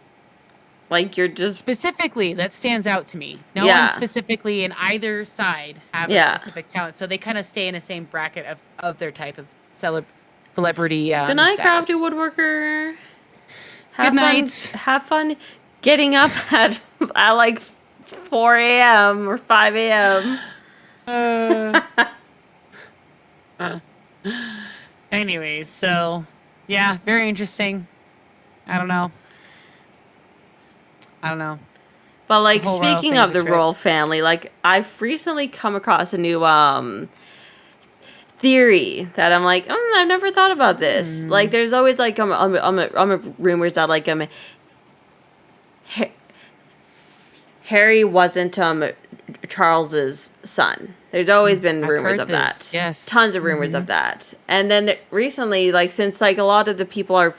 like you're just specifically that stands out to me. No one yeah. specifically in either side have a Yeah. specific talent. So they kind of stay in the same bracket of their type of celebrity Good night, crafty status. woodworker. Good Have fun. night. Have fun getting up at like 4 a.m. or 5 a.m. Uh, anyways, so yeah, very interesting. I don't know. I don't know. But The like whole royal speaking thing's of a the trip. royal family, like I've recently come across a new theory that I'm like, I've never thought about this. Like there's always like rumors that like Ha- Harry wasn't Charles's son. There's always been I've rumors heard of this. that. Yes. Tons of rumors of that. And then recently, like since like a lot of the people are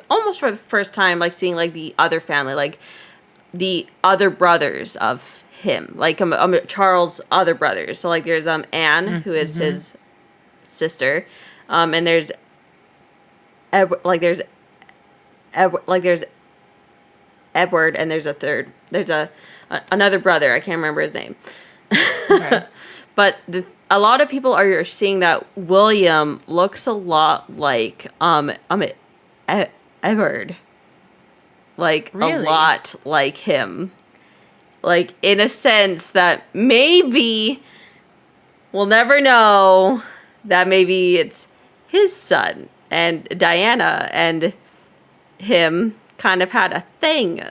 almost for the first time, like seeing like the other family, like the other brothers of him, like Charles' other brothers. So like there's Anne, who is Mm-hmm. his sister, and there's there's Edward, and there's a third. There's another brother. I can't remember his name. Okay. But a lot of people are seeing that William looks a lot like Edward, like a Really? lot like him, like in a sense that maybe we'll never know that maybe it's his son and Diana and him kind of had a thing.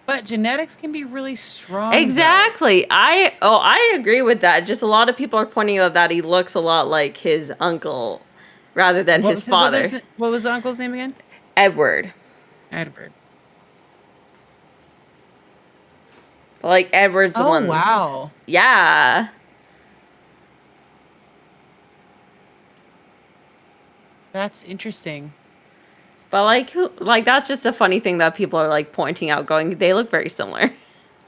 But genetics can be really strong. though. Exactly. I agree with that. Just a lot of people are pointing out that he looks a lot like his uncle rather than What his was father. what was the uncle's name again? Edward. Edward. Like Edward's the Oh one. wow. Yeah. That's interesting. But like that's just a funny thing that people are like pointing out going they look very similar.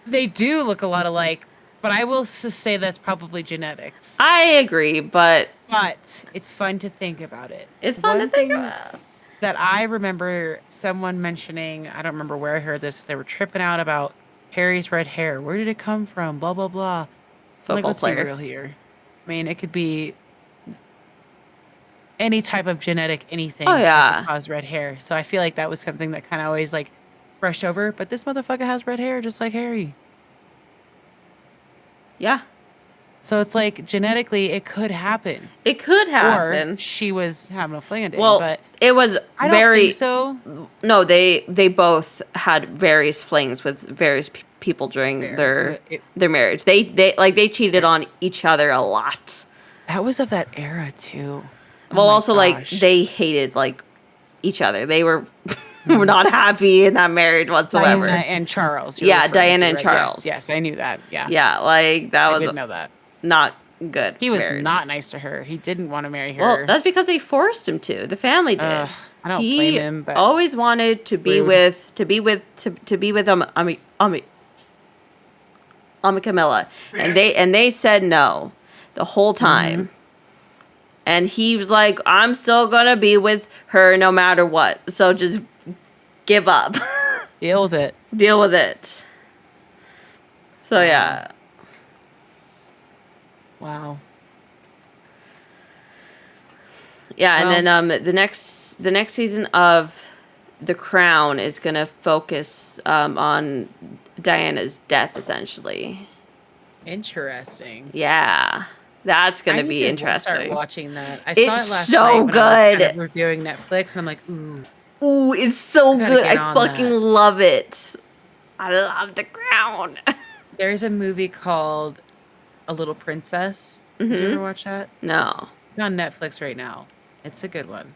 They do look a lot alike, but I will say that's probably genetics. I agree, but But it's fun to think about it. it's fun to One think thing about. that I remember someone mentioning, I don't remember where I heard this, they were tripping out about Harry's red hair. Where did it come from? Blah, blah, blah. I'm like, Football let's be player. real here. I mean, it could be any type of genetic anything Oh, that yeah. could cause red hair. So I feel like that was something that kind of always like brushed over. But this motherfucker has red hair just like Harry. Yeah. So it's like genetically it could happen. It could happen. Or she was having a fling at it. Well, But it was I don't very think so. No, they both had various flings with various people during Fair. their marriage. They cheated on each other a lot. That was of that era too. Oh Well, my also like gosh. they hated like each other. They were were not happy in that marriage whatsoever. Diana and Charles. you're Yeah, referring Diana to, and right? Charles. Yes, I knew that. Yeah, Yeah, like that I was did know that. not good. He was marriage. not nice to her. He didn't want to marry her. Well, that's because they forced him to. The family did. Ugh, I don't He blame him, but always wanted to be rude. with Camilla, and they said no the whole time. And he was like, "I'm still gonna be with her no matter what. So just give up, deal with it. deal with it." So yeah. Wow. Yeah, Well- and then the next season of The Crown is gonna focus on Diana's death, essentially. Interesting. Yeah, That's I gonna need be to start interesting. watching that. I saw It's it last so night when I was kind good. of reviewing Netflix, and I'm like, ooh, Ooh, it's so I gotta good. get I on fucking that. love it. I love The Crown. There's a movie called A Little Princess. Did you ever watch that? No. It's on Netflix right now. It's a good one.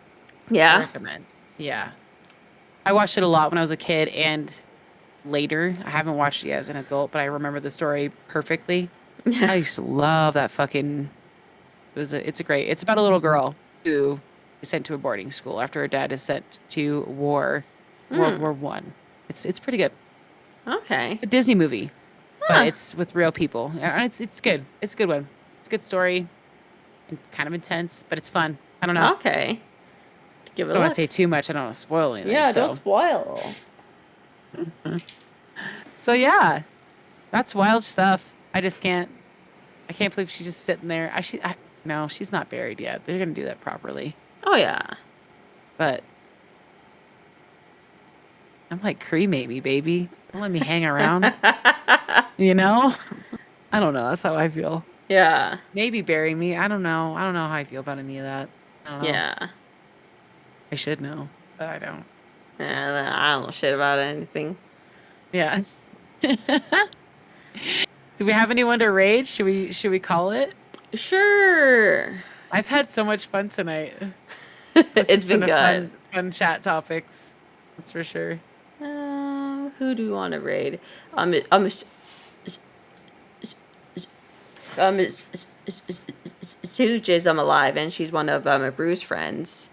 I Yeah. recommend. Yeah. I watched it a lot when I was a kid and later. I haven't watched it yet as an adult, but I remember the story perfectly. I used to love that fucking it's about a little girl who is sent to a boarding school after her dad is sent to World War One. It's pretty good. Okay. It's a Disney movie, but Huh. it's with real people. And it's good. It's a good one. It's a good story and kind of intense, but it's fun. I don't know. Okay. Give I it a don't want to look. say too much. I don't want to spoil anything. Yeah, don't spoil. So yeah, that's wild stuff. I just can't. I can't believe she's just sitting there. No, she's not buried yet. They're gonna do that properly. Oh yeah. But I'm like, cremate me, baby. Don't let me hang around. You know? I don't know. That's how I feel. Yeah. Maybe bury me. I don't know. I don't know how I feel about any of that. I don't know. Yeah. I should know, but I don't. I don't know shit about anything. Yeah. Do we have anyone to raid? Should we call it? Sure. I've had so much fun tonight. This It's has been been a good. fun chat topics. That's for sure. Who do you want to raid? It's Suge is alive, and she's one of Bruce's friends.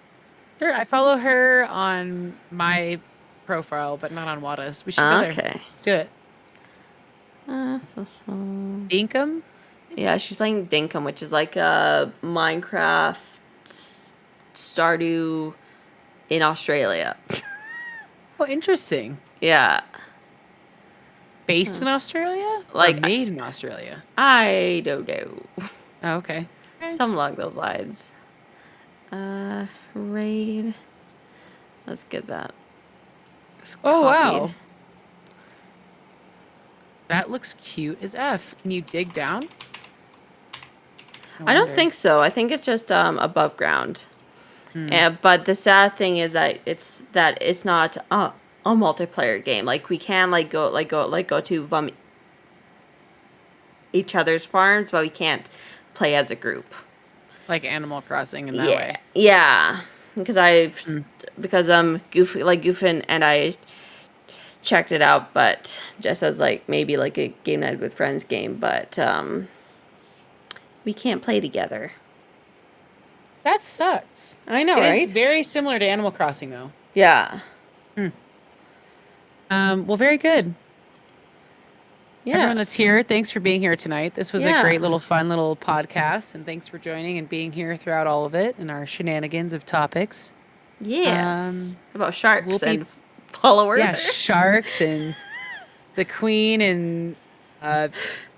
Sure. I follow her on my profile, but not on Wawta's. We should go there. Okay. Let's do it. So, Dinkum? yeah, she's playing Dinkum, which is like a Minecraft Stardew in Australia. Oh, interesting. Yeah. Based in Australia? Like, Or made in Australia? I don't know. Oh, okay. Something along those lines. Raid. Let's get that. Oh, copied. wow. That looks cute as F. Can you dig down? I don't wonder. think so. I think it's just above ground. But the sad thing is that it's not a multiplayer game. Like we can go to each other's farms, but we can't play as a group. Like Animal Crossing in that way. Yeah. Because Goofin and I checked it out, but just as like maybe like a game night with friends game, but we can't play together. That sucks. I know, It right? is very similar to Animal Crossing, though. Yeah. Well, very good. Yeah. Everyone that's here, thanks for being here tonight. This was a Yeah. great little fun little podcast, and thanks for joining and being here throughout all of it and our shenanigans of topics. Yes. About sharks we'll be- and followers. Yeah, sharks and the queen and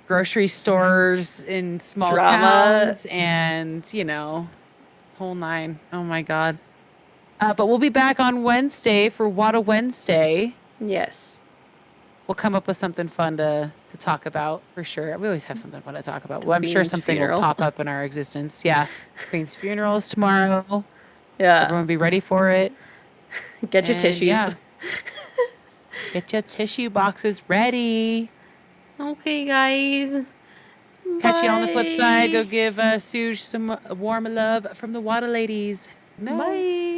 grocery stores in small Drama. towns and, whole nine. Oh my God. But we'll be back on Wednesday for Wada Wednesday. Yes. We'll come up with something fun to talk about for sure. We always have something fun to talk about. Well, I'm sure Queen's something funeral. will pop up in our existence. Yeah. Queen's funeral is tomorrow. Yeah. Everyone be ready for it. Get your And, tissues. yeah. Get your tissue boxes ready. Okay, guys. Catch you on the flip Bye. side. Go give Suge some warm love from the Water Ladies. No. Bye.